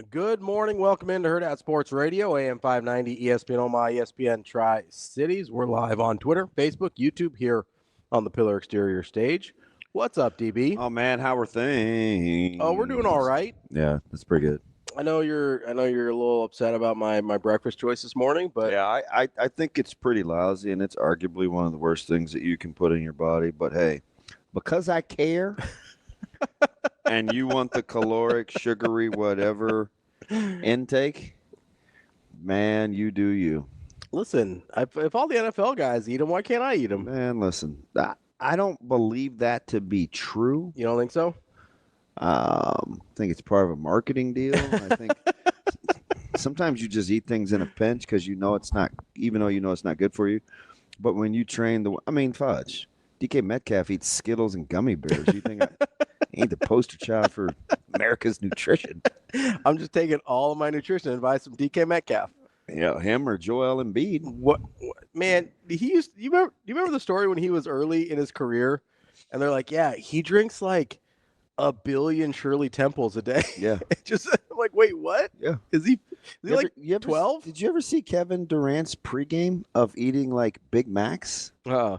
Good morning. Welcome into Hurrdat Sports Radio, AM 590, ESPN Omaha, ESPN Tri-Cities. We're live on Twitter, Facebook, YouTube, here on the Pillar Exterior stage. What's up, DB? Oh man, how are things? Oh, we're doing all right. Yeah, that's pretty good. I know you're a little upset about my breakfast choice this morning, but Yeah, I think it's pretty lousy, and it's arguably one of the worst things that you can put in your body. But hey, because I care, and you want the caloric, sugary, whatever intake, man, you do you. listen, if all the NFL guys eat them, why can't I eat them? Man, listen, I don't believe that to be true. You don't think so? I think it's part of a marketing deal. I think sometimes you just eat things in a pinch because you know it's not, even though you know it's not good for you. But when you train fudge. DK Metcalf eats Skittles and gummy bears. You think I ain't the poster child for America's nutrition? I'm just taking all of my nutrition advice from DK Metcalf. Yeah, him or Joel Embiid. What man? You remember the story when he was early in his career, and they're like, yeah, he drinks like 1 billion Shirley Temples a day. Yeah, just I'm like, wait, what? Yeah, is he like 12? Did you ever see Kevin Durant's pregame of eating like Big Macs? Yeah.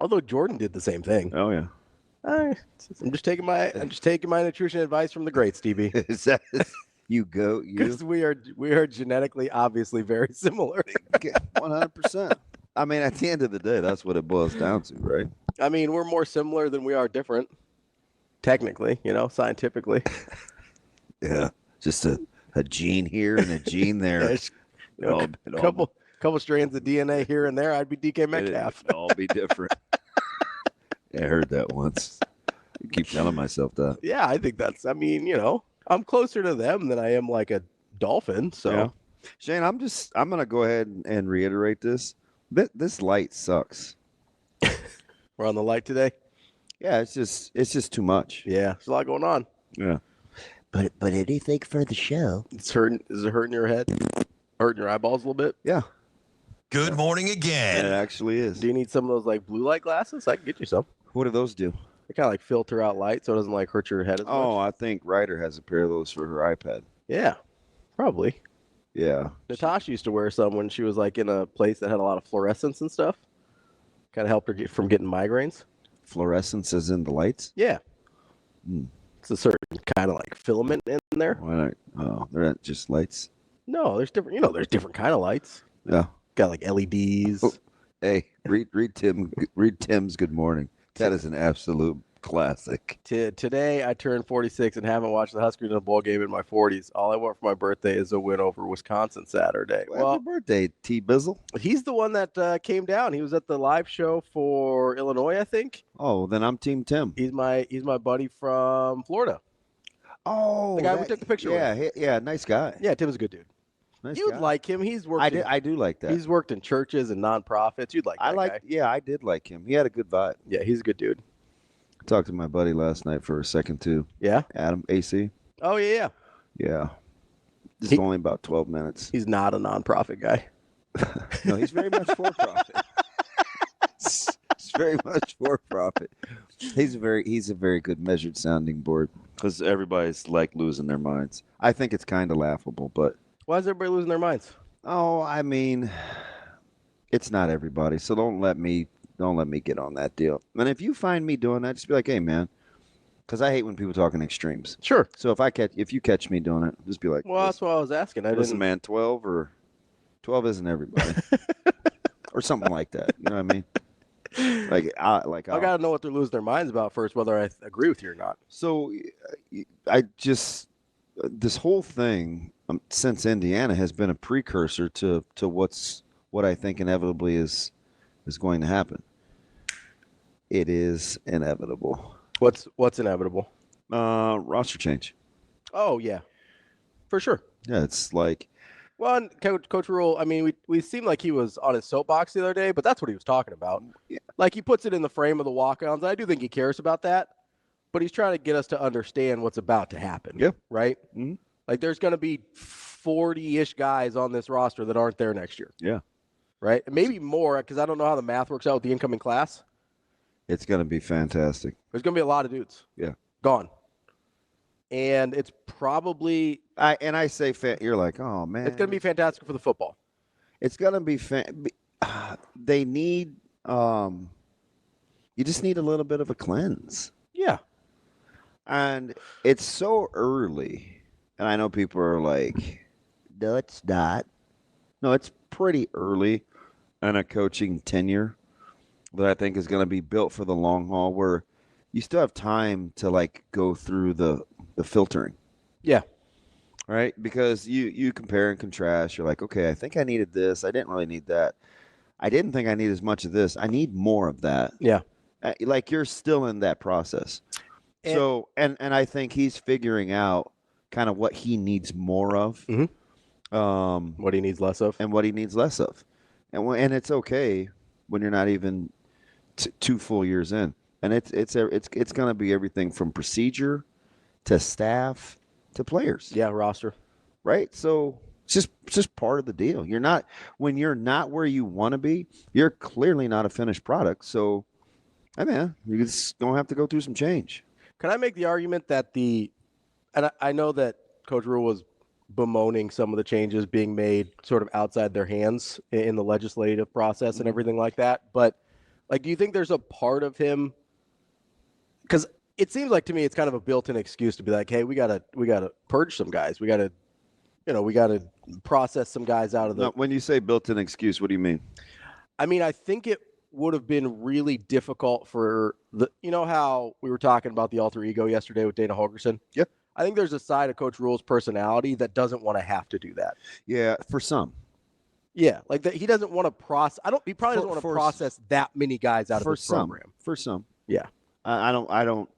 Although Jordan did the same thing. Oh yeah. I'm just taking my nutrition advice from the greats, DB. Is that you? Because we are genetically obviously very similar. 100%. I mean, at the end of the day, that's what it boils down to, right? I mean, we're more similar than we are different. Technically, scientifically. Yeah, just a gene here and a gene there. A couple strands of DNA here and there. I'd be DK Metcalf. It'd all be different. Yeah, I heard that once. I keep telling myself that. Yeah, I think I'm closer to them than I am like a dolphin. So, yeah. Shane, I'm gonna go ahead and reiterate this. This light sucks. We're on the light today. Yeah, it's just too much. Yeah, there's a lot going on. Yeah, but anything for the show. It's hurting. Is it hurting your head? Hurting your eyeballs a little bit? Yeah. Good morning again. It actually is. Do you need some of those like blue light glasses? I can get you some. What do those do? They kind of like filter out light so it doesn't like hurt your head as much. Oh, I think Ryder has a pair of those for her iPad. Yeah, probably. Yeah. Natasha used to wear some when she was like in a place that had a lot of fluorescence and stuff. Kind of helped her from getting migraines. Fluorescence is in the lights? Yeah. It's a certain kind of like filament in there. Why not? Oh, they're not just lights. No, there's different. There's different kind of lights. Yeah. Got like LEDs. Oh, hey, read Tim's Good Morning. That is an absolute classic. Today, I turned 46 and haven't watched the Huskers in a bowl game in my 40s. All I want for my birthday is a win over Wisconsin Saturday. Well, happy birthday, T. Bizzle. He's the one that came down. He was at the live show for Illinois, I think. Oh, then I'm Team Tim. He's my buddy from Florida. Oh, the guy we took the picture with. Yeah, nice guy. Yeah, Tim's a good dude. Nice You'd guy. like him. He's worked. I do like that. He's worked in churches and nonprofits. You'd like that guy. Yeah, I did like him. He had a good vibe. Yeah, he's a good dude. I talked to my buddy last night for a second too. Yeah? Adam, AC. Oh, yeah. Yeah. Just only about 12 minutes. He's not a nonprofit guy. No, he's very much for profit. He's very much for profit. He's a very good measured sounding board because everybody's like losing their minds. I think it's kind of laughable, but why is everybody losing their minds? Oh, I mean, it's not everybody, so don't let me get on that deal. And if you find me doing that, just be like, hey, man, because I hate when people talk in extremes. Sure. So if you catch me doing it, just be like, well, that's what I was asking. Listen, man, 12 isn't everybody, or something like that. You know what I mean? I gotta know what they're losing their minds about first, whether I agree with you or not. So, this whole thing since Indiana has been a precursor to what I think inevitably is going to happen. It is inevitable. What's inevitable? Roster change. Oh yeah, for sure. Yeah, it's like. Well, and Coach Rule, I mean, we seemed like he was on his soapbox the other day, but that's what he was talking about. Yeah. Like he puts it in the frame of the walk-ons. I do think he cares about that, but he's trying to get us to understand what's about to happen. Yeah. Right? Mm-hmm. Like there's going to be 40-ish guys on this roster that aren't there next year. Yeah. Right? Maybe more because I don't know how the math works out with the incoming class. It's going to be fantastic. There's going to be a lot of dudes. Yeah. Gone. and it's probably I say you're like, oh man, it's going to be fantastic for the football. It's going to be they need you just need a little bit of a cleanse. Yeah. And it's so early. And I know people are like, No, it's not. no, it's pretty early in a coaching tenure that I think is going to be built for the long haul, where you still have time to like go through the filtering. Yeah. Right? Because you compare and contrast. You're like, okay, I think I needed this. I didn't really need that. I didn't think I need as much of this. I need more of that. Yeah. Like you're still in that process. And I think he's figuring out kind of what he needs more of. Mm-hmm. What he needs less of. And what he needs less of. And it's okay when you're not even 2 full years in. And it's going to be everything from procedure to staff to players. Yeah, roster. Right? So it's just part of the deal. When you're not where you want to be, you're clearly not a finished product. So, hey man, you're just going to have to go through some change. Can I make the argument that and I know that Coach Rule was bemoaning some of the changes being made sort of outside their hands in the legislative process and everything like that, but like, do you think there's a part of him, because it seems like to me it's kind of a built-in excuse to be like, hey, we gotta purge some guys, we gotta process some guys out of the. Now, when you say built-in excuse, what do you mean? I mean, I think it would have been really difficult for how we were talking about the alter ego yesterday with Dana Holgerson? Yep. I think there's a side of Coach Rule's personality that doesn't want to have to do that. Yeah, for some. Yeah, like that he doesn't want to process. He probably doesn't want to process that many guys out of his program. For some. Yeah. I don't.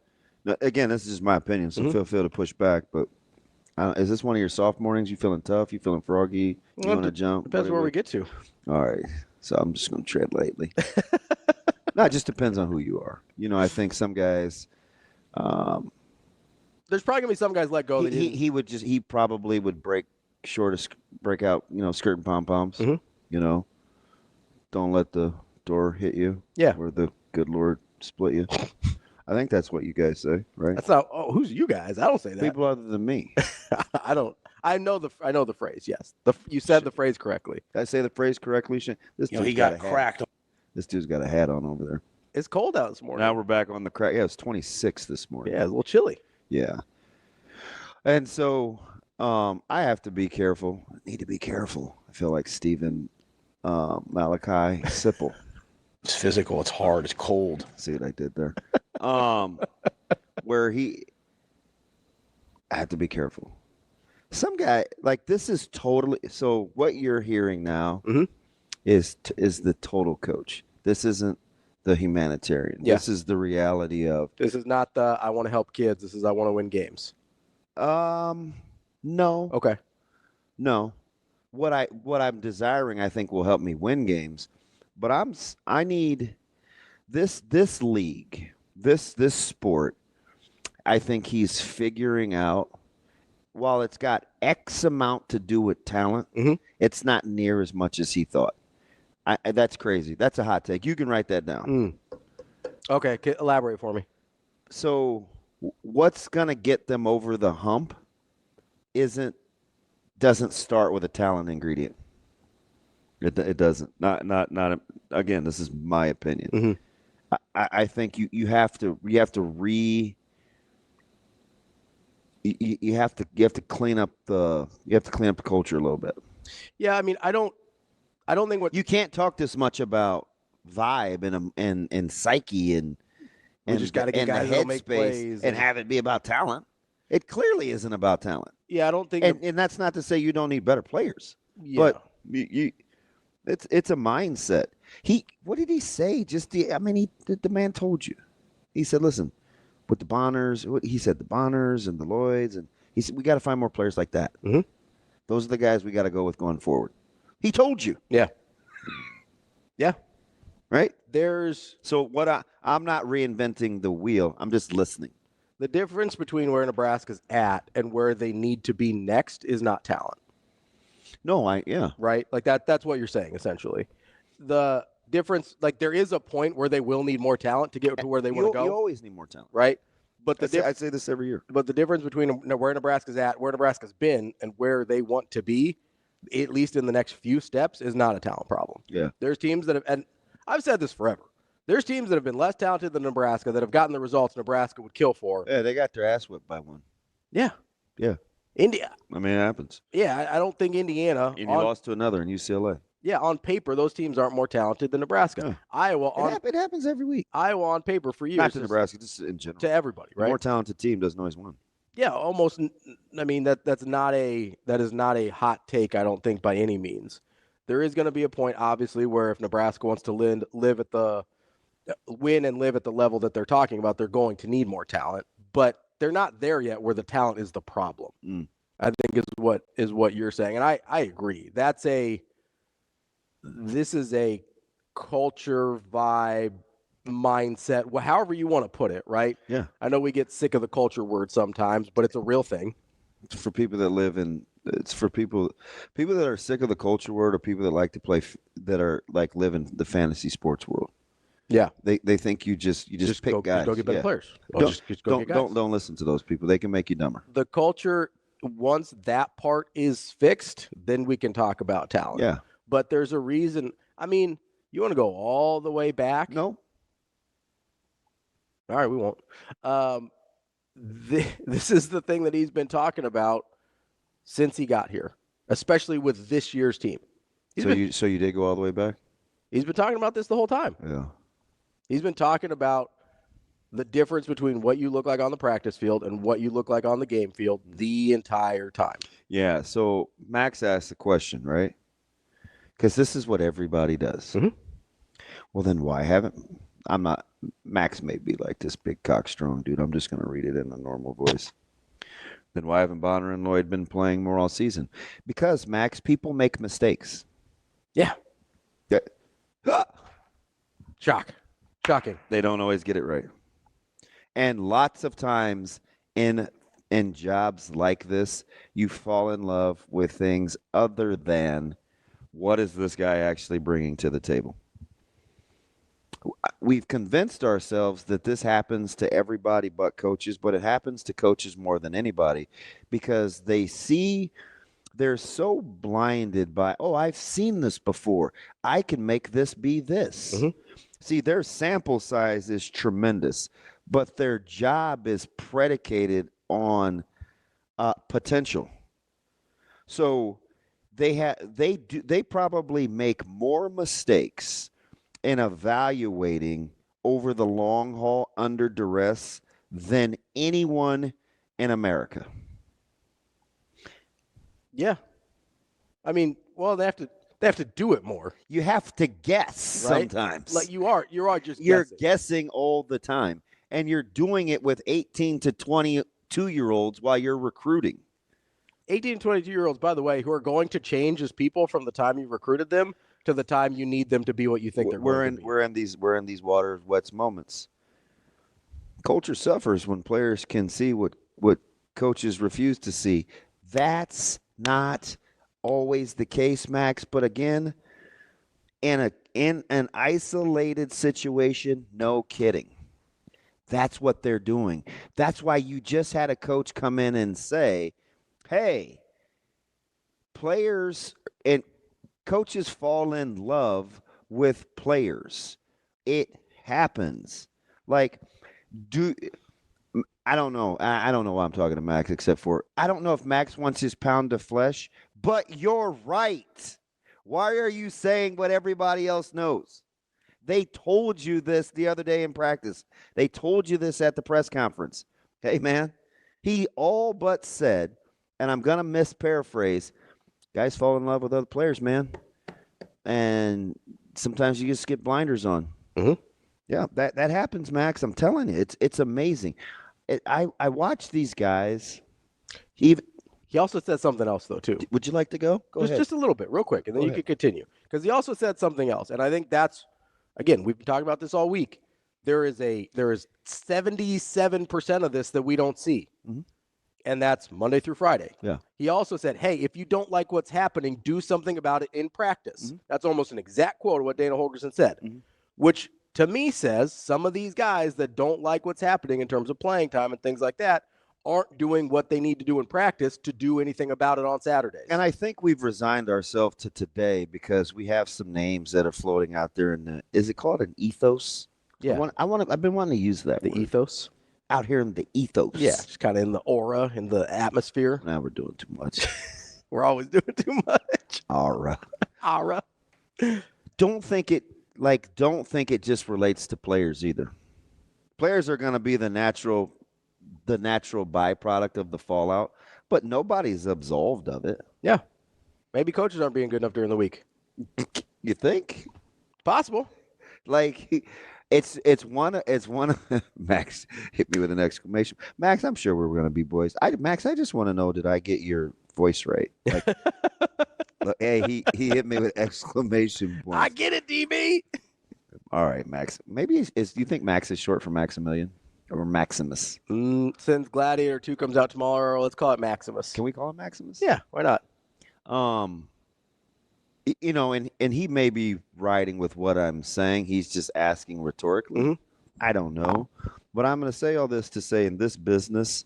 Again, this is just my opinion, so feel free to push back. But is this one of your soft mornings? You feeling tough? You feeling froggy? You want to jump? Depends where we get to. All right. So I'm just going to tread lightly. No, it just depends on who you are. I think some guys. There's probably gonna be some guys let go. He probably would break out. Skirt and pom poms. Mm-hmm. Don't let the door hit you. Yeah. Or the good Lord split you. I think that's what you guys say, right? That's not. Oh, who's you guys? I don't say that. People other than me. I don't. I know the phrase. Yes. You said the phrase correctly. Did I say the phrase correctly? He got cracked. This dude's got a hat on over there. It's cold out this morning. Now we're back on the crack. Yeah, it's 26 this morning. Yeah, it's a little chilly. Yeah. And so I have to be careful. I need to be careful. I feel like Stephen Malachi Sipple. It's physical. It's hard. It's cold. See what I did there? Where I have to be careful. Some guy, like, this is totally, so what you're hearing now is the total coach. This isn't the humanitarian. Yeah. This is the reality of. This is not the I want to help kids. This is I want to win games. No. Okay. No. What I'm desiring, I think, will help me win games. But I need this league, this sport. I think he's figuring out. While it's got X amount to do with talent, it's not near as much as he thought. That's crazy. That's a hot take. You can write that down. Okay, elaborate for me. So, what's gonna get them over the hump doesn't start with a talent ingredient. It doesn't. Not. Again, this is my opinion. I think you have to clean up the culture a little bit. Yeah, I mean, I don't think you can't talk this much about vibe and psyche and just got to get guys that'll make plays and have it be about talent. It clearly isn't about talent. Yeah, I don't think, and that's not to say you don't need better players. Yeah. But it's a mindset. What did he say? The man told you. He said, listen. With the Bonners, he said the Bonners and the Lloyds, and he said we got to find more players like that. Those are the guys we got to go with going forward. He told you. Yeah. Yeah. Right? So what I'm not reinventing the wheel. I'm just listening. The difference between where Nebraska's at and where they need to be next is not talent. No, Right? Like that's what you're saying, essentially. The difference, like there is a point where they will need more talent to get to where they want to go. You always need more talent. Right? But I say this every year. But the difference between where Nebraska's at, where Nebraska's been, and where they want to be, at least in the next few steps, is not a talent problem. Yeah. There's teams that have, and I've said this forever, there's teams that have been less talented than Nebraska that have gotten the results Nebraska would kill for. Yeah, they got their ass whipped by one. Yeah. Yeah. India. I mean, it happens. Yeah, I don't think Indiana. And you lost to another in UCLA. Yeah, on paper, those teams aren't more talented than Nebraska. Yeah. Iowa, It happens every week. Iowa on paper for years. Not to Nebraska, just in general. To everybody, right? The more talented team doesn't always win. Yeah, almost. I mean, that is not a hot take, I don't think, by any means. There is going to be a point, obviously, where if Nebraska wants to win and live at the level that they're talking about, they're going to need more talent. But they're not there yet where the talent is the problem. I think is what you're saying. And I agree. This is a culture vibe mindset, however you want to put it, right? Yeah. I know we get sick of the culture word sometimes, but it's a real thing. It's for people that it's for people that are sick of the culture word, or people that like to play, that are like live in the fantasy sports world. Yeah. They think you just pick go, guys. Go get better players. Don't listen to those people. They can make you dumber. The culture, once that part is fixed, then we can talk about talent. Yeah. But there's a reason. I mean, you want to go all the way back? No. All right, we won't. This is the thing that he's been talking about since he got here, especially with this year's team. So you did go all the way back? He's been talking about this the whole time. Yeah. He's been talking about the difference between what you look like on the practice field and what you look like on the game field the entire time. Yeah, so Max asked the question, right? Because this is what everybody does. Mm-hmm. Well, then why haven't Max may be like this big cockstrong dude. I'm just going to read it in a normal voice. Then why haven't Bonner and Lloyd been playing more all season? Because, Max, people make mistakes. Yeah. Yeah. Shocking. They don't always get it right. And lots of times in jobs like this, you fall in love with things other than what is this guy actually bringing to the table. We've convinced ourselves that this happens to everybody but coaches, but it happens to coaches more than anybody because they're so blinded by, I've seen this before. I can make this be this. Mm-hmm. See, their sample size is tremendous, but their job is predicated on potential. So they probably make more mistakes in evaluating over the long haul under duress than anyone in America. Yeah. I mean, well, they have to do it more. You have to guess right? sometimes. Like you're You're guessing all the time, and you're doing it with 18 to 22-year-olds while you're recruiting. 18 to 22-year-olds, by the way, who are going to change as people from the time you recruited them to the time you need them to be what you think they're going to be. We're in these water wets moments. Culture suffers when players can see what coaches refuse to see. That's not always the case, Max. But again, in an isolated situation, no kidding. That's what they're doing. That's why you just had a coach come in and say, hey, players and coaches fall in love with players. It happens. Like, I don't know. I don't know why I'm talking to Max, except for I don't know if Max wants his pound of flesh, but you're right. Why are you saying what everybody else knows? They told you this the other day in practice. They told you this at the press conference. Hey, man, he all but said, and I'm going to misparaphrase, guys fall in love with other players, man. And sometimes you just get blinders on. Mm-hmm. Yeah, that happens, Max. I'm telling you, it's amazing. I watch these guys. He also said something else, though, too. Would you like to go? Go ahead. Just a little bit, real quick, and then you can continue. Because he also said something else, and I think that's, again, we've been talking about this all week. There is 77% of this that we don't see, and that's Monday through Friday. Yeah. He also said, hey, if you don't like what's happening, do something about it in practice. That's almost an exact quote of what Dana Holgorsen said, which to me says some of these guys that don't like what's happening in terms of playing time and things like that aren't doing what they need to do in practice to do anything about it on Saturdays. And I think we've resigned ourselves to today because we have some names that are floating out there in the, is it called an ethos? Yeah. I've been wanting to use that The word. ethos? Out here in the ethos. Yeah, just kind of in the aura, in the atmosphere. Now we're doing too much. We're always doing too much. Aura. Aura. Don't think it just relates to players either. Players are going to be the natural byproduct of the fallout, but nobody's absolved of it. Yeah. Maybe coaches aren't being good enough during the week. You think? Possible. Like it's one of Max hit me with an exclamation. Max, I'm sure we're going to be boys. Max, I just want to know, did I get your voice right? Like, look, hey, he hit me with exclamation points. I get it, DB. All right, Max. Maybe do you think Max is short for Maximilian or Maximus? Since Gladiator 2 comes out tomorrow, let's call it Maximus. Can we call him Maximus? Yeah, why not? You know, and he may be riding with what I'm saying. He's just asking rhetorically. Mm-hmm. I don't know. But I'm going to say all this to say in this business,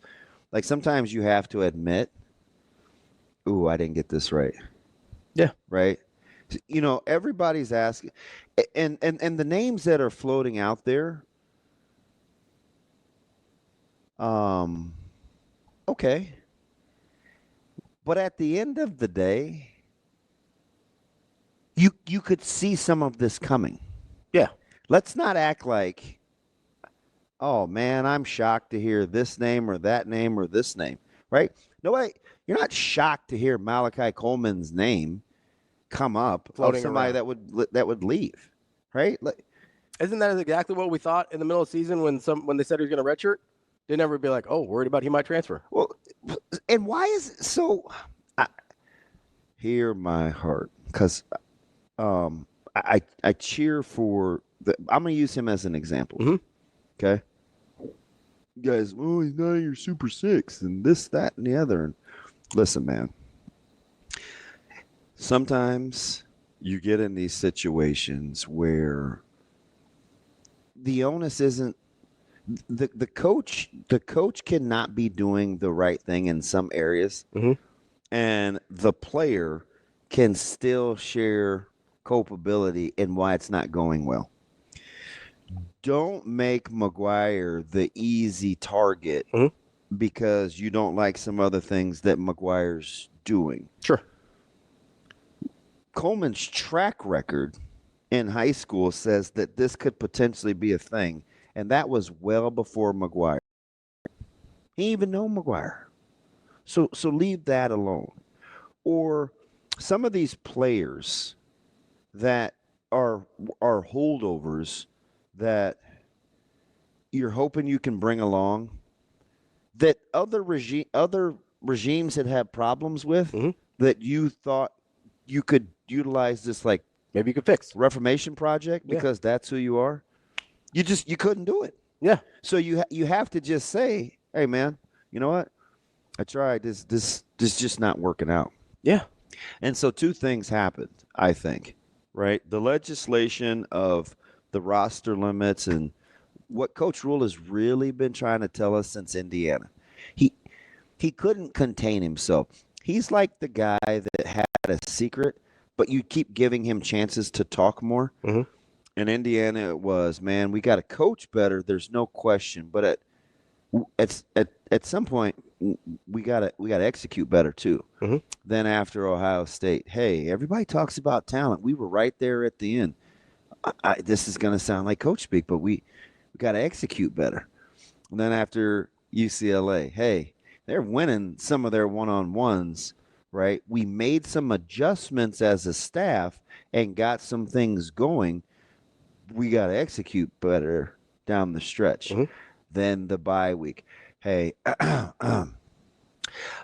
like sometimes you have to admit, ooh, I didn't get this right. Yeah. Right? You know, everybody's asking. And the names that are floating out there, okay. But at the end of the day, you could see some of this coming. Yeah. Let's not act like, oh man, I'm shocked to hear this name or that name or this name, right? Nobody, you're not shocked to hear Malachi Coleman's name come up Floating of somebody around. that would leave, right? Isn't that exactly what we thought in the middle of the season when they said he was going to redshirt? They'd never be like, oh, worried about he might transfer. Well, and why is it so? Hear my heart, because I cheer for I'm going to use him as an example. Mm-hmm. Okay, you guys, oh, he's not in your Super Six and this, that, and the other. And listen, man. Sometimes you get in these situations where the onus isn't the coach. The coach cannot be doing the right thing in some areas, mm-hmm. and the player can still share culpability in why it's not going well. Don't make McGuire the easy target mm-hmm. because you don't like some other things that McGuire's doing. Sure. Coleman's track record in high school says that this could potentially be a thing, and that was well before McGuire. He didn't even know McGuire. So leave that alone. Or some of these players that are holdovers that you're hoping you can bring along that other regimes had problems with, mm-hmm. that you thought you could utilize this, like maybe you could fix Reformation project because that's who you are. You couldn't do it. Yeah. So you have to just say, hey man, you know what? I tried this just not working out. Yeah. And so two things happened, I think, right? The legislation of the roster limits and what Coach Rule has really been trying to tell us since Indiana. He couldn't contain himself. He's like the guy that had a secret, but you keep giving him chances to talk more. Mm-hmm. In Indiana, it was, man, we got to coach better. There's no question. But at some point, we got to execute better too. Mm-hmm. Then after Ohio State, hey, everybody talks about talent. We were right there at the end. This is going to sound like coach speak, but we got to execute better. And then after UCLA, hey, they're winning some of their one-on-ones, right? We made some adjustments as a staff and got some things going. We got to execute better down the stretch. Mm-hmm. Then the bye week. Hey, I'm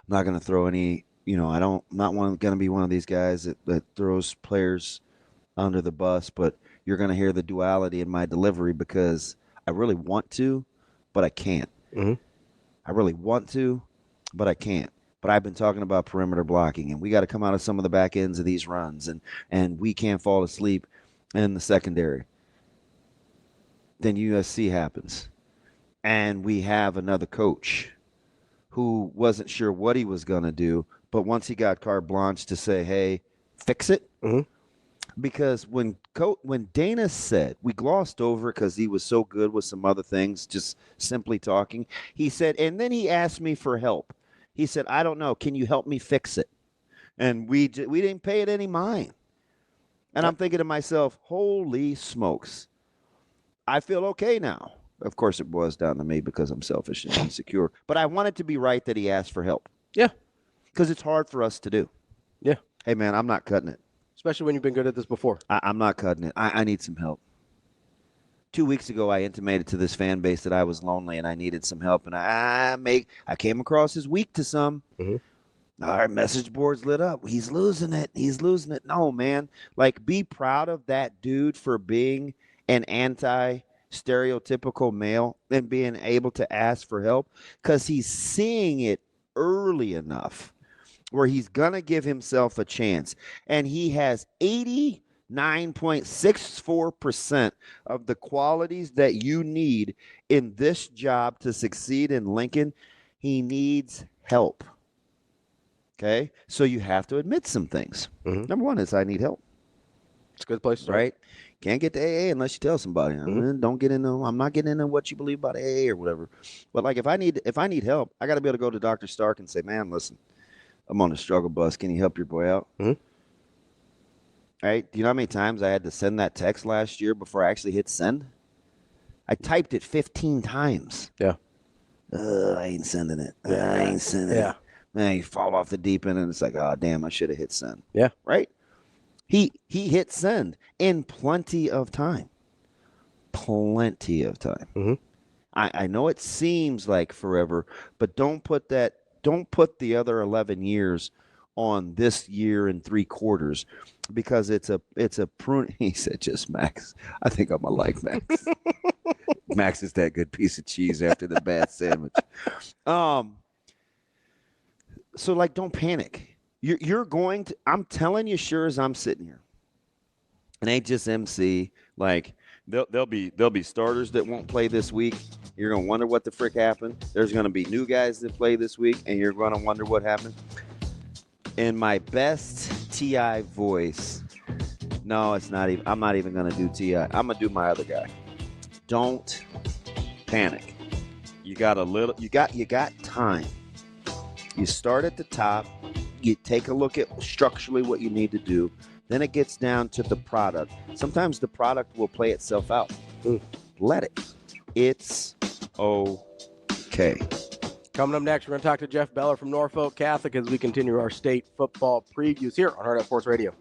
not going to throw any, I'm not going to be one of these guys that throws players under the bus, but you're going to hear the duality in my delivery because I really want to, but I can't. Mm-hmm. I really want to, but I can't. But I've been talking about perimeter blocking, and we got to come out of some of the back ends of these runs, and we can't fall asleep in the secondary. Then USC happens. And we have another coach who wasn't sure what he was going to do, but once he got carte blanche to say, hey, fix it. Mm-hmm. Because when Dana said, we glossed over it because he was so good with some other things, just simply talking. He said, and then he asked me for help. He said, I don't know. Can you help me fix it? And we didn't pay it any mind. And I'm thinking to myself, holy smokes. I feel okay now. Of course, it boils down to me because I'm selfish and insecure. But I want it to be right that he asked for help. Yeah. Because it's hard for us to do. Yeah. Hey, man, I'm not cutting it. Especially when you've been good at this before. I'm not cutting it. I need some help. 2 weeks ago, I intimated to this fan base that I was lonely and I needed some help. And I came across as weak to some. Mm-hmm. Our message boards lit up. He's losing it. He's losing it. No, man. Like, be proud of that dude for being an anti-stereotypical male and being able to ask for help because he's seeing it early enough where he's going to give himself a chance. And he has 89.64% of the qualities that you need in this job to succeed in Lincoln. He needs help. Okay? So you have to admit some things. Mm-hmm. Number one is I need help. It's a good place to start. Right? Can't get to AA unless you tell somebody. Mm-hmm. Don't get into. I'm not getting into what you believe about AA or whatever. But like if I need help, I got to be able to go to Dr. Stark and say, man, listen, I'm on the struggle bus. Can you help your boy out? Mm-hmm. Right? Do you know how many times I had to send that text last year before I actually hit send? I typed it 15 times. Yeah. I ain't sending it. I ain't sending it. Man, you fall off the deep end and it's like, oh, damn, I should have hit send. Yeah. Right? He hit send in plenty of time. Plenty of time. Mm-hmm. I know it seems like forever, but don't put the other 11 years on this year and 3 quarters because it's a prune. He said just Max. I think I'm gonna like Max. Max is that good piece of cheese after the bad sandwich. So like, don't panic. You're going to, I'm telling you, sure as I'm sitting here, and ain't just MC, like there'll be starters that won't play this week. You're going to wonder what the frick happened. There's going to be new guys that play this week, and you're going to wonder what happened. In my best TI voice, no, it's not even, I'm not even going to do TI. I'm going to do my other guy. Don't panic. You got time. You start at the top. You take a look at structurally what you need to do. Then it gets down to the product. Sometimes the product will play itself out. Let it. It's okay. Coming up next, we're going to talk to Jeff Bellar from Norfolk Catholic as we continue our state football previews here on Hurrdat Sports Radio.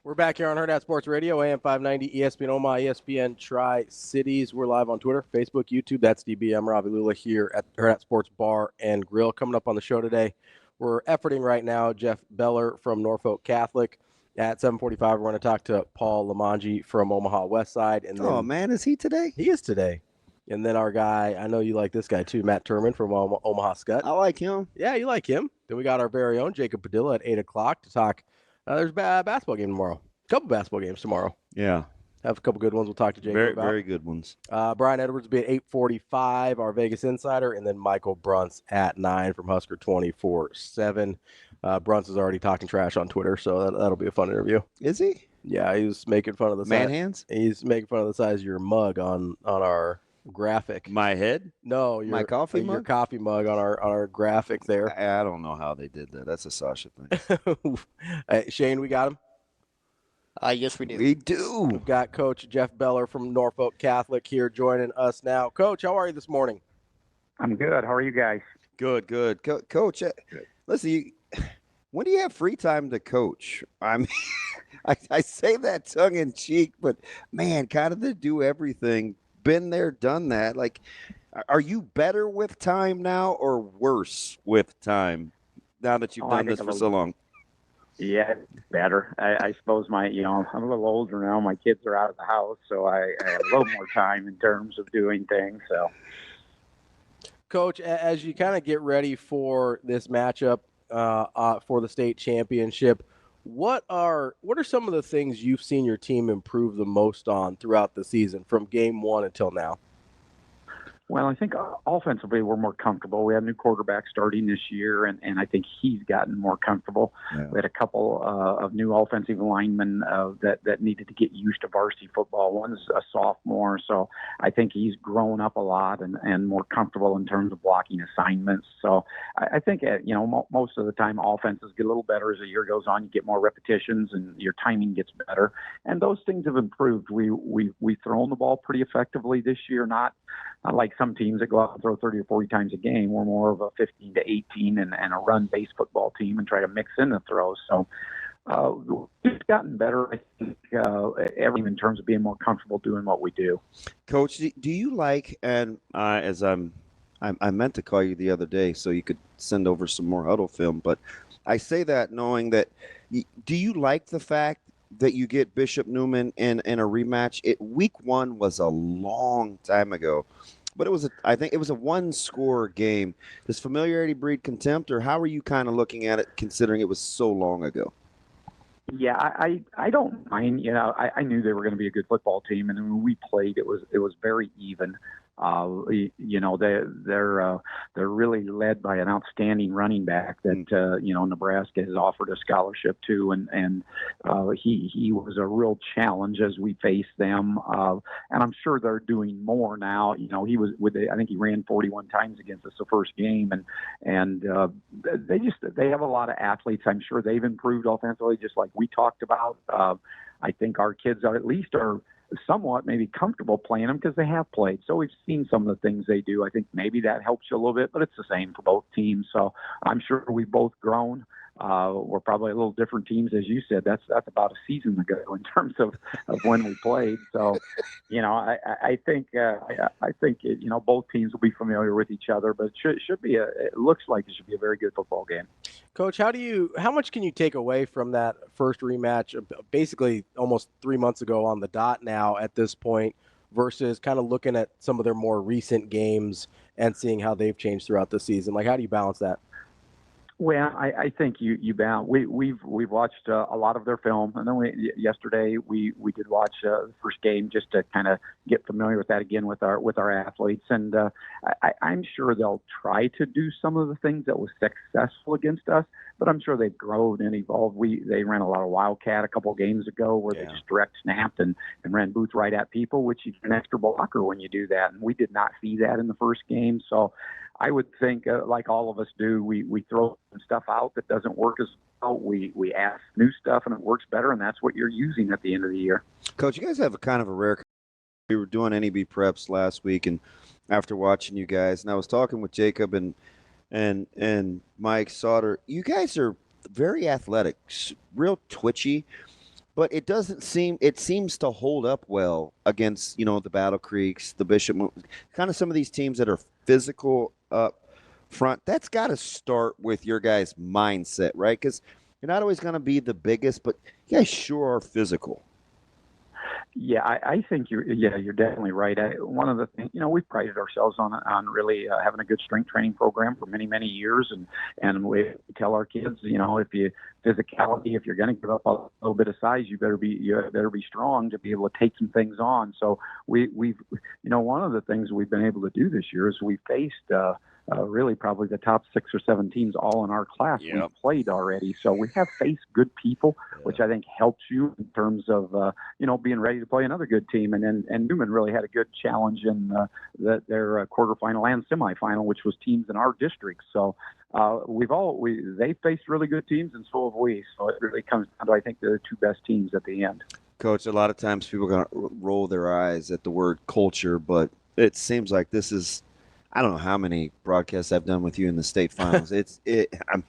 We're back here on Hurrdat Sports Radio, AM 590, ESPN Omaha, ESPN Tri-Cities. We're live on Twitter, Facebook, YouTube. That's DBM Ravi Lulla here at Hurrdat Sports Bar and Grill. Coming up on the show today, we're efforting right now Jeff Bellar from Norfolk Catholic. At 7:45, we're going to talk to Paul Limongi from Omaha Westside. And then, oh, man, is he today? He is today. And then our guy, I know you like this guy too, Matt Turman from Omaha Skutt. I like him. Yeah, you like him. Then we got our very own Jacob Padilla at 8 o'clock to talk. There's a basketball game tomorrow. A couple basketball games tomorrow. Yeah. Have a couple good ones we'll talk to Jacob about. Very good ones. Brian Edwards will be at 8:45, our Vegas Insider, and then Michael Bruntz at 9 from Husker 24/7. Bruntz is already talking trash on Twitter, so that'll be a fun interview. Is he? Yeah, he was making fun of the man size. Hands? He's making fun of the size of your mug on our graphic. My head? No, my coffee mug? Your coffee mug on our graphic there. I don't know how they did that. That's a Sasha thing. Shane, we got him. Yes, we do. We do. We've got Coach Jeff Bellar from Norfolk Catholic here joining us now. Coach, how are you this morning? I'm good. How are you guys? Good. Coach, listen, when do you have free time to coach? I mean, I say that tongue in cheek, but man, kind of to do everything. Been there, done that. Like, are you better with time now or worse with time now that you've done this for so long? Yeah, better. I suppose I'm a little older now. My kids are out of the house, so I have a little more time in terms of doing things. So, Coach, as you kind of get ready for this matchup for the state championship, What are some of the things you've seen your team improve the most on throughout the season from game one until now? Well, I think offensively we're more comfortable. We have a new quarterback starting this year, and I think he's gotten more comfortable. Yeah. We had a couple of new offensive linemen that needed to get used to varsity football. One's a sophomore, so I think he's grown up a lot and more comfortable in terms of blocking assignments. So I think, most of the time offenses get a little better as the year goes on. You get more repetitions and your timing gets better. And those things have improved. We've thrown the ball pretty effectively this year, not like some teams that go out and throw 30 or 40 times a game. We're more of a 15 to 18 and a run-based football team and try to mix in the throws. So we've gotten better, I think, in terms of being more comfortable doing what we do. Coach, do you like, and as I meant to call you the other day so you could send over some more huddle film, but I say that knowing that, do you like the fact that you get Bishop Neumann in a rematch? Week one was a long time ago, but I think it was a one-score game. Does familiarity breed contempt, or how are you kind of looking at it considering it was so long ago? Yeah, I don't mind. I knew they were going to be a good football team, and when we played, it was very even. They're really led by an outstanding running back that Nebraska has offered a scholarship to, and he was a real challenge as we faced them. And I'm sure they're doing more now. He was I think he ran 41 times against us the first game, and they have a lot of athletes. I'm sure they've improved offensively, just like we talked about. I think our kids are somewhat maybe comfortable playing them because they have played. So we've seen some of the things they do. I think maybe that helps you a little bit, but it's the same for both teams. So I'm sure we've both grown. We're probably a little different teams, as you said. That's about a season ago in terms of when we played. So, I think both teams will be familiar with each other, but it looks like it should be a very good football game. Coach, how much can you take away from that first rematch, basically almost 3 months ago on the dot now at this point, versus kind of looking at some of their more recent games and seeing how they've changed throughout the season? Like, how do you balance that? Well, I think you balance. We've watched a lot of their film, and then yesterday we did watch the first game just to kind of get familiar with that again with our athletes, and I'm sure they'll try to do some of the things that was successful against us, but I'm sure they've grown and evolved. They ran a lot of Wildcat a couple games ago where they just direct snapped and ran boots right at people, which you get an extra blocker when you do that, and we did not see that in the first game. So I would think, like all of us do, we throw stuff out that doesn't work as well. We ask new stuff and it works better, and that's what you're using at the end of the year. Coach, you guys have a kind of a rare. We were doing NEB preps last week, and after watching you guys, and I was talking with Jacob and Mike Sauter, you guys are very athletic, real twitchy, but it seems to hold up well against, the Battle Creeks, the Bishop, kind of some of these teams that are physical up front. That's got to start with your guys' mindset, right? Because you're not always going to be the biggest, but you guys sure are physical. Yeah, I think you're definitely right. One of the things, we've prided ourselves on really having a good strength training program for many, many years. And we tell our kids, if you're going to give up a little bit of size, you better be strong to be able to take some things on. So we've one of the things we've been able to do this year is we faced, really probably the top 6 or 7 teams all in our class. Yep. We've played already. So we have faced good people, which I think helps you in terms of, being ready to play another good team. And Newman really had a good challenge in their quarterfinal and semifinal, which was teams in our district. So they faced really good teams, and so have we. So it really comes down to, I think, the 2 best teams at the end. Coach, a lot of times people are going to roll their eyes at the word culture, but it seems like this is, I don't know how many broadcasts I've done with you in the state finals. I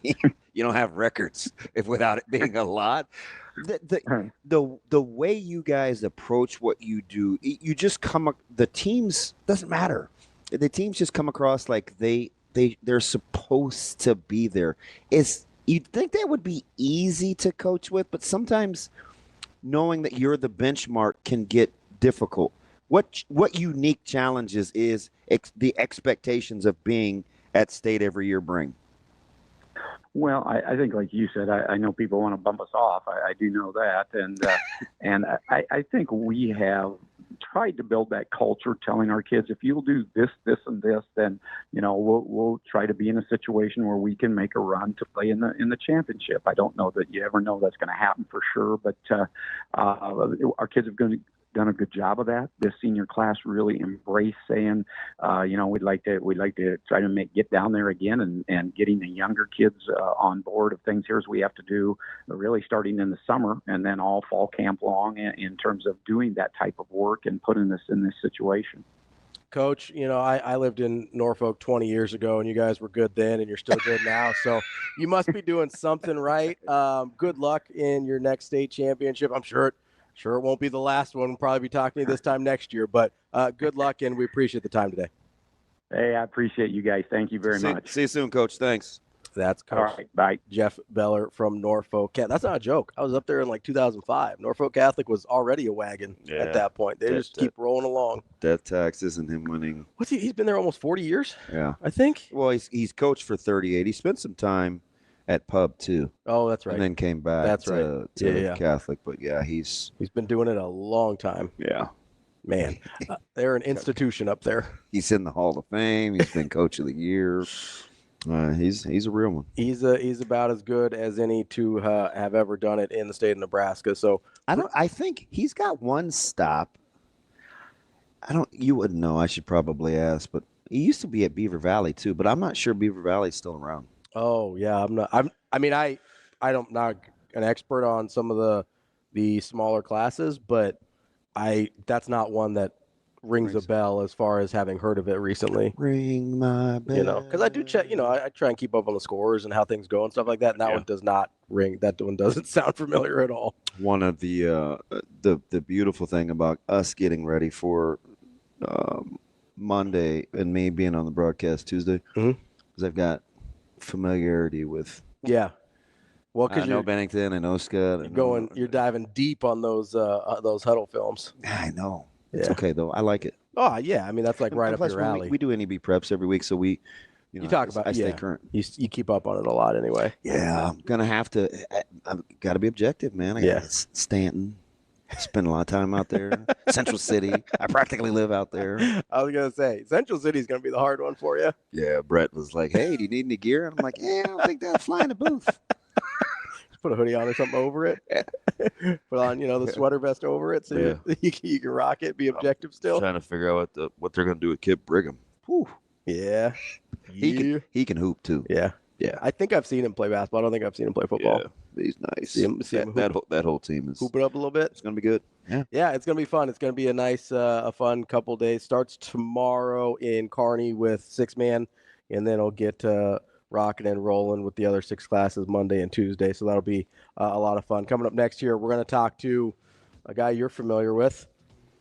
mean, you don't have records without it being a lot. The way you guys approach what you do, you just the teams, doesn't matter. The teams just come across like they're supposed to be there. You'd think that would be easy to coach with, but sometimes knowing that you're the benchmark can get difficult. What unique challenges is the expectations of being at state every year bring? Well, I think, like you said, I know people want to bump us off. I do know that, and I think we have tried to build that culture, telling our kids, if you'll do this, this, and this, then we'll try to be in a situation where we can make a run to play in the championship. I don't know that you ever know that's going to happen for sure, but our kids have done a good job of that. This senior class really embraced saying, we'd like to try to get down there again and getting the younger kids on board of things. Here's what we have to do, really starting in the summer and then all fall camp long in terms of doing that type of work and putting us in this situation. Coach, I lived in Norfolk 20 years ago, and you guys were good then, and you're still good now. So you must be doing something right. Good luck in your next state championship. I'm sure it won't be the last one. We'll probably be talking to you this time next year, but good luck, and we appreciate the time today. Hey, I appreciate you guys. Thank you very much. See you soon, Coach. Thanks. That's Coach. All right, bye. Jeff Bellar from Norfolk. That's not a joke. I was up there in 2005. Norfolk Catholic was already a wagon at that point. They just keep rolling along. Death taxes and him winning. He's been there almost 40 years? Yeah. I think. Well, he's coached for 38. He spent some time at Pub too. Oh, that's right. And then came back to Catholic. But yeah, he's been doing it a long time. Yeah. Man, they're an institution up there. He's in the Hall of Fame. He's been Coach of the Year. He's a real one. He's about as good as any to have ever done it in the state of Nebraska. So I think he's got one stop. You wouldn't know. I should probably ask, but he used to be at Beaver Valley too. But I'm not sure Beaver Valley's still around. Oh yeah, I'm not. I'm not an expert on some of the smaller classes, but that's not one that rings a bell as far as having heard of it recently. Ring my bell. Because I do check. I try and keep up on the scores and how things go and stuff like that. And that one does not ring. That one doesn't sound familiar at all. One of the beautiful thing about us getting ready for Monday and me being on the broadcast Tuesday is I've got familiarity with. Yeah. Well, because I know Bennington, I know Skutt. You're diving deep on those huddle films. I know. It's okay though. I like it. Oh yeah, that's like right up your alley. We do NEB preps every week, so we. You talk about. I stay current. You keep up on it a lot anyway. Yeah, I'm gonna have to. I've got to be objective, man. I got Stanton. Spend a lot of time out there. Central City. I practically live out there. I was gonna say Central City is gonna be the hard one for you. Yeah, Brett was like, "Hey, do you need any gear?" And I'm like, "Yeah, I don't think that'll fly in the booth." Just put a hoodie on or something over it. Put on, the sweater vest over it, so you can rock it. Be objective still. Trying to figure out what they're gonna do with Kip Brigham. Whew. Yeah. He can hoop too. Yeah. Yeah. I think I've seen him play basketball. I don't think I've seen him play football. Yeah, he's nice. See him that whole team is hoop it up a little bit. It's gonna be good. Yeah. Yeah, it's gonna be fun. It's gonna be a nice, a fun couple days. Starts tomorrow in Kearney with 6-man, and then it'll get rocking and rolling with the other 6 classes Monday and Tuesday. So that'll be a lot of fun. Coming up next year, we're gonna talk to a guy you're familiar with,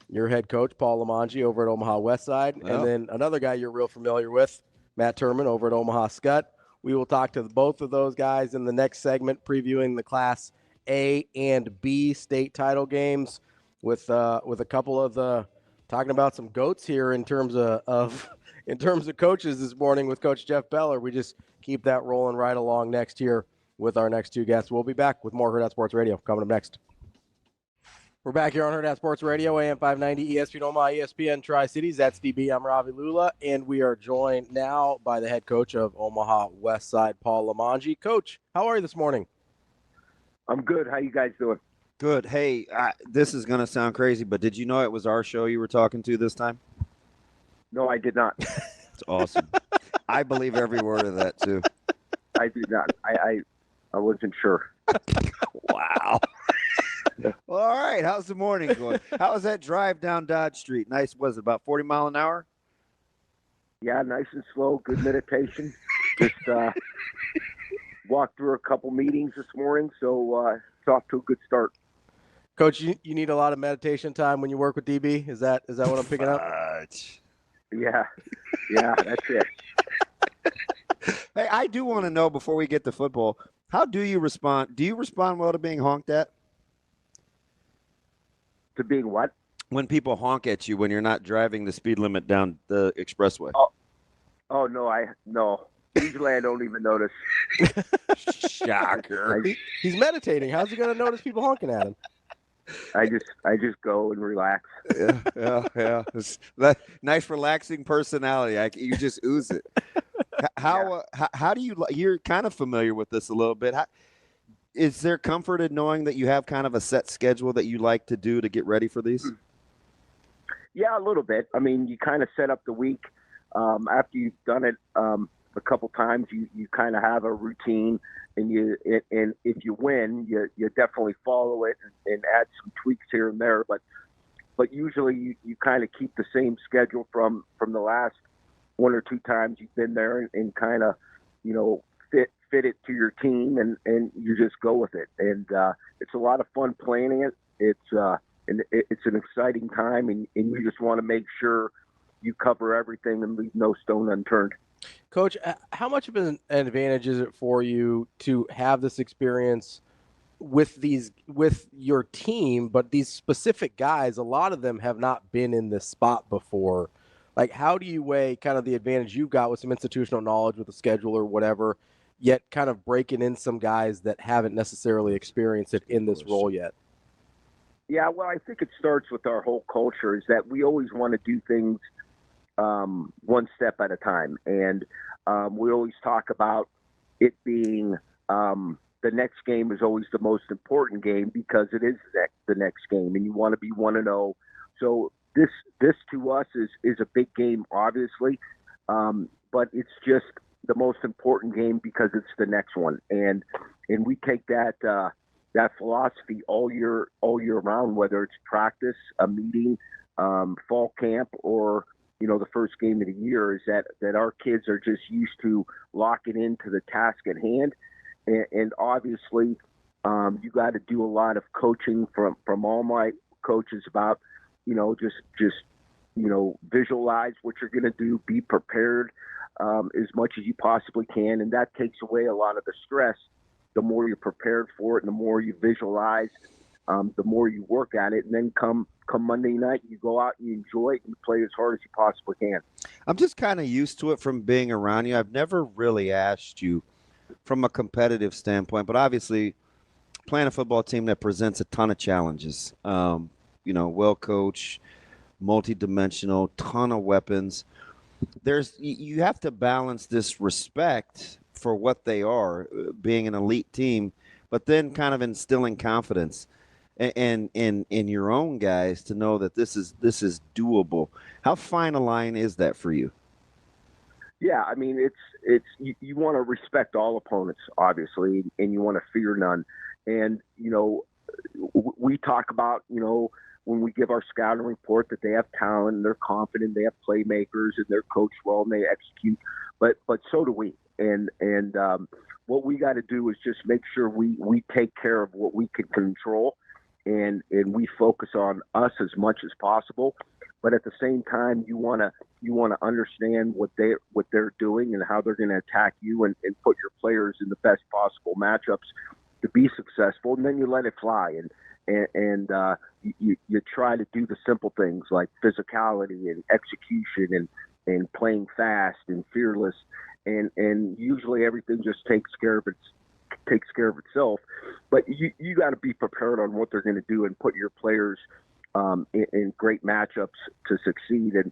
your head coach Paul Limongi over at Omaha Westside, and then another guy you're real familiar with, Matt Turman over at Omaha Skutt. We will talk to both of those guys in the next segment, previewing the Class A and B state title games with a couple of talking about some goats here in terms of coaches this morning with Coach Jeff Bellar. We just keep that rolling right along next year with our next 2 guests. We'll be back with more Hurrdat Sports Radio coming up next. We're back here on Hurrdat Sports Radio, AM 590, ESPN Omaha, ESPN Tri-Cities. That's DB. I'm Ravi Lulla, and we are joined now by the head coach of Omaha Westside, Paul Limongi. Coach, how are you this morning? I'm good. How you guys doing? Good. Hey, this is going to sound crazy, but did you know it was our show you were talking to this time? No, I did not. It's awesome. I believe every word of that, too. I do not. I wasn't sure. Wow. Well, all right. How's the morning going? How was that drive down Dodge Street? Nice. Was it about 40 mile an hour? Yeah, nice and slow. Good meditation. Just walked through a couple meetings this morning, so it's off to a good start. Coach, you need a lot of meditation time when you work with DB. Is that what I'm picking up? Yeah, that's it. Hey, I do want to know before we get to football, how do you respond? Do you respond well to being honked at? To being what? When people honk at you when you're not driving the speed limit down the expressway. Oh no, no. Usually I don't even notice. Shocker. He's meditating. How's he going to notice people honking at him? I just go and relax. Yeah. Nice, relaxing personality. You just ooze it. How do you? You're kind of familiar with this a little bit. Is there comfort in knowing that you have kind of a set schedule that you like to do to get ready for these? Yeah, a little bit. I mean, you kind of set up the week after you've done it a couple times. You kind of have a routine, and if you win, you definitely follow it and add some tweaks here and there. But usually you kind of keep the same schedule from the last one or two times you've been there, and kind of fit it to your team, and you just go with it. And it's a lot of fun planning it. It's an exciting time, and you just want to make sure you cover everything and leave no stone unturned. Coach, how much of an advantage is it for you to have this experience with your team, but these specific guys, a lot of them have not been in this spot before? Like, how do you weigh kind of the advantage you've got with some institutional knowledge with the schedule or whatever, yet kind of breaking in some guys that haven't necessarily experienced it in this role yet? Yeah, well, I think it starts with our whole culture is that we always want to do things one step at a time. And we always talk about it being the next game is always the most important game because it is the next game, and you want to be 1-0. So this to us is a big game, obviously, but it's just the most important game because it's the next one. And we take that philosophy all year round, whether it's practice, a meeting, fall camp, or the first game of the year, is that our kids are just used to locking into the task at hand. And obviously, you got to do a lot of coaching from all my coaches about, just visualize what you're going to do, be prepared as much as you possibly can. And that takes away a lot of the stress. The more you're prepared for it and the more you visualize, the more you work at it. And then come Monday night, you go out and you enjoy it and you play as hard as you possibly can. I'm just kind of used to it from being around you. I've never really asked you from a competitive standpoint, but obviously playing a football team that presents a ton of challenges, well coached, multi-dimensional, ton of weapons. You have to balance this respect for what they are, being an elite team, but then kind of instilling confidence and in your own guys to know that this is doable. How fine a line is that for you? Yeah, I mean, it's you want to respect all opponents, obviously, and you want to fear none. And we talk about when we give our scouting report that they have talent, and they're confident, they have playmakers, and they're coached well and they execute. But so do we. And what we got to do is just make sure we take care of what we can control, and we focus on us as much as possible. But at the same time, you want to understand what they're doing and how they're going to attack you, and put your players in the best possible matchups to be successful. And then you let it fly, and you try to do the simple things like physicality and execution and playing fast and fearless. And usually everything just takes care of itself. But you got to be prepared on what they're going to do and put your players in great matchups to succeed. And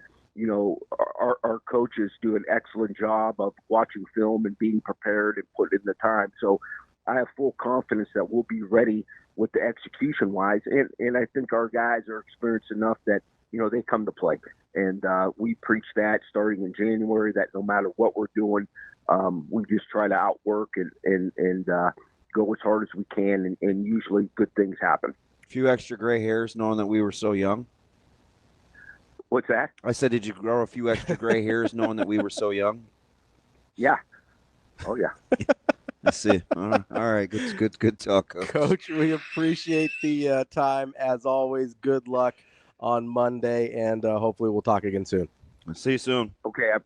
our coaches do an excellent job of watching film and being prepared and putting in the time. So I have full confidence that we'll be ready with the execution wise. And I think our guys are experienced enough that they come to play. And we preach that starting in January, that no matter what we're doing, we just try to outwork and go as hard as we can, and usually good things happen. A few extra gray hairs knowing that we were so young? What's that? I said, did you grow a few extra gray hairs knowing that we were so young? Yeah. Oh, yeah. I see. All right. Good talk, Coach. Coach, we appreciate the time. As always, good luck on Monday, and hopefully we'll talk again soon. I'll see you soon. Okay. I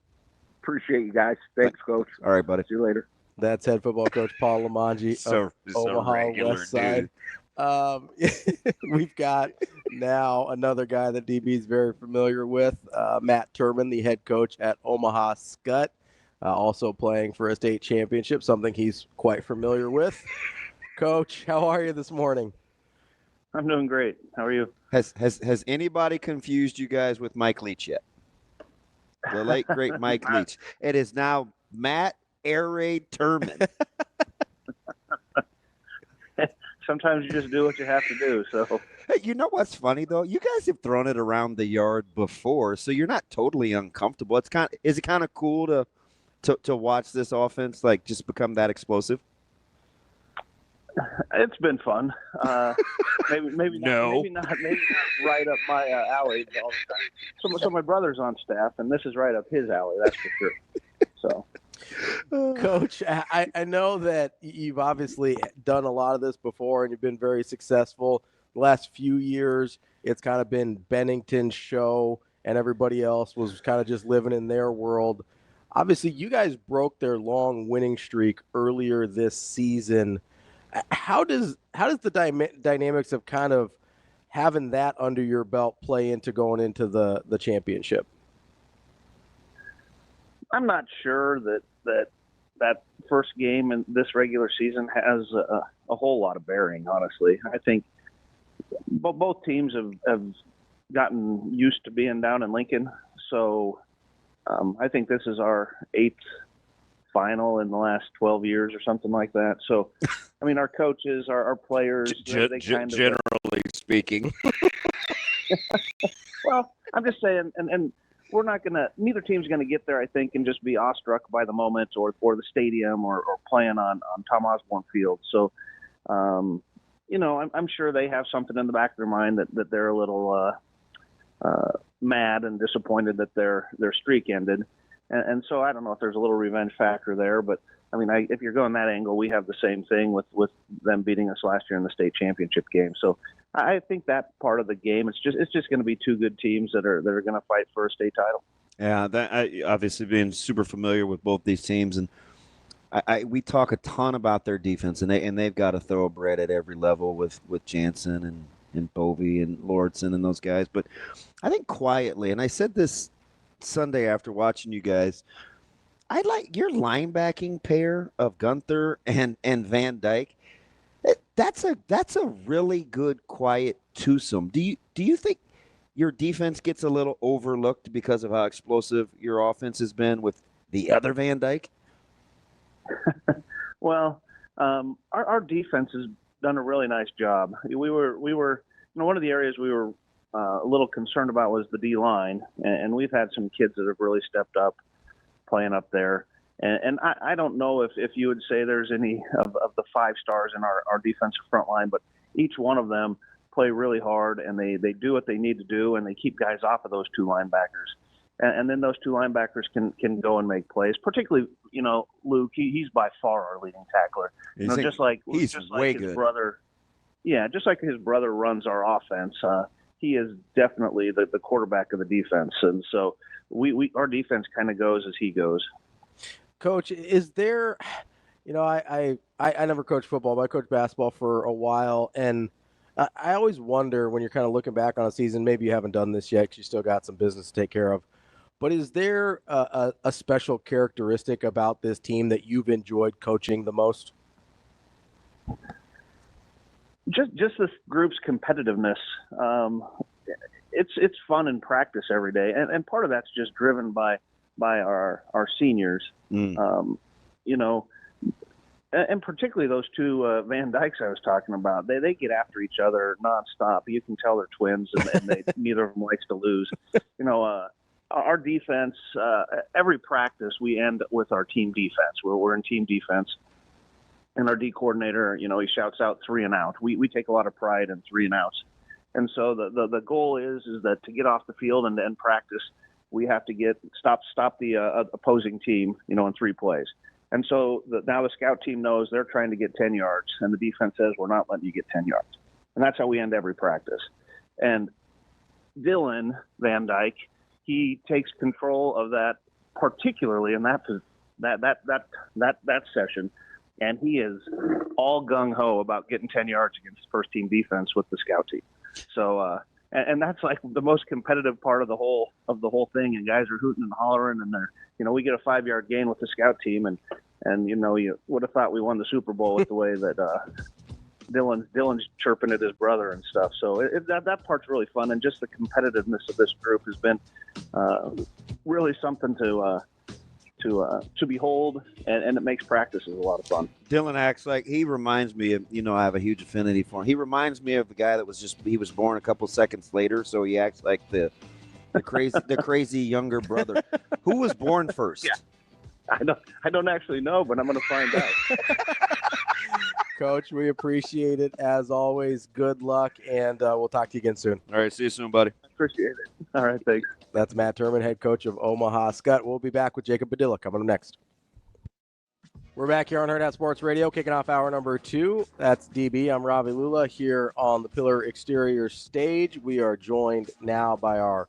appreciate you guys. Thanks, Coach. All right, buddy. See you later. That's head football coach Paul Limongi of Omaha Westside. We've got now another guy that DB is very familiar with, Matt Turman, the head coach at Omaha Skutt. also playing for a state championship, something he's quite familiar with. Coach, how are you this morning? I'm doing great. How are you? Has anybody confused you guys with Mike Leach yet? The late, great Mike Leach. It is now Matt Air Raid Turman. Sometimes you just do what you have to do. So, hey, you know what's funny though? You guys have thrown it around the yard before, so you're not totally uncomfortable. Is it kind of cool to watch this offense like just become that explosive? It's been fun. Maybe not right up my alley all the time. So my brother's on staff, and this is right up his alley. That's for sure. So. Coach, I know that you've obviously done a lot of this before and you've been very successful. The last few years, it's kind of been Bennington's show and everybody else was kind of just living in their world. Obviously, you guys broke their long winning streak earlier this season. How does the dynamics of kind of having that under your belt play into going into the championship? I'm not sure that first game in this regular season has a whole lot of bearing, honestly. I think both teams have gotten used to being down in Lincoln. So I think this is our 8th final in the last 12 years or something like that. So, I mean, our coaches, our players, they kind of, generally speaking. Well, I'm just saying, and we're not going to – neither team's going to get there, I think, and just be awestruck by the moment or the stadium or playing on Tom Osborne Field. So, you know, I'm sure they have something in the back of their mind that they're a little mad and disappointed that their streak ended. And so I don't know if there's a little revenge factor there. But, I mean, if you're going that angle, we have the same thing with them beating us last year in the state championship game. So I think that part of the game, it's just going to be two good teams that are going to fight for a state title. Yeah, obviously being super familiar with both these teams, and we talk a ton about their defense, and they've got a thoroughbred at every level with Jansen and Bovey and Lordson and those guys. But I think quietly, and I said this Sunday after watching you guys, I like your linebacking pair of Gunther and Van Dyke. That's a really good quiet twosome. Do you think your defense gets a little overlooked because of how explosive your offense has been with the other Van Dyke? Well, our defense has done a really nice job. We were you know, one of the areas we were a little concerned about was the D line, and we've had some kids that have really stepped up playing up there. And I don't know if you would say there's any of the 5 stars in our defensive front line, but each one of them play really hard, and they do what they need to do, and they keep guys off of those 2 linebackers. And then those 2 linebackers can go and make plays. Particularly, you know, Luke, he's by far our leading tackler. You know, just like his brother. Yeah, just like his brother runs our offense. He is definitely the quarterback of the defense, and so our defense kind of goes as he goes. Coach, is there, you know, I never coached football, but I coached basketball for a while, and I always wonder when you're kind of looking back on a season, maybe you haven't done this yet because you still got some business to take care of, but is there a special characteristic about this team that you've enjoyed coaching the most? Just this group's competitiveness. It's fun in practice every day, and part of that's just driven by our seniors. You know, and particularly those 2 Van Dykes I was talking about. They get after each other nonstop. You can tell they're twins, and neither of them likes to lose. You know, our defense, every practice we end with our team defense. We're in team defense. And our D coordinator, you know, he shouts out 3 and out. We take a lot of pride in 3 and outs. And so the goal is that to get off the field and to end practice, we have to stop the opposing team, you know, in 3 plays. And so now the scout team knows they're trying to get 10 yards, and the defense says we're not letting you get 10 yards. And that's how we end every practice. And Dylan Van Dyke, he takes control of that, particularly in that session. And he is all gung-ho about getting 10 yards against first-team defense with the scout team. So, and that's like the most competitive part of the whole thing. And guys are hooting and hollering, and they're, we get a 5-yard gain with the scout team, and you would have thought we won the Super Bowl with the way that Dylan's chirping at his brother and stuff. So that part's really fun, and just the competitiveness of this group has been really something to behold, and it makes practices a lot of fun. Dylan acts like he reminds me of, I have a huge affinity for him. He reminds me of the guy that he was born a couple seconds later, so he acts like the crazy younger brother. Who was born first? Yeah. I don't actually know, but I'm going to find out. Coach, we appreciate it as always. Good luck, and we'll talk to you again soon. All right, see you soon, buddy. Appreciate it. All right, thanks. That's Matt Turman, head coach of Omaha Skutt. We'll be back with Jacob Padilla coming up next. We're back here on Hurrdat Sports Radio, kicking off hour number 2. That's DB. I'm Ravi Lulla here on the Pillar Exterior stage. We are joined now by our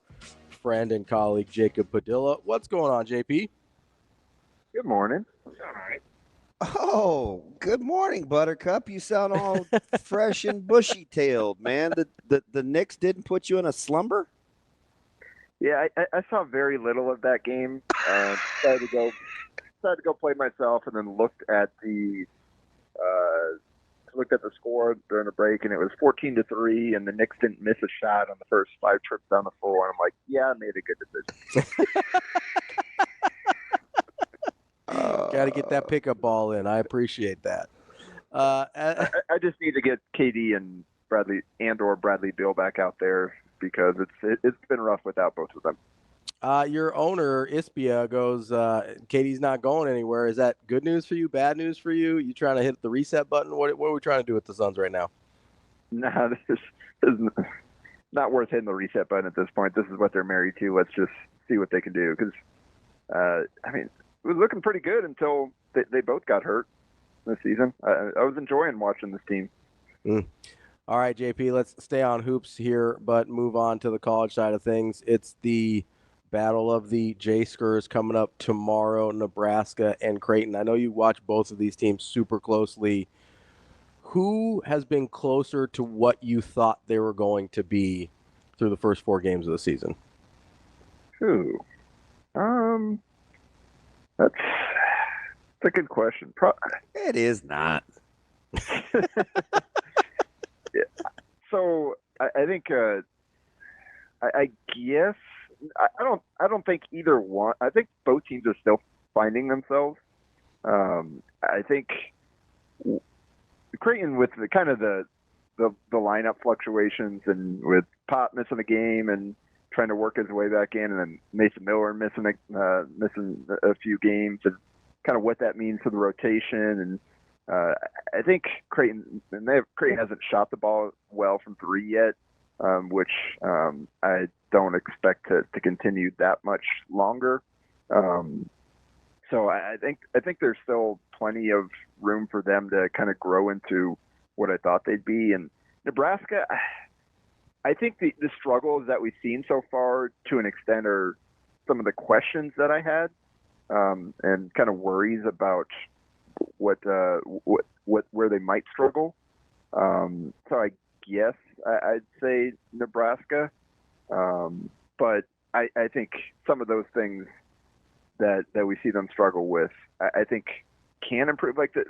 friend and colleague, Jacob Padilla. What's going on, JP? Good morning. All right. Oh, good morning, Buttercup. You sound all fresh and bushy-tailed, man. The Knicks didn't put you in a slumber? Yeah, I saw very little of that game. Decided to go play myself, and then looked at the score during the break, and it was 14-3, and the Knicks didn't miss a shot on the first 5 trips down the floor. And I'm like, yeah, I made a good decision. Got to get that pickup ball in. I appreciate that. I just need to get KD and Bradley Beal back out there, because it's been rough without both of them. Your owner, Ispia, goes, Katie's not going anywhere. Is that good news for you, bad news for you? You trying to hit the reset button? What are we trying to do with the Suns right now? Nah, this is not worth hitting the reset button at this point. This is what they're married to. Let's just see what they can do. Because, it was looking pretty good until they both got hurt this season. I was enjoying watching this team. All right, JP, let's stay on hoops here, but move on to the college side of things. It's the Battle of the J-Skers coming up tomorrow, Nebraska and Creighton. I know you watch both of these teams super closely. Who has been closer to what you thought they were going to be through the first 4 games of the season? Who? That's a good question. It is not. Yeah. So I think I guess I don't think either one. I think both teams are still finding themselves. I think Creighton, with the kind of the lineup fluctuations, and with Pop missing a game and trying to work his way back in, and then Mason Miller missing a few games, and kind of what that means for the rotation. And I think Creighton hasn't shot the ball well from 3 yet, which I don't expect to continue that much longer. So I think there's still plenty of room for them to kind of grow into what I thought they'd be. And Nebraska, I think the struggles that we've seen so far, to an extent, are some of the questions that I had, and kind of worries about where they might struggle. So I guess I'd say Nebraska, but I think some of those things that we see them struggle with, I think can improve. Like the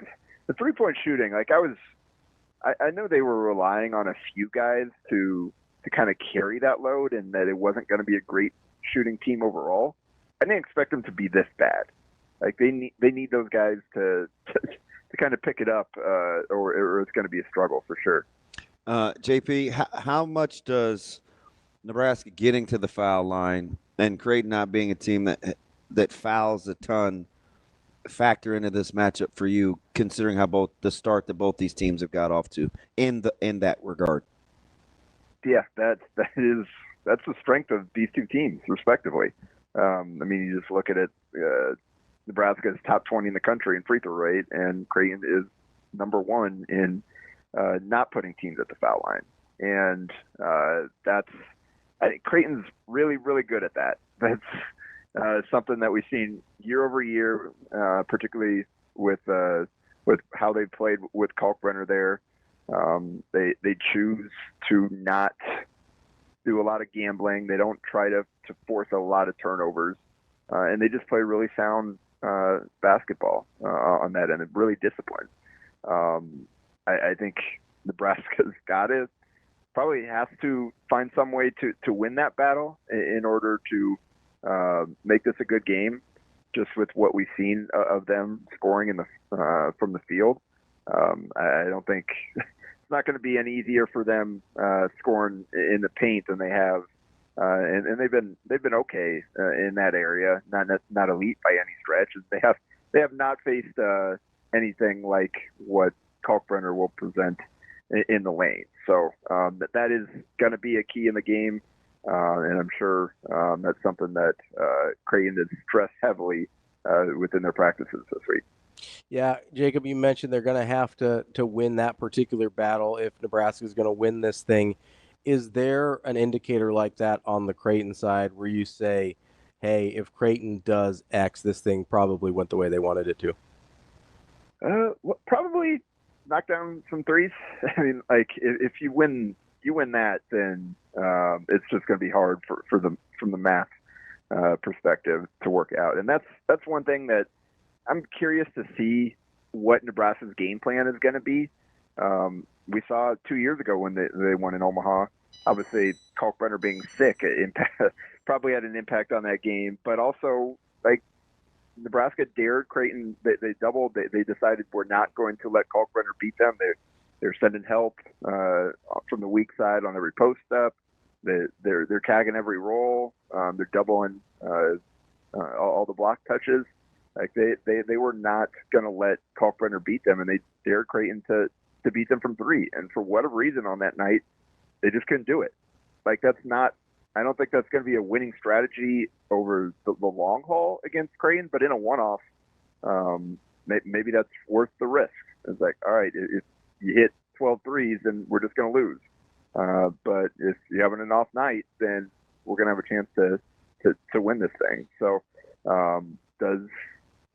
3-point shooting. Like I know they were relying on a few guys to kind of carry that load, and that it wasn't going to be a great shooting team overall. I didn't expect them to be this bad. Like they need those guys to kind of pick it up, or it's going to be a struggle for sure. JP, how much does Nebraska getting to the foul line and Creighton not being a team that fouls a ton factor into this matchup for you, considering how the start that both these teams have got off to in that regard? Yeah, that's the strength of these two teams, respectively. You just look at it. Nebraska is top 20 in the country in free throw rate, and Creighton is number 1 in not putting teams at the foul line. And I think Creighton's really, really good at that. That's something that we've seen year over year, particularly with how they played with Kalkbrenner there. They choose to not do a lot of gambling. They don't try to force a lot of turnovers, and they just play really sound basketball on that end, and really disciplined. I think Nebraska's probably has to find some way to win that battle in order to make this a good game, just with what we've seen of them scoring from the field. I don't think it's not going to be any easier for them scoring in the paint than they have, and they've been okay in that area, not elite by any stretch. They have not faced anything like what Kalkbrenner will present in the lane. So that is going to be a key in the game, and I'm sure that's something that Creighton has stressed heavily within their practices this week. Yeah, Jacob, you mentioned they're going to have to win that particular battle if Nebraska is going to win this thing. Is there an indicator like that on the Creighton side where you say, hey, if Creighton does X, this thing probably went the way they wanted it to? Probably knock down some threes. I mean, like if you win that, then it's just going to be hard from the math perspective to work out. And that's one thing that I'm curious to see what Nebraska's game plan is going to be. We saw 2 years ago when they won in Omaha. Obviously, Kalkbrenner being sick probably had an impact on that game. But also, like, Nebraska dared Creighton. They doubled. They decided we're not going to let Kalkbrenner beat them. They're sending help from the weak side on every post up. They're tagging every roll. They're doubling all the block touches. Like they were not going to let Kalkbrenner beat them, and they dared Creighton to beat them from three. And for whatever reason on that night, they just couldn't do it. Like I don't think that's going to be a winning strategy over the long haul against Creighton, but in a one-off, maybe that's worth the risk. It's like, all right, if you hit 12 threes, then we're just going to lose. But if you're having an off night, then we're going to have a chance to win this thing. So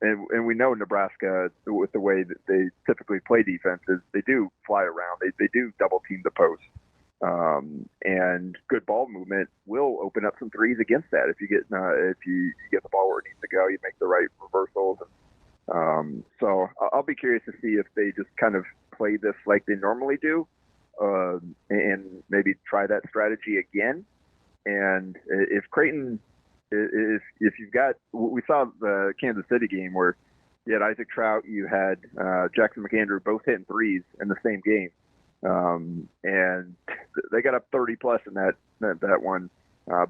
and we know Nebraska, with the way that they typically play defenses, they do fly around. They do double team the post. And good ball movement will open up some threes against that. If you get the ball where it needs to go, you make the right reversals. So I'll be curious to see if they just kind of play this like they normally do, and maybe try that strategy again. And if Creighton, if you've got, we saw the Kansas City game where you had Isaac Trout, you had Jackson McAndrew both hitting threes in the same game. And they got up 30 plus in that one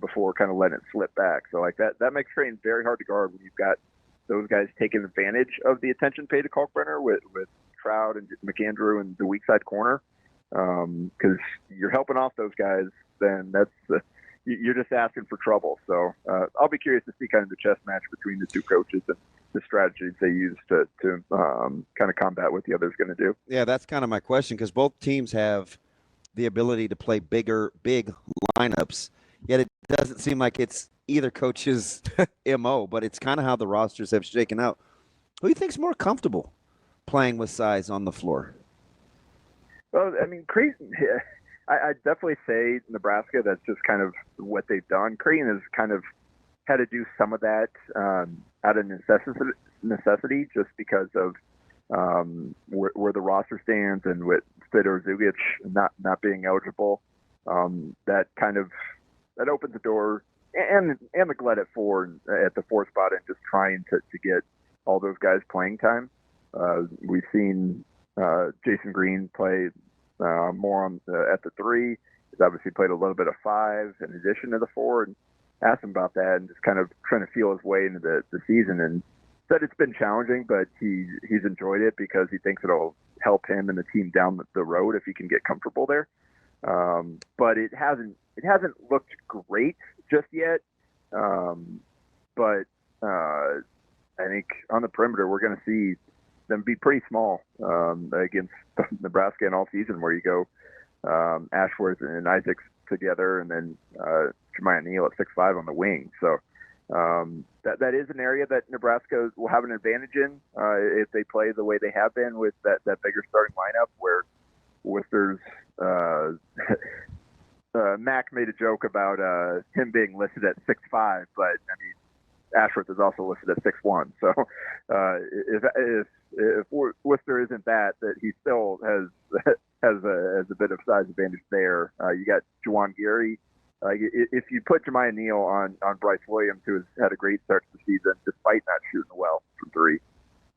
before kind of letting it slip back. So like that makes Creighton very hard to guard when you've got those guys taking advantage of the attention paid to Kalkbrenner with Trout and McAndrew in the weak side corner. Because you're helping off those guys, then you're just asking for trouble. So I'll be curious to see kind of the chess match between the two coaches and the strategies they use to kind of combat what the other's going to do. Yeah, that's kind of my question, because both teams have the ability to play big lineups, yet it doesn't seem like it's either coach's MO, but it's kind of how the rosters have shaken out. Who do you think's more comfortable playing with size on the floor? Well, I mean, Creighton, I'd definitely say Nebraska, that's just kind of what they've done. Creighton has kind of had to do some of that out of necessity just because of where the roster stands, and with Fedor Zugic not being eligible. That kind of opens the door, and the Glet at the four spot, and just trying to get all those guys playing time. We've seen Jason Green play more at the three. He's obviously played a little bit of five in addition to the four, and asked him about that, and just kind of trying to feel his way into the season, and said it's been challenging, but he's enjoyed it because he thinks it'll help him and the team down the road if he can get comfortable there. But it hasn't looked great just yet. But I think on the perimeter we're going to see them be pretty small against Nebraska in all season, where you go Ashworth and Isaacs together, and then Jemiah Neal at 6'5" on the wing. So that is an area that Nebraska will have an advantage in if they play the way they have been with that bigger starting lineup, where there's Mac made a joke about him being listed at 6'5", but I mean, Ashworth is also listed at 6'1". So if Worcester isn't that he still has a bit of size advantage there. You got Juwan Gary. If you put Jemiah Neal on Bryce Williams, who has had a great start to the season despite not shooting well from three,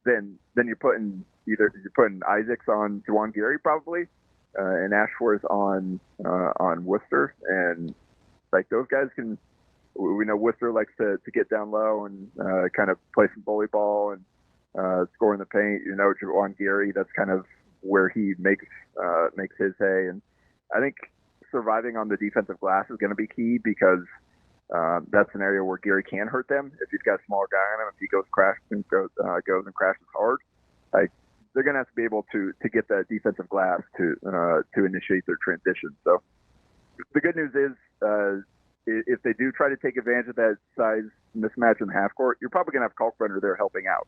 then you're putting Isaacs on Juwan Gary probably, and Ashworth on Worcester, and like those guys can. We know Worcester likes to get down low and kind of play some bully ball and score in the paint. You know, Juwan Gary, that's kind of where he makes his hay, and I think surviving on the defensive glass is going to be key because that's an area where Gary can hurt them if he's got a smaller guy on him. If he goes and crashes hard, like they're going to have to be able to get that defensive glass to initiate their transition. So the good news is if they do try to take advantage of that size mismatch in the half court, you're probably going to have Kalkbrenner there helping out.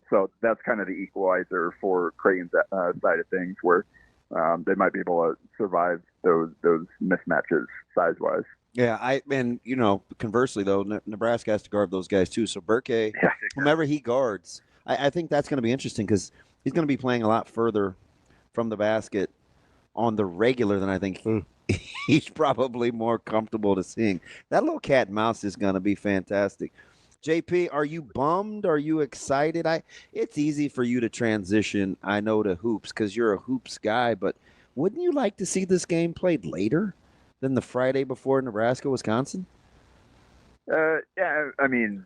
So that's kind of the equalizer for Creighton's side of things, where they might be able to survive those mismatches size-wise. Yeah, and conversely though, Nebraska has to guard those guys too. So Burke, whomever he guards, I think that's going to be interesting because he's going to be playing a lot further from the basket on the regular than I think he's probably more comfortable to seeing. That little cat and mouse is going to be fantastic. JP, are you bummed? Are you excited? It's easy for you to transition, I know, to hoops because you're a hoops guy, but wouldn't you like to see this game played later than the Friday before Nebraska-Wisconsin? Yeah, I mean,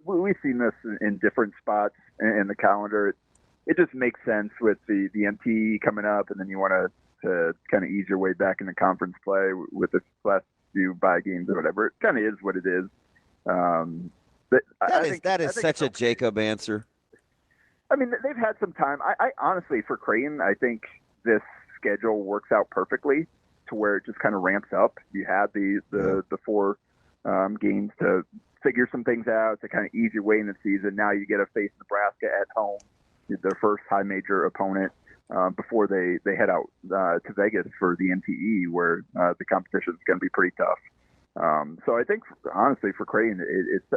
we've seen this in different spots in the calendar. It just makes sense with the MT coming up, and then you want to kind of ease your way back into conference play with the last few bye games or whatever. It kind of is what it is. But that is such a Jacob answer. I mean, they've had some time. I honestly, for Creighton, I think this schedule works out perfectly to where it just kind of ramps up. You had the 4 games to figure some things out, to kind of ease your way in the season. Now you get to face Nebraska at home, their first high major opponent, before they head out to Vegas for the NTE, where the competition is going to be pretty tough. So I think, honestly, for Creighton,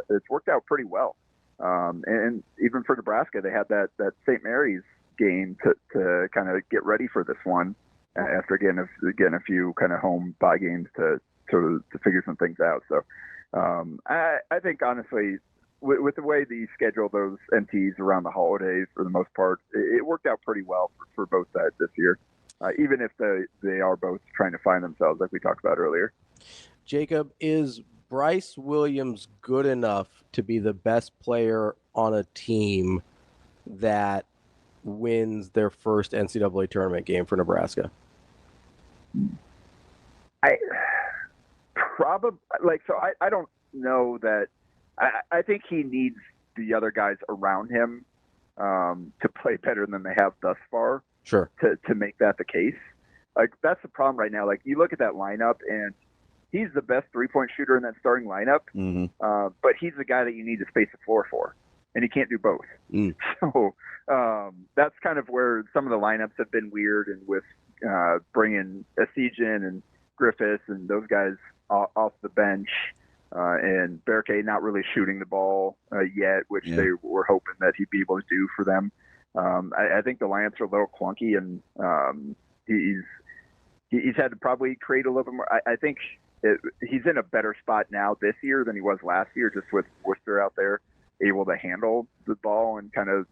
it's worked out pretty well. And even for Nebraska, they had that St. Mary's game to kind of get ready for this one after getting a few kind of home bye games to figure some things out. So I think, honestly, with the way they schedule those MTs around the holidays, for the most part, it worked out pretty well for both sides this year, even if they are both trying to find themselves, like we talked about earlier. Jacob, is Bryce Williams good enough to be the best player on a team that wins their first NCAA tournament game for Nebraska? I don't know that. I think he needs the other guys around him to play better than they have thus far. Sure. To make that the case. Like, that's the problem right now. Like, you look at that lineup, and he's the best three-point shooter in that starting lineup, but he's the guy that you need to space the floor for, and he can't do both. So that's kind of where some of the lineups have been weird, and with bringing Esijan and Griffiths and those guys off the bench, and Berke not really shooting the ball yet, which they were hoping that he'd be able to do for them. I think the lineups are a little clunky, and he's had to probably create a little bit more. I think he's in a better spot now this year than he was last year, just with Worcester out there able to handle the ball and kind of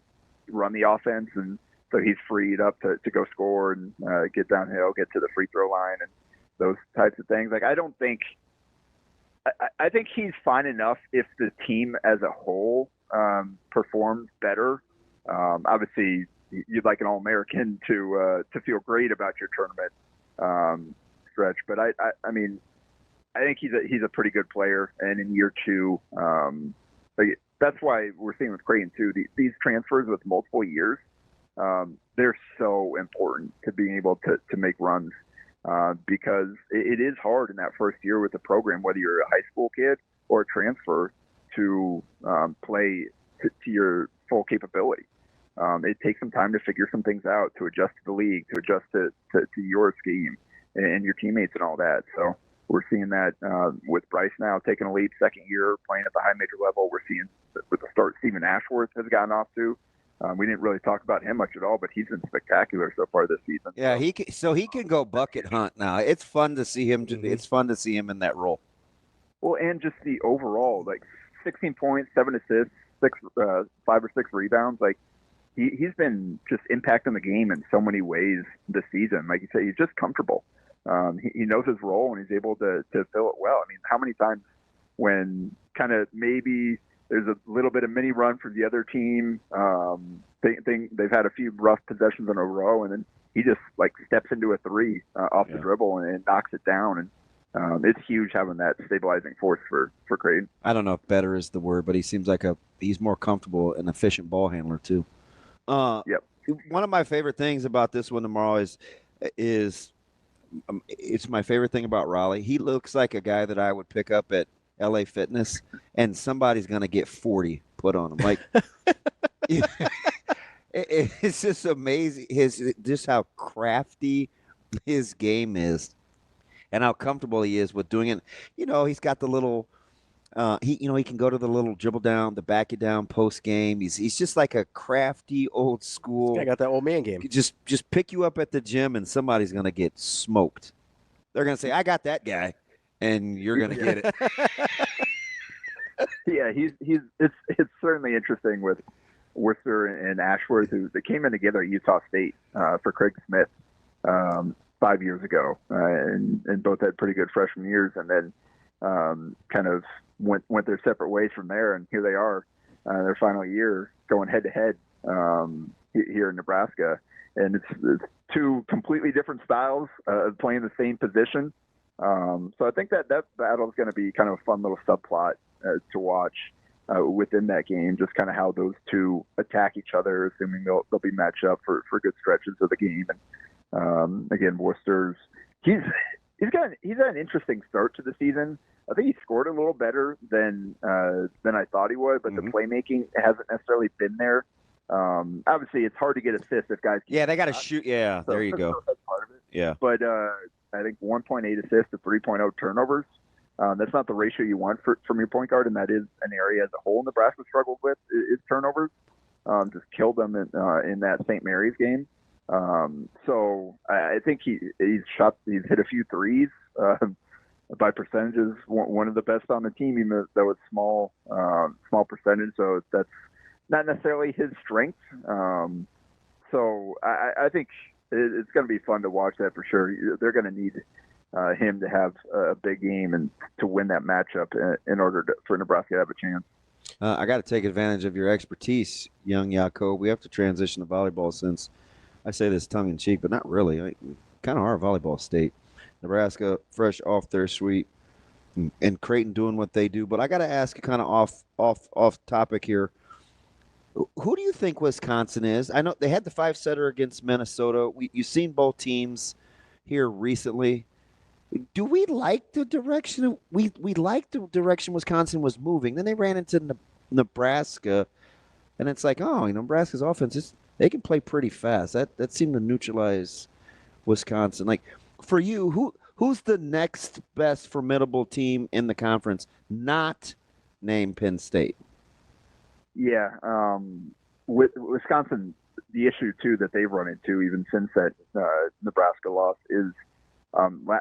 run the offense. And so he's freed up to go score and get downhill, get to the free throw line and those types of things. Like, I think he's fine enough if the team as a whole performs better. Obviously, you'd like an All-American to feel great about your tournament stretch, but I mean, I think he's a pretty good player, and in year 2, that's why we're seeing with Creighton too. These transfers with multiple years, they're so important to being able to make runs. Because it is hard in that first year with the program, whether you're a high school kid or a transfer, to play to your full capability. It takes some time to figure some things out, to adjust to the league, to adjust to your scheme. and your teammates and all that. So we're seeing that with Bryce now taking a lead, second year playing at the high major level. We're seeing with the start Stephen Ashworth has gotten off to. We didn't really talk about him much at all, but he's been spectacular so far this season. Yeah, he can go bucket hunt now. It's fun to see him. It's fun to see him in that role. Well, and just the overall, like 16 points, 7 assists, 5 or 6 rebounds. Like he's been just impacting the game in so many ways this season. Like you say, he's just comfortable. He knows his role and he's able to fill it well. I mean, how many times when kind of maybe there's a little bit of mini run for the other team. They've had a few rough possessions in a row, and then he just like steps into a 3 off the dribble and knocks it down. And it's huge having that stabilizing force for Creighton. I don't know if better is the word, but he seems like he's more comfortable and efficient ball handler too. Yep. One of my favorite things about this one tomorrow is it's my favorite thing about Raleigh. He looks like a guy that I would pick up at LA Fitness, and somebody's going to get 40 put on him. Like, it's just amazing just how crafty his game is and how comfortable he is with doing it. You know, he's got the little, he can go to the little dribble down, the back it down post game. He's just like a crafty old school. I got that old man game. Just pick you up at the gym and somebody's going to get smoked. They're going to say, I got that guy. And you're gonna get it. Yeah, it's certainly interesting with Worcester and Ashworth, who they came in together at Utah State for Craig Smith 5 years ago, and both had pretty good freshman years, and then kind of went their separate ways from there. And here they are, their final year, going head to head here in Nebraska, and it's 2 completely different styles of playing the same position. So I think that battle is going to be kind of a fun little subplot to watch within that game, just kind of how those 2 attack each other, assuming they'll be matched up for good stretches of the game. And again, Worcester's he's had an interesting start to the season. I think he scored a little better than I thought he would, but the playmaking hasn't necessarily been there. Obviously, it's hard to get assists if guys. Yeah, they got to shoot. Yeah, so, there you go. That's part of it. Yeah, but I think 1.8 assists to 3.0 turnovers. That's not the ratio you want from your point guard, and that is an area as a whole Nebraska struggled with is turnovers. Just killed them in that St. Mary's game. So I think he's hit a few threes by percentages, one of the best on the team, even though it's small percentage. So that's not necessarily his strength. So I think it's going to be fun to watch that for sure. They're going to need him to have a big game and to win that matchup in order for Nebraska to have a chance. I got to take advantage of your expertise, young Jakob. We have to transition to volleyball since I say this tongue-in-cheek, but not really. We kind of are a volleyball state. Nebraska fresh off their sweep and Creighton doing what they do. But I got to ask you kind of off topic here. Who do you think Wisconsin is? I know they had the 5-setter against Minnesota. You've seen both teams here recently. Do we like the direction we like the direction Wisconsin was moving? Then they ran into Nebraska, and it's like, Nebraska's offense they can play pretty fast. That seemed to neutralize Wisconsin. Like for you, who's the next best formidable team in the conference? Not named Penn State. Yeah, with Wisconsin, the issue too that they've run into even since that Nebraska loss is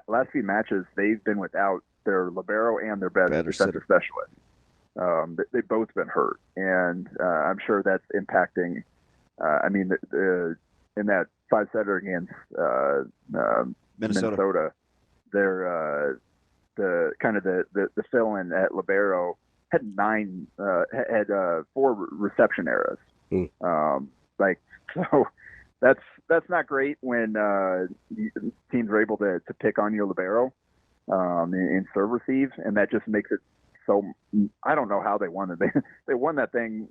last few matches they've been without their libero and their best center specialist. They've both been hurt, and I'm sure that's impacting. In that 5-setter against Minnesota, they're the kind of the fill-in at libero had 4 reception errors. So that's not great when teams are able to pick on your libero in serve receive, and that just makes it so. I don't know how they won it. They won that thing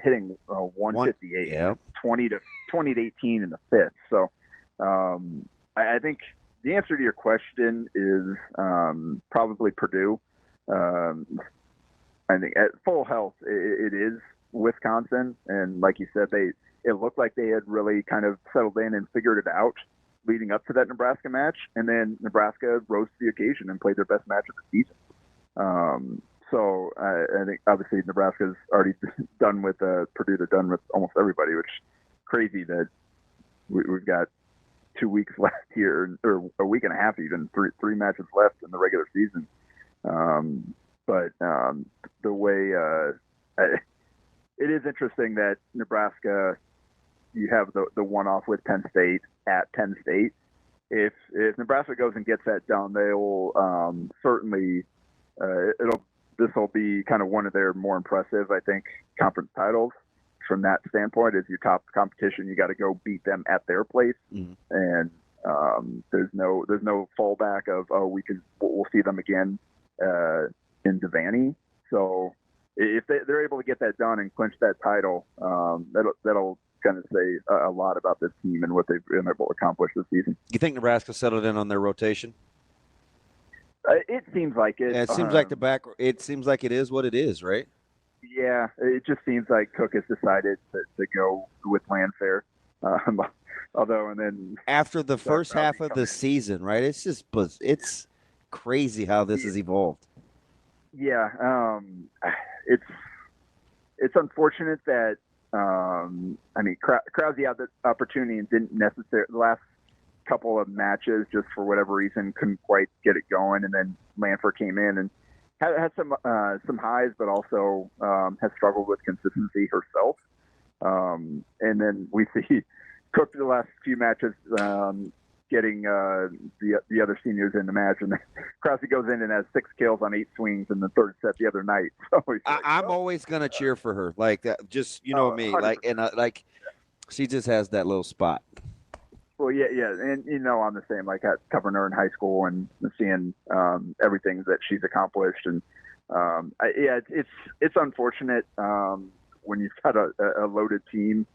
hitting 158, 20 to 18 in the 5th. So I think the answer to your question is probably Purdue. I think at full health, it is Wisconsin, and like you said, it looked like they had really kind of settled in and figured it out leading up to that Nebraska match, and then Nebraska rose to the occasion and played their best match of the season. So I think obviously Nebraska's already done with Purdue. They're done with almost everybody, which is crazy that we've got 2 weeks left here, or a week and a half even, three matches left in the regular season. But the way it is interesting that Nebraska, you have the one-off with Penn State at Penn State. If Nebraska goes and gets that done, they'll certainly this will be kind of one of their more impressive, I think, conference titles. From that standpoint, as your top competition, you got to go beat them at their place, and there's no fallback of we'll see them again in Devaney. So if they're able to get that done and clinch that title, that'll kind of say a lot about this team and what they've been able to accomplish this season. You think Nebraska settled in on their rotation? It seems like it. Yeah, it seems like it seems like it is what it is, right? Yeah, it just seems like Cook has decided to go with Landfair. Although, and then after the first half of the season, right? It's crazy how this has evolved. Yeah, it's unfortunate that Krause had the opportunity and didn't necessarily the last couple of matches, just for whatever reason, couldn't quite get it going, and then Landfair came in and had some highs, but also has struggled with consistency herself. And then we see Cook the last few matches getting the other seniors in the match, and Krause goes in and has 6 kills on 8 swings in the third set the other night. So I'm always gonna cheer for her, like that. Just me, 100%. like she just has that little spot. Well, yeah, and I'm the same. Like covering her in high school and seeing everything that she's accomplished, and it's unfortunate when you've got a loaded team.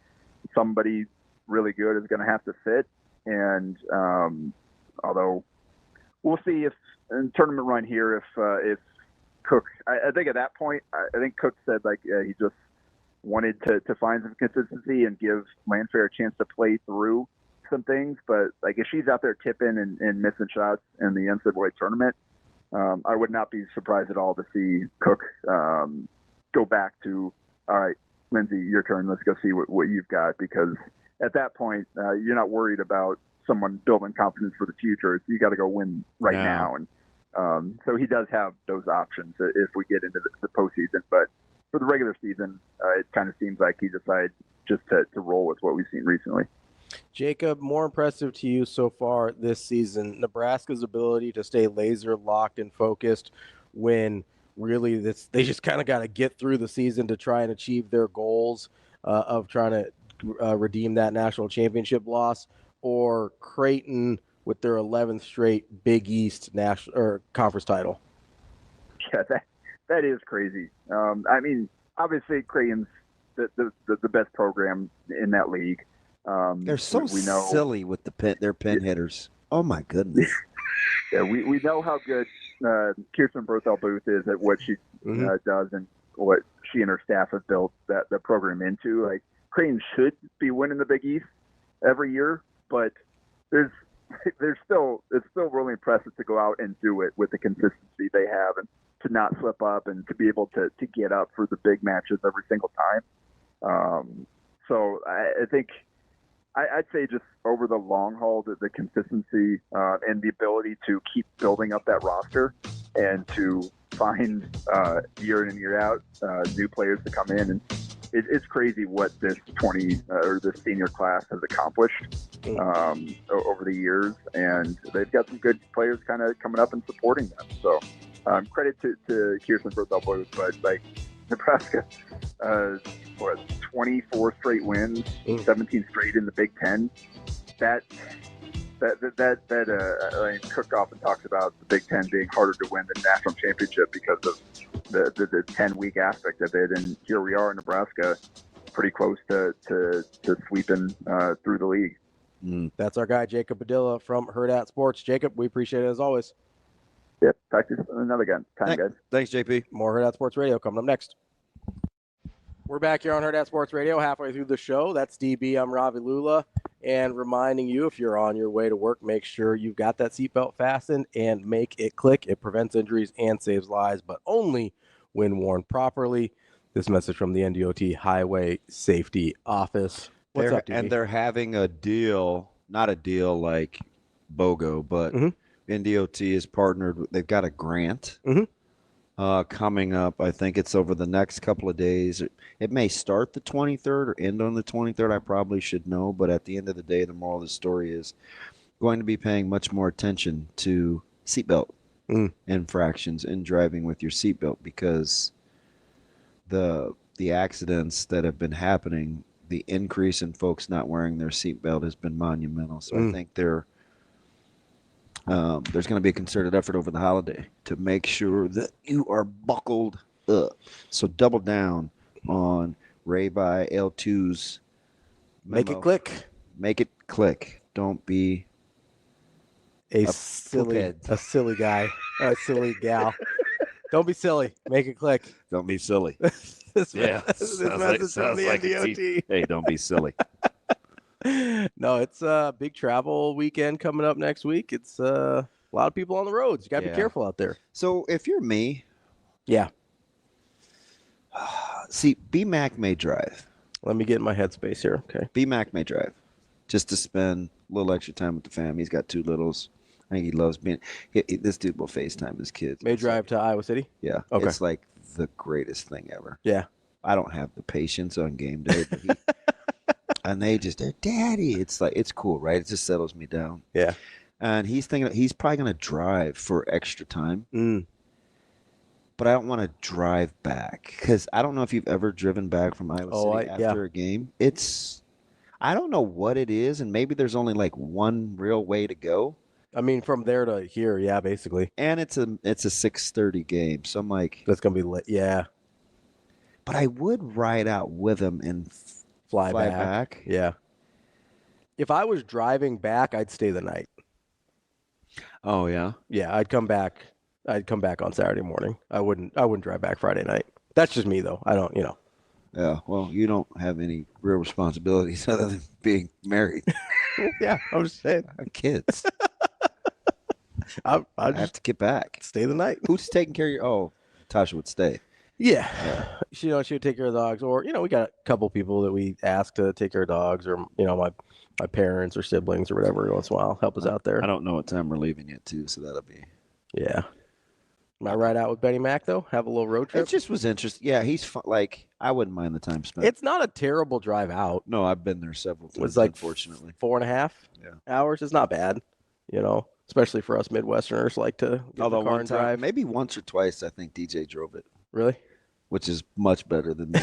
Somebody really good is going to have to fit, and although we'll see if in tournament run here if Cook. I think at that point, I think Cook said he just wanted to find some consistency and give Landfair a chance to play through some things, but if she's out there tipping and missing shots in the NCAA tournament, I would not be surprised at all to see Cook go back to, all right, Lindsay, your turn. Let's go see what you've got, because at that point, you're not worried about someone building confidence for the future. You got to go win right now. And so he does have those options if we get into the postseason. But for the regular season, it kind of seems like he decided just to roll with what we've seen recently. Jacob, more impressive to you so far this season, Nebraska's ability to stay laser locked and focused when really they just kind of got to get through the season to try and achieve their goals of trying to redeem that national championship loss, or Creighton with their 11th straight Big East national or conference title? Yeah, that is crazy. Obviously Creighton's the best program in that league. They're so silly with their pin hitters. Oh my goodness. Yeah, we know how good Kirsten Berthel Booth is at what she does and what she and her staff have built the program into. Creighton should be winning the Big East every year, but it's still really impressive to go out and do it with the consistency they have, and to not slip up and to be able to get up for the big matches every single time. So I think I'd say just over the long haul, the consistency and the ability to keep building up that roster and to find year in and year out new players to come in. And it's crazy what this this senior class has accomplished over the years. And they've got some good players kind of coming up and supporting them. So credit to Kirsten Berthel, but Nebraska, 24 straight wins, 17 straight in the Big Ten. Cook often talks about the Big Ten being harder to win than national championship because of the 10-week aspect of it. And here we are in Nebraska, pretty close to sweeping through the league. That's our guy, Jacob Padilla from Hurrdat Sports. Jacob, we appreciate it as always. Yep, practice another time, guys. Thanks, JP. More Hurrdat Sports Radio coming up next. We're back here on Hurrdat Sports Radio, halfway through the show. That's DB. I'm Ravi Lulla, and reminding you, if you're on your way to work, make sure you've got that seatbelt fastened and make it click. It prevents injuries and saves lives, but only when worn properly. This message from the NDOT Highway Safety Office. What's up, DB? And they're having a deal, not a deal like BOGO, but NDOT is partnered. They've got a grant coming up. I think it's over the next couple of days. It may start the 23rd or end on the 23rd. I probably should know, but at the end of the day, the moral of the story is going to be paying much more attention to seatbelt infractions and driving with your seatbelt, because the accidents that have been happening, the increase in folks not wearing their seatbelt has been monumental. So I think there's going to be a concerted effort over the holiday to make sure that you are buckled up. So double down on Ravi L2's memo. Make it click. Make it click. Don't be a silly guy, a silly gal. Don't be silly. Make it click. Don't be silly. This sounds message from the NDOT. Hey, don't be silly. No, it's a big travel weekend coming up next week. It's a lot of people on the roads. You got to be careful out there. So if you're me, see, B-Mac may drive. Let me get in my headspace here. Okay. B-Mac may drive just to spend a little extra time with the fam. He's got 2 littles. I think he loves being this dude will FaceTime his kids. May drive to Iowa City? Yeah. Okay. It's like the greatest thing ever. Yeah. I don't have the patience on game day, but and they're daddy. It's like, it's cool, right? It just settles me down. Yeah. And he's thinking he's probably going to drive for extra time. But I don't want to drive back, because I don't know if you've ever driven back from Iowa City after a game. I don't know what it is, and maybe there's only like one real way to go. I mean, from there to here, yeah, basically. And it's a 6:30 game, so I'm like, that's gonna be lit. Yeah. But I would ride out with him and fly back. Yeah. If I was driving back, I'd stay the night. Oh yeah. Yeah, I'd come back on Saturday morning. I wouldn't drive back Friday night. That's just me though. I don't, Yeah, well, you don't have any real responsibilities other than being married. Yeah, I'm just saying. I have kids. I have to get back. Stay the night. Who's taking care of you? Oh, Tasha would stay. Yeah. She would take care of the dogs, or we got a couple people that we ask to take care of dogs, or my parents or siblings or whatever once in a while help us out there. I don't know what time we're leaving yet too, so that'll be. Yeah. Might ride out with Benny Mac though. Have a little road trip. It just was interesting. Yeah, he's fun. Like, I wouldn't mind the time spent. It's not a terrible drive out. No, I've been there several times. It's like unfortunately 4.5 hours. It's not bad, especially for us Midwesterners like to get Although in the car one and time, drive. maybe once or twice, I think DJ drove it. Really? Which is much better than me.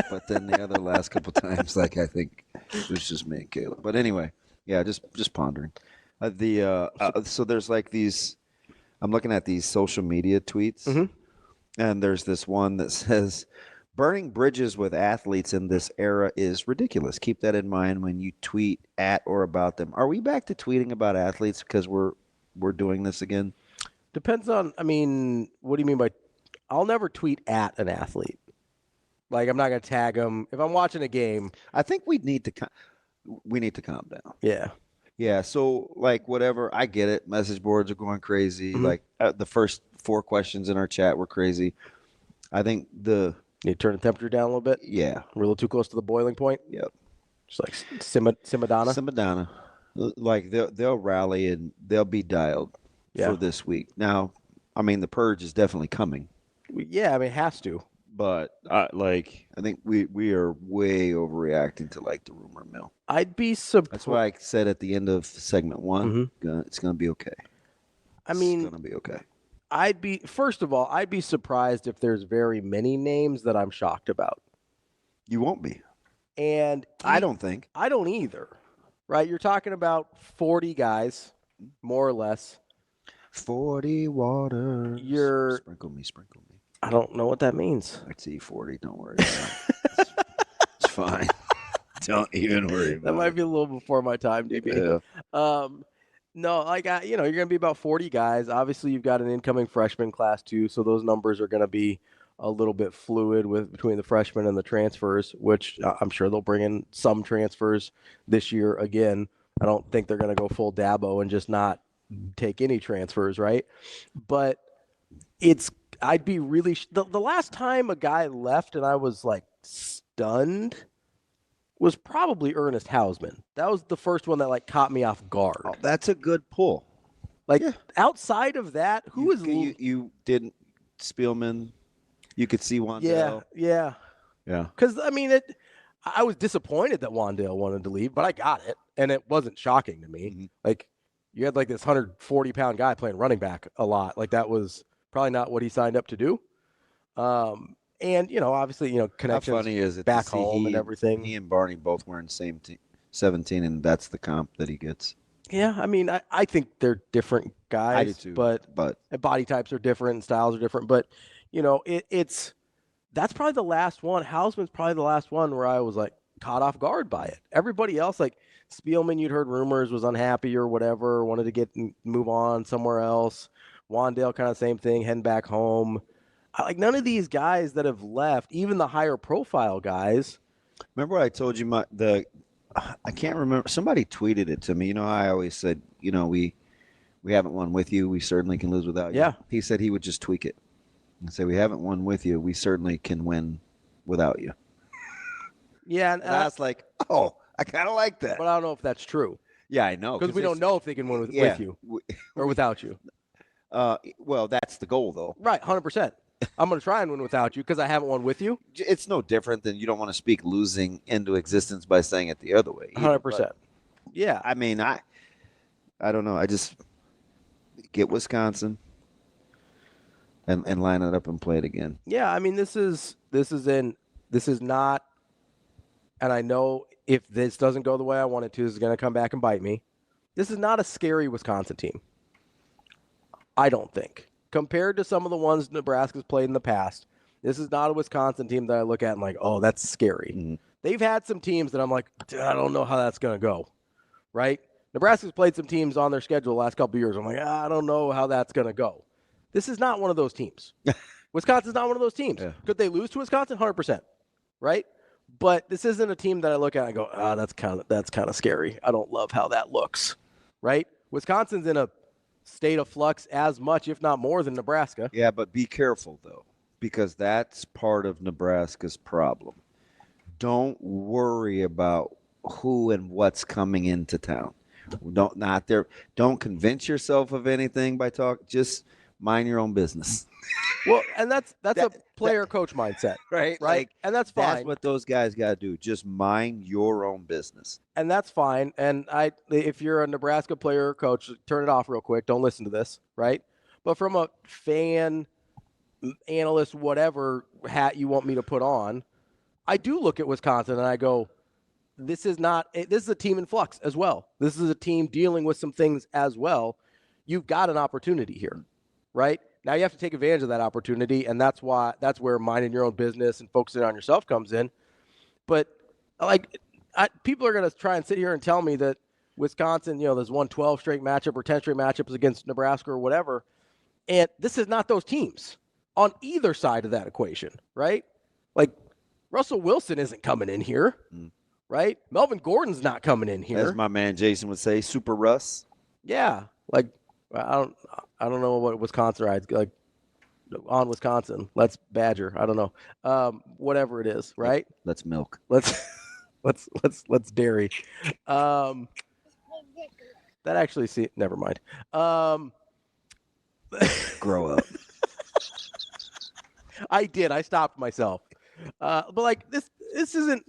But then the other last couple times, like, I think it was just me and Caleb. But anyway, yeah, just pondering. So there's like these. I'm looking at these social media tweets, and there's this one that says, "Burning bridges with athletes in this era is ridiculous. Keep that in mind when you tweet at or about them." Are we back to tweeting about athletes because we're doing this again? Depends on. I mean, what do you mean by? I'll never tweet at an athlete. Like, I'm not gonna tag them if I'm watching a game. I think we need to calm down. Yeah. Yeah, so, like, whatever, I get it. Message boards are going crazy. Like, the first 4 questions in our chat were crazy. I think need to turn the temperature down a little bit. Yeah. We're a little too close to the boiling point. Yep. Just like Simadonna. Simadonna. Like, they'll rally and they'll be dialed for this week. Now, I mean, the purge is definitely coming. Yeah, I mean, it has to. But, I think we are way overreacting to, like, the rumor mill. I'd be surprised. That's why I said at the end of segment 1, it's going to be okay. I mean, it's going to be okay. First of all, I'd be surprised if there's very many names that I'm shocked about. You won't be. And I don't think. I don't either. Right? You're talking about 40 guys, more or less. 40 waters. Sprinkle me. I don't know what that means. I see 40. Don't worry about it. It's fine. Don't even worry about it. That might be a little before my time, DB. Yeah. No, like, you're going to be about 40 guys. Obviously, you've got an incoming freshman class too, so those numbers are going to be a little bit fluid between the freshmen and the transfers, which I'm sure they'll bring in some transfers this year again. I don't think they're going to go full Dabo and just not take any transfers, right? But I'd be really the last time a guy left and I was like stunned was probably Ernest Hausman. That was the first one that like caught me off guard. Oh, that's a good pull. Like outside of that, you didn't Spielman? You could see Wandale. Yeah. Because I mean, I was disappointed that Wandale wanted to leave, but I got it, and it wasn't shocking to me. Mm-hmm. Like you had like this 140-pound guy playing running back a lot. Like that was probably not what he signed up to do. And obviously, connections. How funny is it back home and everything? He and Barney both wearing the same 17, and that's the comp that he gets. Yeah, I mean, I think they're different guys. I do too, but body types are different and styles are different. But that's probably the last one. Hausman's probably the last one where I was like caught off guard by it. Everybody else, like Spielman, you'd heard rumors was unhappy or whatever, wanted to move on somewhere else. Wandale, kind of same thing, heading back home. Like none of these guys that have left, even the higher profile guys. Remember what I told you? I can't remember. Somebody tweeted it to me. I always said, we haven't won with you. We certainly can lose without you. Yeah. He said he would just tweak it and say, we haven't won with you. We certainly can win without you. Yeah. And I was like, oh, I kind of like that. But I don't know if that's true. Yeah, I know. Because we don't know if they can win with you or without you. Well, that's the goal, though. Right, 100%. I'm going to try and win without you because I haven't won with you. It's no different than you don't want to speak losing into existence by saying it the other way. 100%. Yeah. I mean, I don't know. I just get Wisconsin and line it up and play it again. Yeah, I mean, this is not, and I know if this doesn't go the way I want it to, this is going to come back and bite me. This is not a scary Wisconsin team. I don't think. Compared to some of the ones Nebraska's played in the past, this is not a Wisconsin team that I look at and like, oh, that's scary. Mm-hmm. They've had some teams that I'm like, I don't know how that's going to go, right? Nebraska's played some teams on their schedule the last couple of years. I'm like, I don't know how that's going to go. This is not one of those teams. Wisconsin's not one of those teams. Yeah. Could they lose to Wisconsin? 100%, right? But this isn't a team that I look at and I go, that's kind of scary. I don't love how that looks, right? Wisconsin's in a state of flux as much, if not more, than Nebraska. Yeah, but be careful, though, because that's part of Nebraska's problem. Don't worry about who and what's coming into town. Don't convince yourself of anything by talking. Just mind your own business. Well, and that's a player-coach mindset, right? Right, and that's fine. That's what those guys got to do. Just mind your own business. And that's fine. And if you're a Nebraska player or coach, turn it off real quick. Don't listen to this, right? But from a fan, analyst, whatever hat you want me to put on, I do look at Wisconsin and I go, this is a team in flux as well. This is a team dealing with some things as well. You've got an opportunity here, right? Now you have to take advantage of that opportunity, and that's where minding your own business and focusing on yourself comes in. But people are going to try and sit here and tell me that Wisconsin, there's won 12 straight matchup or 10 straight matchups against Nebraska or whatever, and this is not those teams on either side of that equation, right? Like Russell Wilson isn't coming in here, right? Melvin Gordon's not coming in here. As my man Jason would say, Super Russ. Yeah, like I don't know what Wisconsin rides like on Wisconsin. Let's Badger. I don't know. Whatever it is, right? Let's milk. Let's dairy. That actually never mind. Grow up. I did. I stopped myself. But like this isn't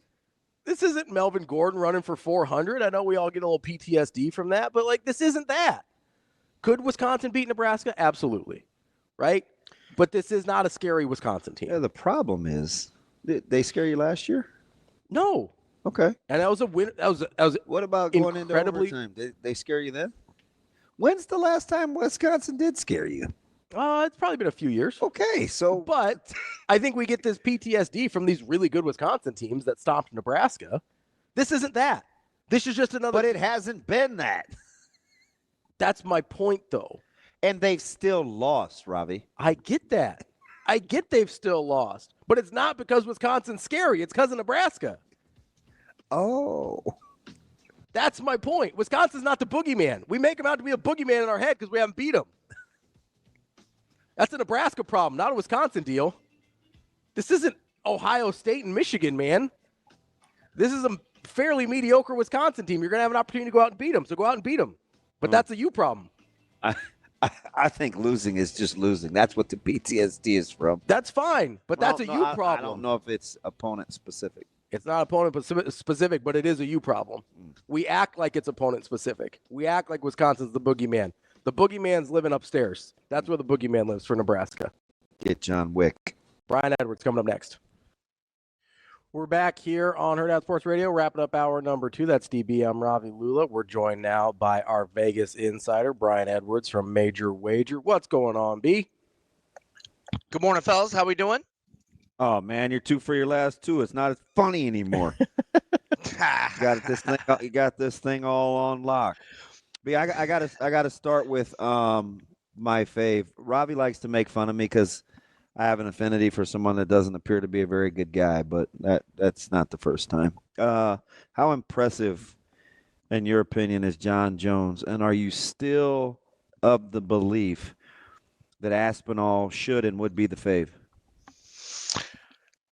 Melvin Gordon running for 400. I know we all get a little PTSD from that, but like this isn't that. Could Wisconsin beat Nebraska? Absolutely. Right? But this is not a scary Wisconsin team. Yeah, the problem is, did they scare you last year? No. Okay. And that was a win. That was what about going into overtime? Did they scare you then? When's the last time Wisconsin did scare you? It's probably been a few years. Okay, but I think we get this PTSD from these really good Wisconsin teams that stomped Nebraska. This isn't that. This is just another. But it hasn't been that. That's my point, though. And they've still lost, Ravi. I get that. I get they've still lost, but it's not because Wisconsin's scary. It's because of Nebraska. Oh. That's my point. Wisconsin's not the boogeyman. We make them out to be a boogeyman in our head because we haven't beat them. That's a Nebraska problem, not a Wisconsin deal. This isn't Ohio State and Michigan, man. This is a fairly mediocre Wisconsin team. You're going to have an opportunity to go out and beat them, so go out and beat them. But that's a you problem. I think losing is just losing. That's what the PTSD is from. That's fine, but that's a you problem. I don't know if it's opponent specific. It's not opponent specific, but it is a you problem. We act like it's opponent specific. We act like Wisconsin's the boogeyman. The boogeyman's living upstairs. That's where the boogeyman lives for Nebraska. Get John Wick. Brian Edwards coming up next. We're back here on Hurrdat Sports Radio, wrapping up hour number 2. That's DB. I'm Ravi Lulla. We're joined now by our Vegas insider, Brian Edwards from Major Wager. What's going on, B? Good morning, fellas. How we doing? Oh, man, you're 2 for your last 2. It's not as funny anymore. You got this thing all on lock. B, I gotta start with my fave. Ravi likes to make fun of me because I have an affinity for someone that doesn't appear to be a very good guy, but that's not the first time. How impressive, in your opinion, is John Jones? And are you still of the belief that Aspinall should and would be the fave?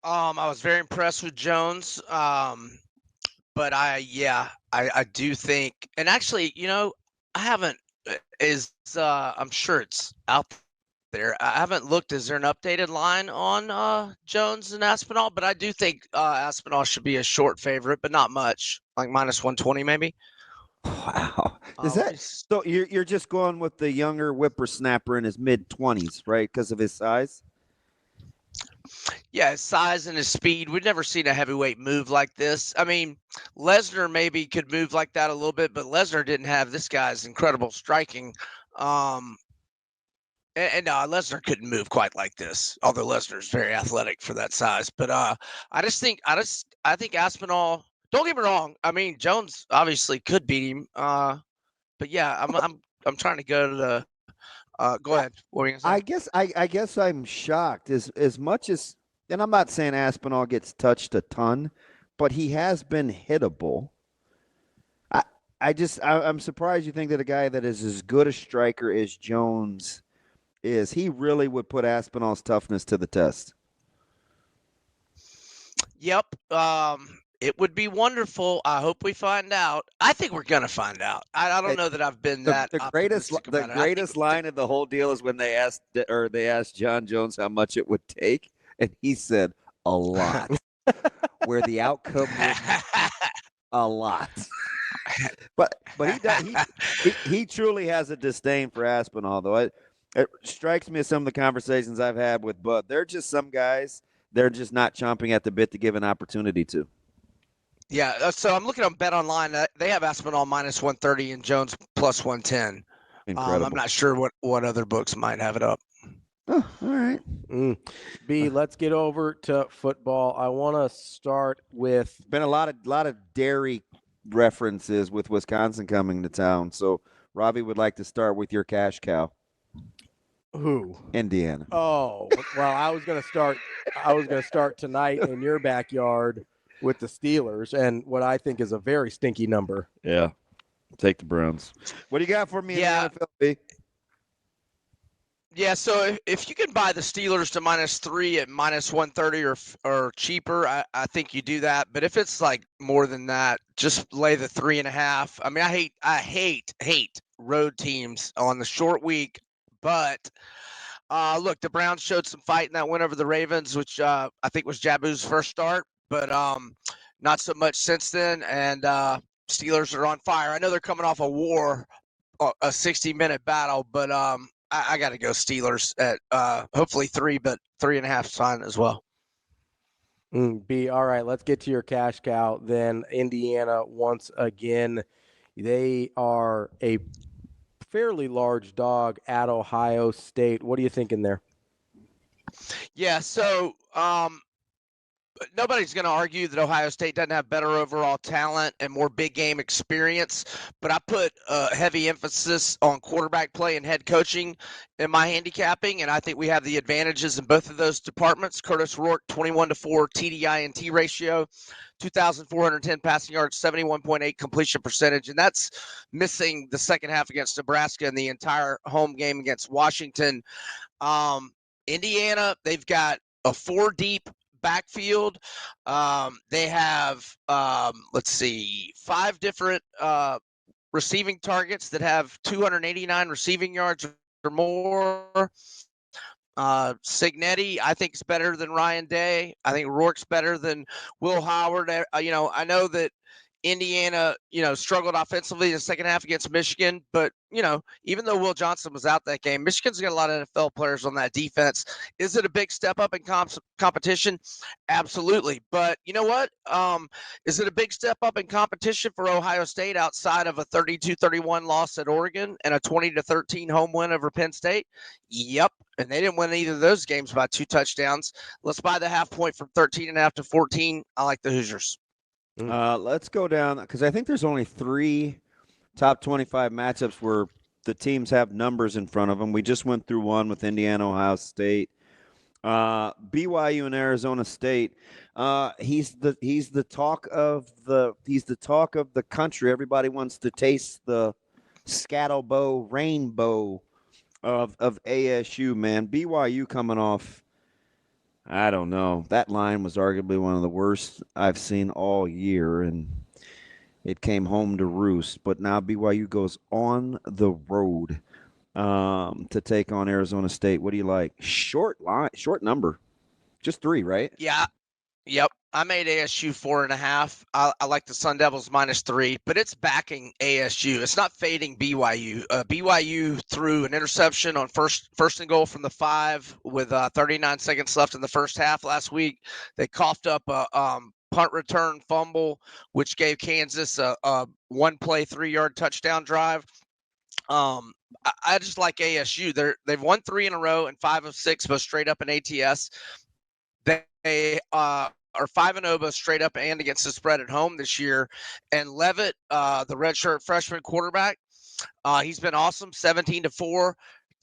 I was very impressed with Jones. But I do think, and actually, I haven't, I'm sure it's out there. I haven't looked. Is there an updated line on Jones and Aspinall? But I do think Aspinall should be a short favorite, but not much, like minus 120 maybe. Wow. So you're just going with the younger whippersnapper in his mid-20s, right, because of his size? Yeah, his size and his speed. We've never seen a heavyweight move like this. I mean, Lesnar maybe could move like that a little bit, but Lesnar didn't have this guy's incredible striking. And Lesnar couldn't move quite like this, although Lesnar's very athletic for that size. But I think Aspinall. Don't get me wrong. I mean, Jones obviously could beat him. But yeah, I'm trying to go to the. Go ahead. What were you gonna say? I guess I'm shocked as much as, and I'm not saying Aspinall gets touched a ton, but he has been hittable. I'm surprised you think that a guy that is as good a striker as Jones is, he really would put Aspinall's toughness to the test. Yep. It would be wonderful. I hope we find out. I think we're gonna find out. I don't know that I've been that. The greatest line of the whole deal is when they asked John Jones how much it would take, and he said a lot. Where the outcome was a lot. But he truly has a disdain for Aspinall, though. It strikes me as some of the conversations I've had with Bud. They're just some guys. They're just not chomping at the bit to give an opportunity to. Yeah, so I'm looking on Bet Online. They have Aspinall minus 130 and Jones plus 110. Incredible. I'm not sure what other books might have it up. Oh, all right. B, let's get over to football. I want to start with been a lot of dairy references with Wisconsin coming to town. So Ravi would like to start with your cash cow. Who? Indiana. Oh, well, I was going to start tonight in your backyard with the Steelers and what I think is a very stinky number. Yeah. Take the Browns. What do you got for me in the NFL, B? Yeah, so if you can buy the Steelers to -3 at minus 130 or cheaper, I think you do that. But if it's like more than that, just lay the 3.5. I mean, I hate road teams on the short week. But look, the Browns showed some fight in that win over the Ravens, which I think was Jabu's first start, but not so much since then. And Steelers are on fire. I know they're coming off a 60-minute battle, but I got to go Steelers at hopefully 3, but 3.5 is fine as well. B, all right, let's get to your cash cow then. Indiana, once again, they are a fairly large dog at Ohio State. What are you thinking there? Yeah, so nobody's going to argue that Ohio State doesn't have better overall talent and more big game experience, but I put heavy emphasis on quarterback play and head coaching in my handicapping, and I think we have the advantages in both of those departments. Curtis Rourke, 21-4 TDI-INT ratio, 2,410 passing yards, 71.8 completion percentage, and that's missing the second half against Nebraska and the entire home game against Washington. Indiana, they've got a 4-deep backfield. They have, 5 different receiving targets that have 289 receiving yards or more. Signetti, I think, is better than Ryan Day. I think Rourke's better than Will Howard. I know that Indiana, struggled offensively in the second half against Michigan, but, even though Will Johnson was out that game, Michigan's got a lot of NFL players on that defense. Is it a big step up in competition? Absolutely. But you know what? Is it a big step up in competition for Ohio State outside of a 32-31 loss at Oregon and a 20-13 home win over Penn State? Yep. And they didn't win either of those games by 2 touchdowns. Let's buy the half point from 13.5 to 14. I like the Hoosiers. Let's go down because I think there's only 3 top 25 matchups where the teams have numbers in front of them. We just went through one with Indiana, Ohio State, BYU, and Arizona State. He's the talk of the country. Everybody wants to taste the Scattlebow rainbow of ASU. Man, BYU coming off. I don't know. That line was arguably one of the worst I've seen all year, and it came home to roost. But now BYU goes on the road to take on Arizona State. What do you like? Short number. Just 3, right? Yeah. Yep. I made ASU 4.5. I like the Sun Devils -3, but it's backing ASU. It's not fading BYU. BYU threw an interception on first and goal from the 5 with 39 seconds left in the first half last week. They coughed up a punt return fumble, which gave Kansas a 1-play 3-yard touchdown drive. I just like ASU. They've won 3 in a row and 5 of 6, both straight up in ATS. They are 5-0 both straight up and against the spread at home this year. And Levitt, the redshirt freshman quarterback, he's been awesome. 17-4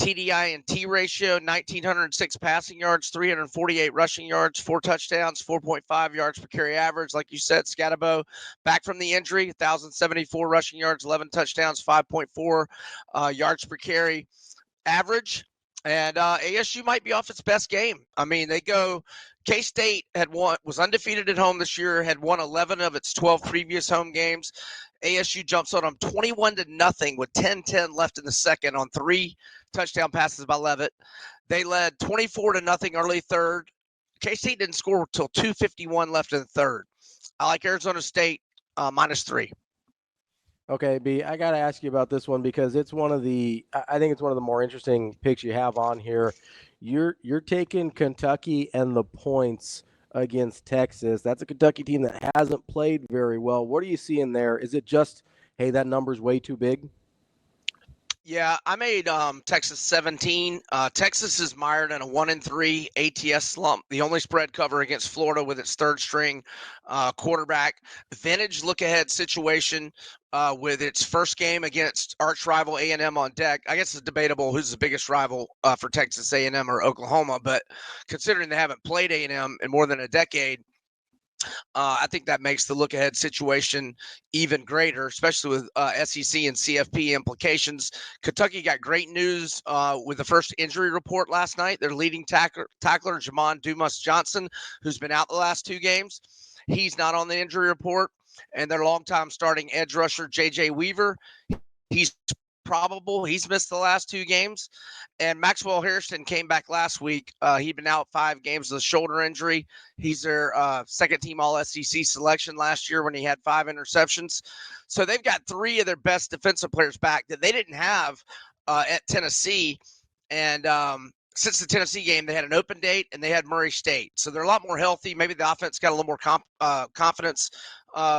TDI-INT ratio, 1,906 passing yards, 348 rushing yards, 4 touchdowns, 4.5 yards per carry average. Like you said, Scatterbo back from the injury, 1,074 rushing yards, 11 touchdowns, 5.4 yards per carry average. And ASU might be off its best game. I mean, K-State was undefeated at home this year, had won 11 of its 12 previous home games. ASU jumps on them 21-0 with 10:10 left in the second on 3 touchdown passes by Levitt. They led 24-0 early third. K-State didn't score until 2:51 left in the third. I like Arizona State -3. Okay, B, I got to ask you about this one because I think it's one of the more interesting picks you have on here. You're taking Kentucky and the points against Texas. That's a Kentucky team that hasn't played very well. What are you seeing there? Is it just, hey, that number's way too big? Yeah, I made Texas 17. Texas is mired in a 1-3 ATS slump. The only spread cover against Florida with its third string quarterback. Vintage look-ahead situation with its first game against arch rival A&M on deck. I guess it's debatable who's the biggest rival for Texas A&M or Oklahoma, but considering they haven't played A&M in more than a decade, I think that makes the look-ahead situation even greater, especially with SEC and CFP implications. Kentucky got great news with the first injury report last night. Their leading tackler Jamon Dumas-Johnson, who's been out the last 2 games, he's not on the injury report. And their longtime starting edge rusher, J.J. Weaver, he's probable. He's missed the last 2 games. And Maxwell Harrison came back last week. He'd been out 5 games with a shoulder injury. He's their second-team All-SEC selection last year when he had 5 interceptions. So they've got 3 of their best defensive players back that they didn't have at Tennessee. And since the Tennessee game, they had an open date and they had Murray State. So they're a lot more healthy. Maybe the offense got a little more confidence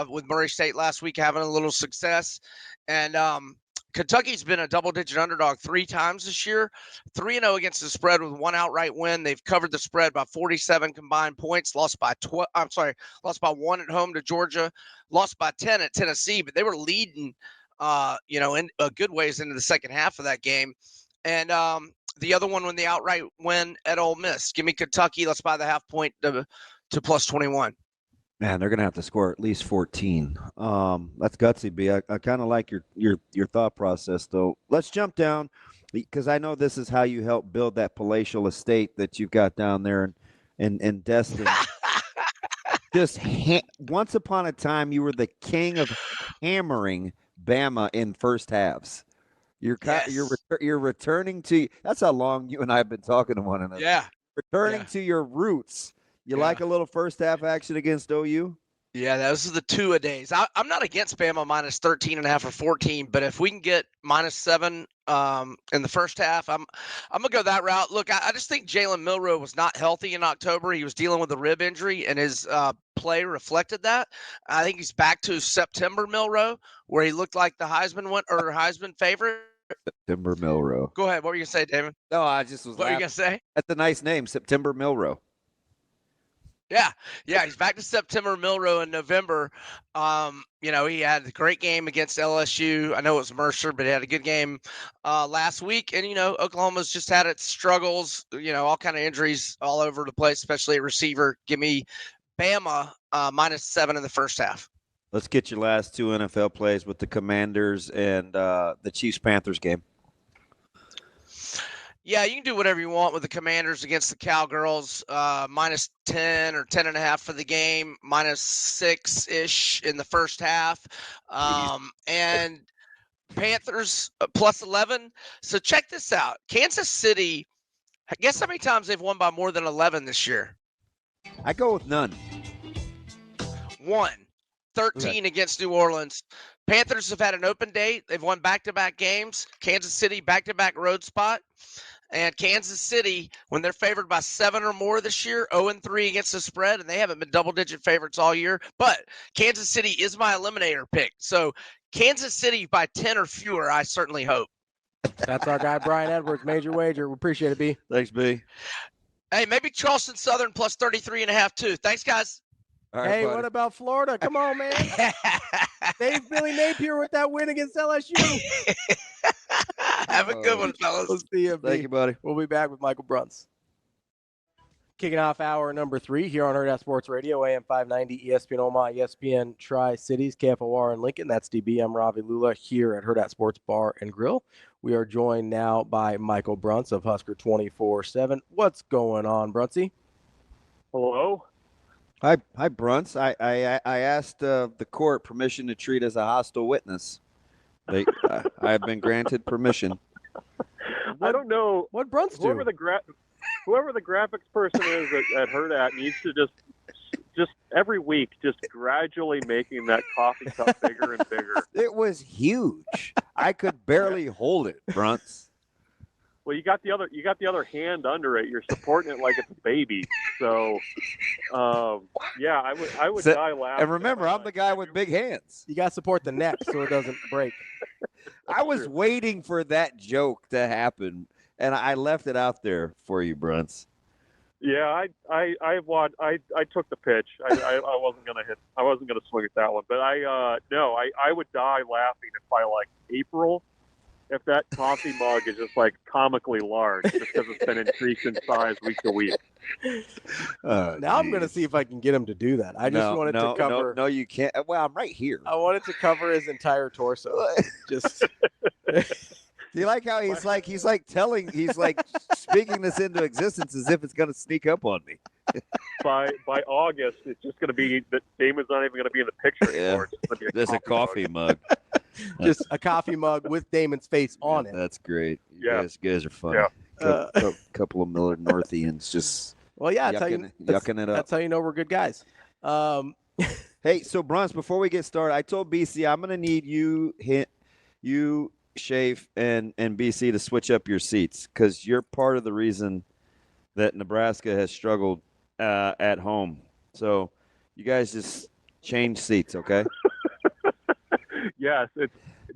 with Murray State last week having a little success. And Kentucky's been a double-digit underdog 3 times this year, 3-0 against the spread with 1 outright win. They've covered the spread by 47 combined points, lost by 1 at home to Georgia, lost by 10 at Tennessee, but they were leading, in a good ways into the second half of that game. And the other one when the outright win at Ole Miss. Give me Kentucky. Let's buy the half point to plus 21. Man, they're gonna have to score at least 14. That's gutsy, B. I kind of like your thought process, though. Let's jump down because I know this is how you help build that palatial estate that you've got down there in Destin. Once upon a time, you were the king of hammering Bama in first halves. You're returning to. That's how long you and I have been talking to one another. Yeah, returning to your roots. You like a little first half action against OU? Yeah, those are the two-a-days. I'm not against Bama minus 13.5 or 14, but if we can get -7 in the first half, I'm gonna go that route. Look, I just think Jalen Milroe was not healthy in October. He was dealing with a rib injury, and his play reflected that. I think he's back to September Milroe, where he looked like the Heisman favorite. September Milroe. Go ahead. What were you gonna say, Damon? No, I just was. What were you gonna say? That's a nice name, September Milroe. Yeah, he's back to September Milroe in November. He had a great game against LSU. I know it was Mercer, but he had a good game last week. And, Oklahoma's just had its struggles, all kind of injuries all over the place, especially at receiver. Give me Bama -7 in the first half. Let's get your last 2 NFL plays with the Commanders and the Chiefs-Panthers game. Yeah, you can do whatever you want with the Commanders against the Cowgirls. -10 or 10.5 for the game, -6-ish in the first half. And Panthers +11. So check this out. Kansas City, guess how many times they've won by more than 11 this year? I go with none. 1. 13 against New Orleans. Panthers have had an open date. They've won back-to-back games. Kansas City, back-to-back road spot. And Kansas City, when they're favored by 7 or more this year, 0-3 against the spread, and they haven't been double-digit favorites all year. But Kansas City is my eliminator pick. So Kansas City by 10 or fewer, I certainly hope. That's our guy, Brian Edwards, Major Wager. We appreciate it, B. Thanks, B. Hey, maybe Charleston Southern plus 33.5 too. Thanks, guys. Right, hey, buddy. What about Florida? Come on, man. Dave Billy Napier with that win against LSU. Have a good one, fellas. We'll see you, B. Thank you, buddy. We'll be back with Michael Bruntz. Kicking off hour number 3 here on Hurrdat Sports Radio, AM 590, ESPN Omaha, ESPN Tri-Cities, KFOR and Lincoln. That's DB. I'm Ravi Lulla here at Hurrdat Sports Bar and Grill. We are joined now by Michael Bruntz of Husker 24/7. What's going on, Bruntsy? Hello. Hi, Bruntz. I asked the court permission to treat as a hostile witness. I have been granted permission. I don't know what Bruntz do. Whoever the graphics person is at Hurrdat needs to just every week just gradually making that coffee cup bigger and bigger. It was huge. I could barely hold it, Bruntz. Well, you got the other hand under it. You're supporting it like it's a baby. So, yeah, I would die laughing. And remember, I'm the guy with big hands. You got to support the neck so it doesn't break. I was waiting for that joke to happen, and I left it out there for you, Bruntz. Yeah, I took the pitch. I wasn't gonna swing at that one, but I would die laughing if by like April, if that coffee mug is just like comically large just because it's been increased in size week to week. Now I'm going to see if I can get him to do that. I just wanted to cover. No, you can't. Well, I'm right here. I wanted to cover his entire torso. Just. Do you like how he's like speaking this into existence as if it's going to sneak up on me? By August, it's just going to be that Damon's not even going to be in the picture anymore. There's a coffee mug. Just a coffee mug with Damon's face on it. That's great. You guys are funny. Yeah. Couple of Miller Northians just yucking it up. That's how you know we're good guys. Hey, so Bruntz, before we get started, I told BC I'm going to need you, Shafe, and BC to switch up your seats because you're part of the reason that Nebraska has struggled at home. So you guys just change seats, okay? Yes,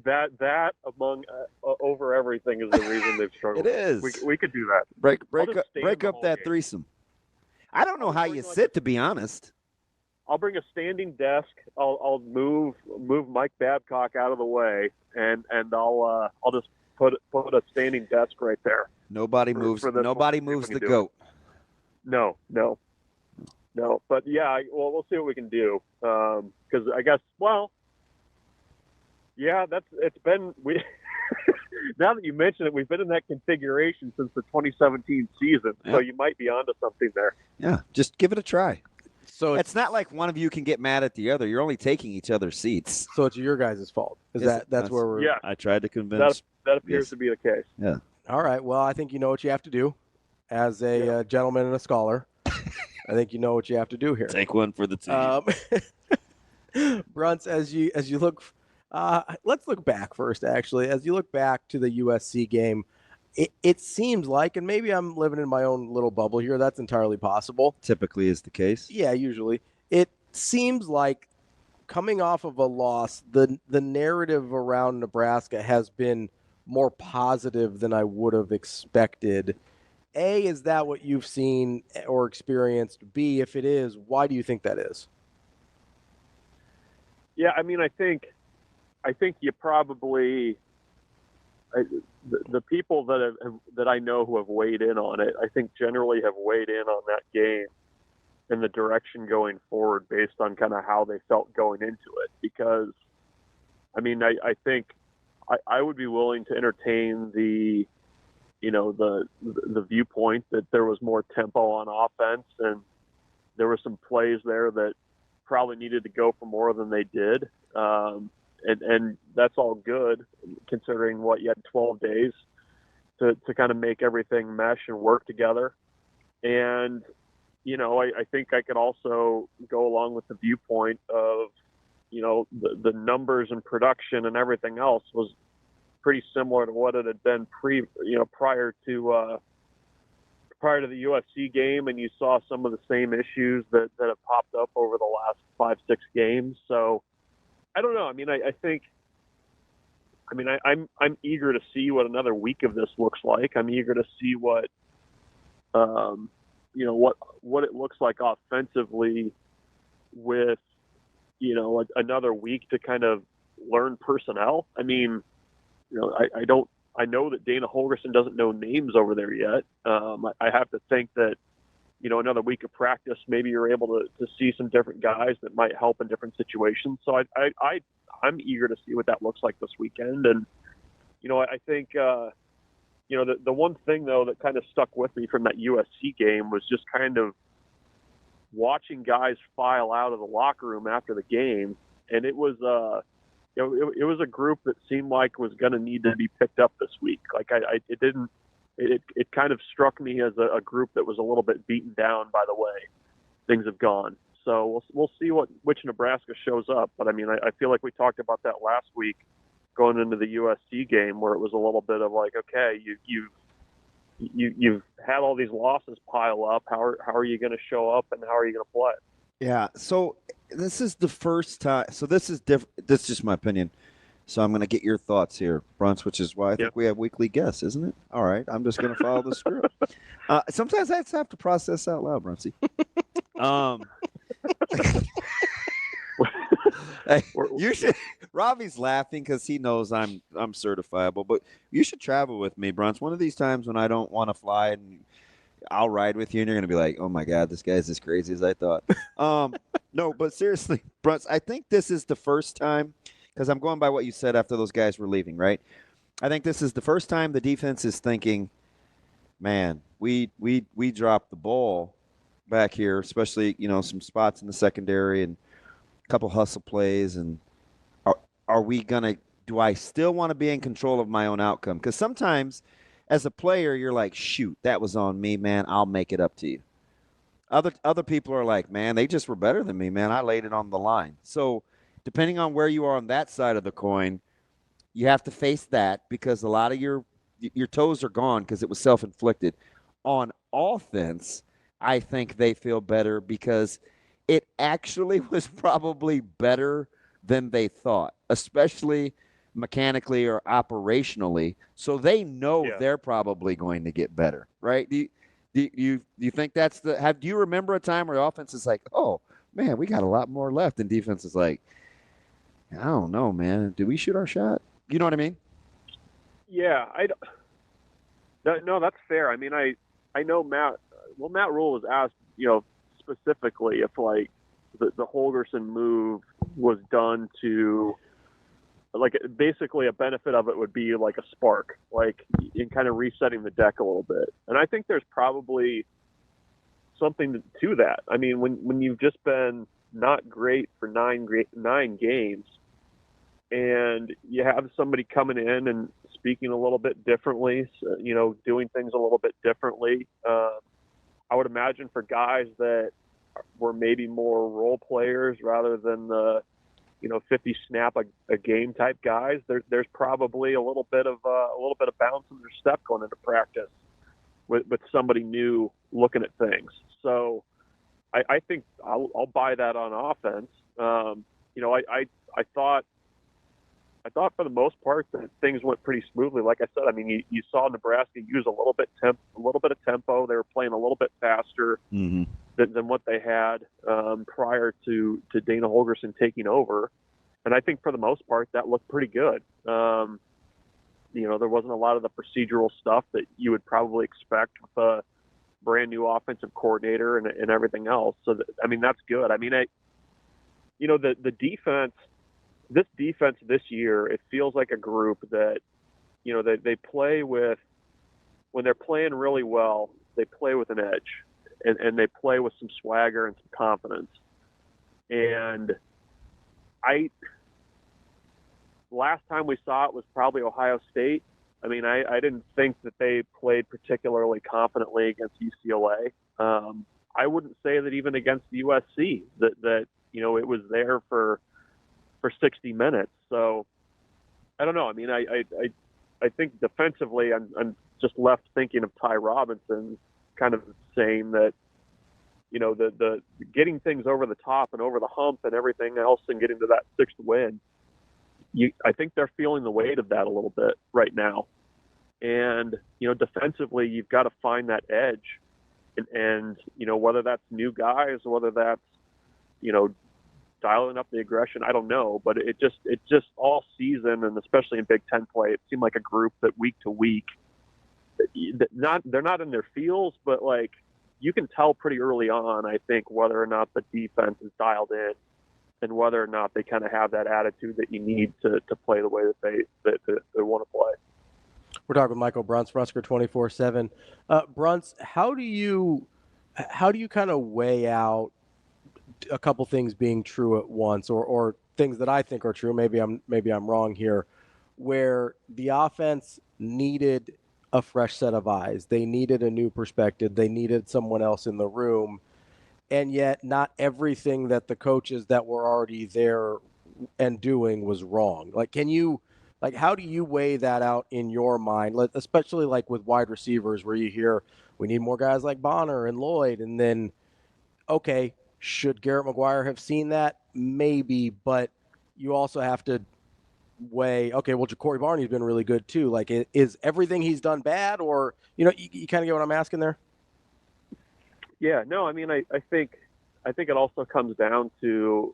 that among over everything is the reason they've struggled. It is. We could do that. Break the up whole that game. threesome. I don't know how you sit, to be honest. I'll bring a standing desk. I'll move Mike Babcock out of the way, and I'll just put a standing desk right there. Nobody moves the goat. No. But yeah, we'll see what we can do. Because I guess, yeah, it's been we. Now that you mention it, we've been in that configuration since the 2017 season, so you might be onto something there. Yeah, just give it a try. So it's not like one of you can get mad at the other. You're only taking each other's seats. So it's your guys' fault. That's where we're? Yeah, I tried to convince. That appears to be the case. Yeah. All right. Well, I think you know what you have to do, as a gentleman and a scholar. I think you know what you have to do here. Take one for the team. Bruntz, as you look, let's look back first. Actually, as you look back to the USC game, it seems like, and maybe I'm living in my own little bubble here. That's entirely possible. Typically is the case. Yeah, usually it seems like coming off of a loss, the narrative around Nebraska has been more positive than I would have expected. A, is that what you've seen or experienced? B, if it is, why do you think that is? Yeah, I mean, I think you probably the people that I know who have weighed in on it, I think generally have weighed in on that game and the direction going forward based on kind of how they felt going into it. Because, I mean, I think I would be willing to entertain the viewpoint that there was more tempo on offense and there were some plays there that probably needed to go for more than they did. And that's all good considering what you had 12 days to kind of make everything mesh and work together. And, I think I could also go along with the viewpoint of, the numbers and production and everything else was pretty similar to what it had been prior to the USC game, and you saw some of the same issues that have popped up over the last 5-6 games. So I don't know. I mean, I'm eager to see what another week of this looks like. I'm eager to see what it looks like offensively with another week to kind of learn personnel. I mean, I know that Dana Holgerson doesn't know names over there yet. I have to think that, another week of practice, maybe you're able to see some different guys that might help in different situations. So I'm eager to see what that looks like this weekend. And, I think, the one thing though, that kind of stuck with me from that USC game was just kind of watching guys file out of the locker room after the game. And it was, it was a group that seemed like was going to need to be picked up this week. Like it kind of struck me as a group that was a little bit beaten down by the way things have gone. So we'll see which Nebraska shows up. But I mean, I feel like we talked about that last week going into the USC game where it was a little bit of like, okay, you've had all these losses pile up. How are you going to show up and how are you going to play? Yeah. So this is the first time. So this is different. This is just my opinion. So I'm going to get your thoughts here, Bruntz, which is why I think we have weekly guests, isn't it? All right. I'm just going to follow the script. Sometimes I just have to process out loud, Bruntsy. You should. Ravi's laughing because he knows I'm certifiable, but you should travel with me, Bruntz. One of these times when I don't want to fly, and I'll ride with you, and you're gonna be like, "Oh my God, this guy's as crazy as I thought." No, but seriously, Bruntz, I think this is the first time, because I'm going by what you said after those guys were leaving, right? I think this is the first time the defense is thinking, "Man, we dropped the ball back here, especially some spots in the secondary and a couple hustle plays, and are we gonna? Do I still want to be in control of my own outcome? Because sometimes, as a player, you're like, shoot, that was on me, man. I'll make it up to you. Other people are like, man, they just were better than me, man. I laid it on the line. So depending on where you are on that side of the coin, you have to face that because a lot of your toes are gone because it was self-inflicted. On offense, I think they feel better because it actually was probably better than they thought, especially mechanically or operationally, so they know they're probably going to get better, right? Do you think that's do you remember a time where the offense is like, oh man, we got a lot more left, and defense is like, I don't know, man, did we shoot our shot? You know what I mean? Yeah, no, that's fair. I mean, I know Matt Rule was asked, specifically if like the Holgorsen move was done to, like, basically a benefit of it would be like a spark, like in kind of resetting the deck a little bit. And I think there's probably something to that. I mean, when you've just been not great for nine games, and you have somebody coming in and speaking a little bit differently, doing things a little bit differently. I would imagine for guys that were maybe more role players rather than the 50 snap a game type guys, there's probably a little bit of bounce in their step going into practice with somebody new looking at things. So I think I'll buy that on offense. I thought for the most part that things went pretty smoothly. Like I said, I mean, you saw Nebraska use a little bit of tempo. They were playing a little bit faster than what they had prior to Dana Holgorsen taking over. And I think for the most part that looked pretty good. There wasn't a lot of the procedural stuff that you would probably expect with a brand new offensive coordinator and everything else. So that's good. I mean, the defense. This defense this year, it feels like a group that, they play with, when they're playing really well, they play with an edge and they play with some swagger and some confidence. And last time we saw it was probably Ohio State. I mean, I didn't think that they played particularly confidently against UCLA. I wouldn't say that even against USC that it was there for 60 minutes. So I don't know. I mean, I think defensively, I'm just left thinking of Ty Robinson, kind of saying that, the getting things over the top and over the hump and everything else and getting to that sixth win. I think they're feeling the weight of that a little bit right now. And, defensively, you've got to find that edge and whether that's new guys, whether that's, dialing up the aggression, I don't know, but it just all season, and especially in Big Ten play, it seemed like a group that week to week, they're not in their feels, but like you can tell pretty early on, I think, whether or not the defense is dialed in and whether or not they kind of have that attitude that you need to play the way that they want to play. We're talking with Michael Bruntz, Husker 24/7. Bruntz, how do you kind of weigh out a couple things being true at once, or things that I think are true? Maybe I'm wrong here, where the offense needed a fresh set of eyes. They needed a new perspective. They needed someone else in the room. And yet not everything that the coaches that were already there and doing was wrong. How do you weigh that out in your mind, especially like with wide receivers, where you hear we need more guys like Bonner and Lloyd, and then, okay, should Garrett McGuire have seen that? Maybe, but you also have to weigh, okay, well, Ja'Cory Barney's been really good too. Like, is everything he's done bad, or, you kind of get what I'm asking there? Yeah, no, I mean, I think it also comes down to,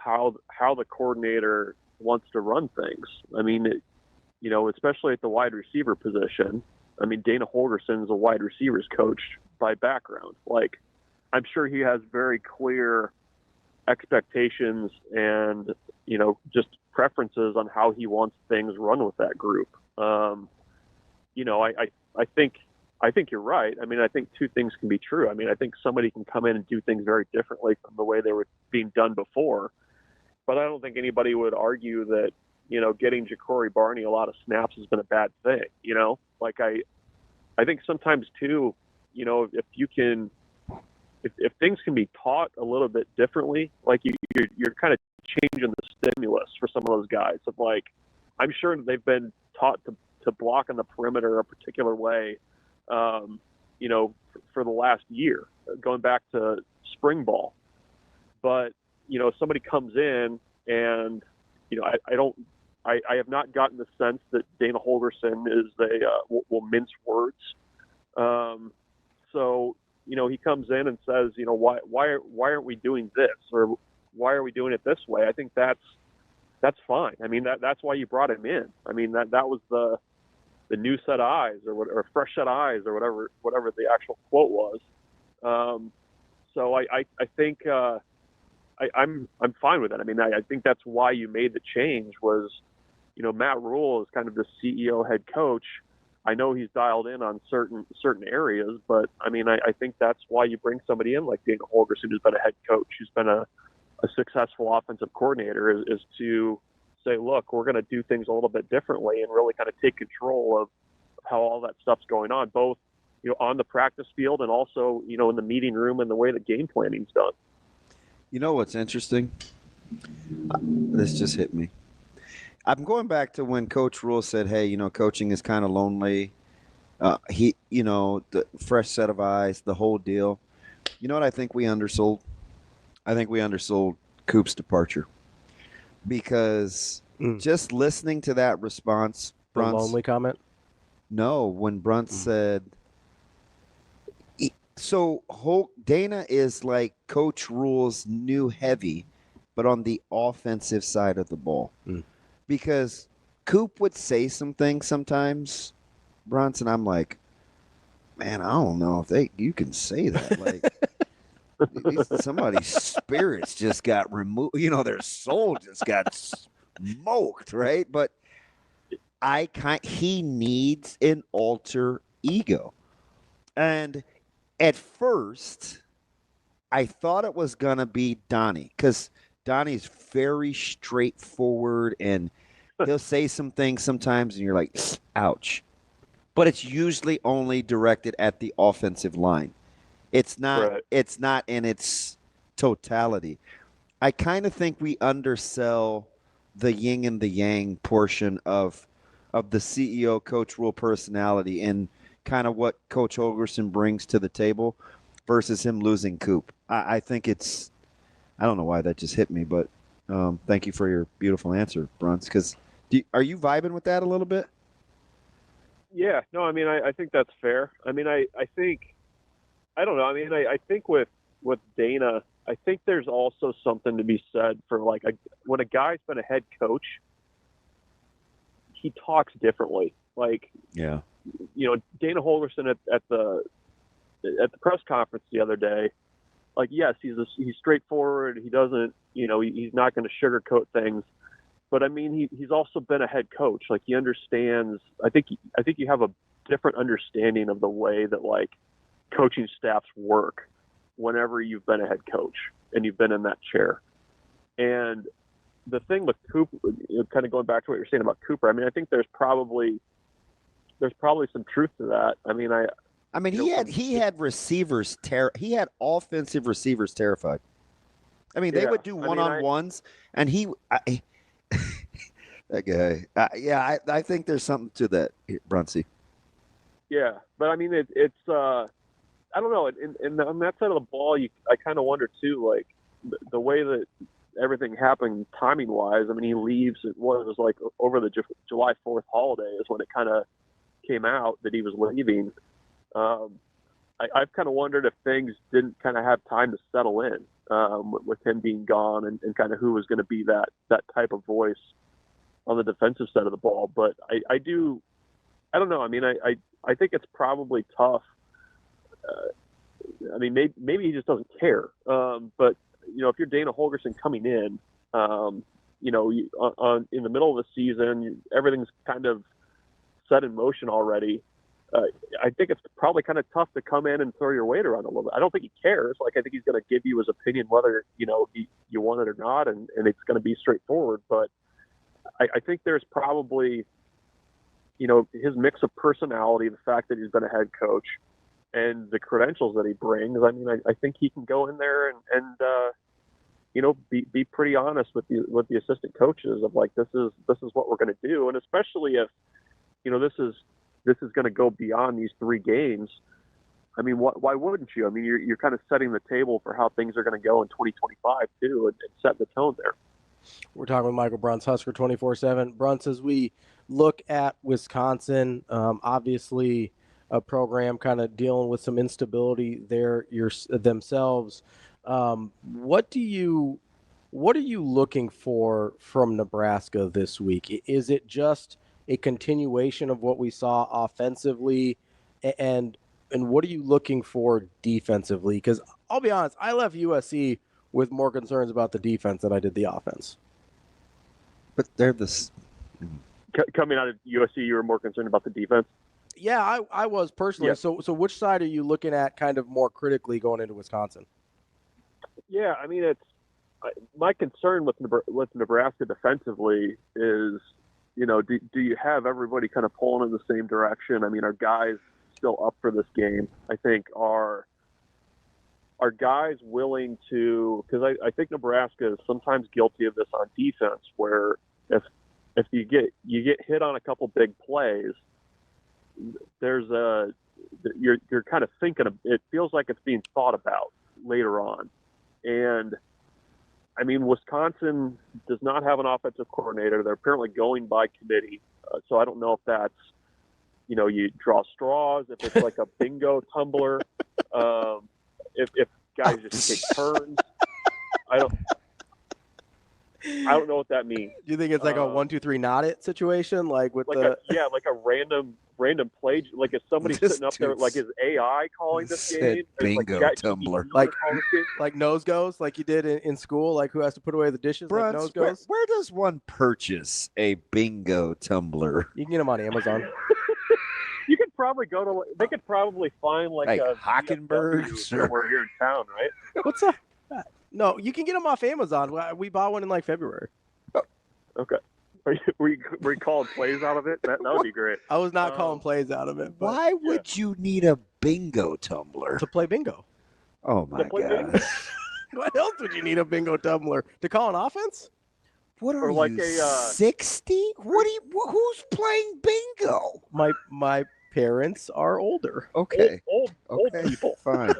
how the coordinator wants to run things. I mean, especially at the wide receiver position. I mean, Dana Holgorsen's a wide receivers coach by background. Like, I'm sure he has very clear expectations and, just preferences on how he wants things run with that group. I think you're right. I mean, I think two things can be true. I mean, I think somebody can come in and do things very differently from the way they were being done before. But I don't think anybody would argue that, getting Ja'Cory Barney a lot of snaps has been a bad thing. Like I think sometimes too, if you can, if things can be taught a little bit differently, like you're kind of changing the stimulus for some of those guys. Of like, I'm sure that they've been taught to block on the perimeter a particular way, for the last year, going back to spring ball. But, somebody comes in and, I I have not gotten the sense that Dana Holgorsen is will mince words. So, he comes in and says, why aren't we doing this, or why are we doing it this way? I think that's fine. I mean, that's why you brought him in. I mean, that was the new set of eyes, or fresh set of eyes, or whatever the actual quote was. So I think I'm fine with it. I mean, I think that's why you made the change was, Matt Rule is kind of the CEO head coach. I know he's dialed in on certain areas, but I mean, I think that's why you bring somebody in like Dana Holgorsen, who's been a head coach, who's been a successful offensive coordinator, is to say, look, we're going to do things a little bit differently and really kind of take control of how all that stuff's going on, both, on the practice field and also, in the meeting room and the way that game planning's done. You know what's interesting? This just hit me. I'm going back to when Coach Rule said, hey, coaching is kind of lonely. The fresh set of eyes, the whole deal. You know what I think we undersold? I think we undersold Coop's departure. Because just listening to that response, the lonely comment? No, when Bruntz said, Dana is like Coach Rule's new heavy, but on the offensive side of the ball. Because Coop would say some things sometimes, Bruntz, and I'm like, man, I don't know if you can say that. Like, somebody's spirits just got removed. Their soul just got smoked, right? But he needs an alter ego. And at first, I thought it was going to be Donnie, because Donnie's very straightforward, and he'll say some things sometimes, and you're like, ouch. But it's usually only directed at the offensive line. It's not. Right. It's not in its totality. I kind of think we undersell the yin and the yang portion of the CEO Coach Rule personality and kind of what Coach Holgorsen brings to the table versus him losing Coop. I think it's. I don't know why that just hit me, but thank you for your beautiful answer, Bruntz. Because are you vibing with that a little bit? Yeah, no, I mean, I think that's fair. I mean, I think, I don't know. I mean, I think with Dana, I think there's also something to be said for like when a guy's been a head coach, he talks differently. Like, yeah, Dana Holgorsen at the press conference the other day. Like, yes, he's straightforward. He doesn't, he's not going to sugarcoat things. But I mean, he's also been a head coach. Like, he understands. I think you have a different understanding of the way that like coaching staffs work whenever you've been a head coach and you've been in that chair. And the thing with Cooper, kind of going back to what you're saying about Cooper, I mean, I think there's probably some truth to that. I mean, he had receivers he had offensive receivers terrified. I mean, they would do one-on-ones, and that guy. I think there's something to that, Bruntzy. Yeah, but I mean, it's I don't know. On that side of the ball, I kind of wonder too, like the way that everything happened timing-wise. I mean, he leaves at what it was like over the July 4th holiday is when it kind of came out that he was leaving. I've kind of wondered if things didn't kind of have time to settle in with him being gone and kind of who was going to be that type of voice on the defensive side of the ball. But I don't know. I mean, I think it's probably tough. I mean, maybe he just doesn't care. But if you're Dana Holgorsen coming in, in the middle of the season, everything's kind of set in motion already. I think it's probably kind of tough to come in and throw your weight around a little bit. I don't think he cares. Like, I think he's going to give you his opinion whether, you want it or not, and it's going to be straightforward. But I think there's probably, his mix of personality, the fact that he's been a head coach, and the credentials that he brings. I mean, I think he can go in there and be pretty honest with the assistant coaches of like, this is what we're going to do. And especially if, this is going to go beyond these 3 games. I mean, why wouldn't you? I mean, you're kind of setting the table for how things are going to go in 2025 too, and setting the tone there. We're talking with Michael Bruntz, Husker 24/7. Bruntz, as we look at Wisconsin, obviously a program kind of dealing with some instability there themselves. What are you looking for from Nebraska this week? Is it just a continuation of what we saw offensively, and what are you looking for defensively? Because I'll be honest, I left USC with more concerns about the defense than I did the offense. But they're this coming out of USC, you were more concerned about the defense. Yeah, I was personally. Yeah. So which side are you looking at kind of more critically going into Wisconsin? Yeah, I mean, my concern with Nebraska defensively is, do you have everybody kind of pulling in the same direction? I mean, are guys still up for this game? I think are guys willing to, because I think Nebraska is sometimes guilty of this on defense, where if you get hit on a couple big plays, you're kind of thinking of, it feels like it's being thought about later on. And I mean, Wisconsin does not have an offensive coordinator. They're apparently going by committee. So I don't know if that's, you draw straws, if it's like a bingo tumbler, if guys just take turns. I don't know what that means. Do you think it's like a 1, 2, 3 not it situation, like with like a random play, like if somebody's sitting up there, like is AI calling this game? Bingo tumbler, like nose goes, like you did in school, like who has to put away the dishes? Bruntz, like nose goes. Where does one purchase a bingo tumbler? You can get them on Amazon. You could probably they could probably find like a Hockenberg somewhere here in town, right? What's up? No, you can get them off Amazon. We bought one in like February. Oh, okay. Were you calling plays out of it? That would be great. I was not calling plays out of it. Why would you need a bingo tumbler? To play bingo. Oh, my God. What else would you need a bingo tumbler? To call an offense? What are you, 60? Who's playing bingo? My parents are older. Okay. Old people. Fine.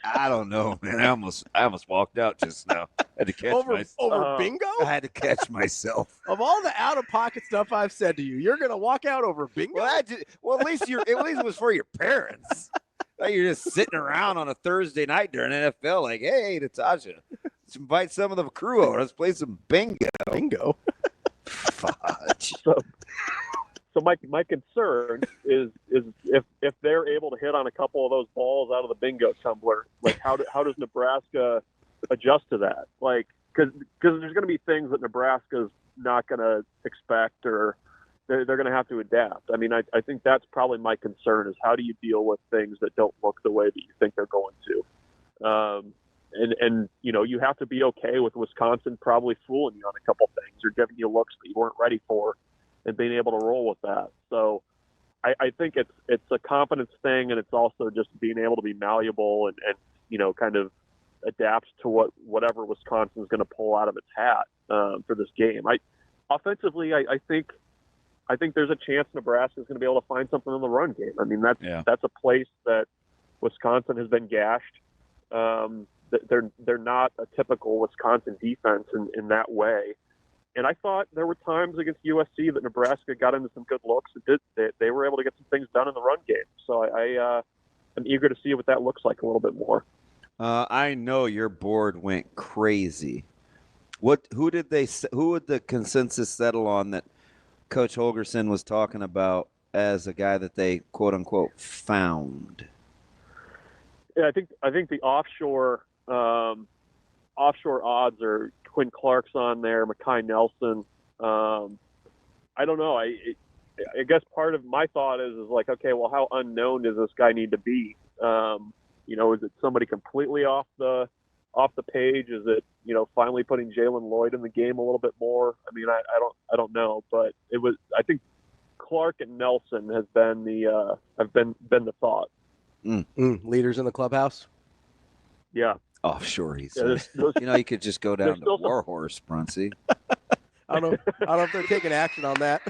I don't know, man. I almost walked out just now. I had to catch myself. Over bingo? I had to catch myself. Of all the out-of-pocket stuff I've said to you, you're gonna walk out over bingo? Well, at least it was for your parents. Like you're just sitting around on a Thursday night during NFL, like, hey, Natasha, let's invite some of the crew over. Let's play some bingo. Bingo. Fudge. So my concern is if they're able to hit on a couple of those balls out of the bingo tumbler, like how does Nebraska adjust to that? Like because there's going to be things that Nebraska's not going to expect, or they're going to have to adapt. I mean, I think that's probably my concern, is how do you deal with things that don't look the way that you think they're going to. And you have to be okay with Wisconsin probably fooling you on a couple things, or giving you looks that you weren't ready for, and being able to roll with that. So I think it's a confidence thing, and it's also just being able to be malleable and kind of adapt to whatever Wisconsin's going to pull out of its hat for this game. Offensively, I think there's a chance Nebraska's going to be able to find something in the run game. I mean, that's a place that Wisconsin has been gashed. They're not a typical Wisconsin defense in that way. And I thought there were times against USC that Nebraska got into some good looks. They were able to get some things done in the run game. So I'm eager to see what that looks like a little bit more. I know your board went crazy. Who would the consensus settle on that Coach Holgorsen was talking about as a guy that they quote unquote found? Yeah, I think the offshore odds are Quinn Clark's on there, Mekhi Nelson. I don't know. I guess part of my thought is like, okay, well, how unknown does this guy need to be? Is it somebody completely off the page? Is it finally putting Jalen Lloyd in the game a little bit more? I mean, I don't know, but I think Clark and Nelson have been the thought. Leaders in the clubhouse. Yeah. Offshore, he said. You could just go down to Warhorse, Bruntzy. I don't know if they're taking action on that.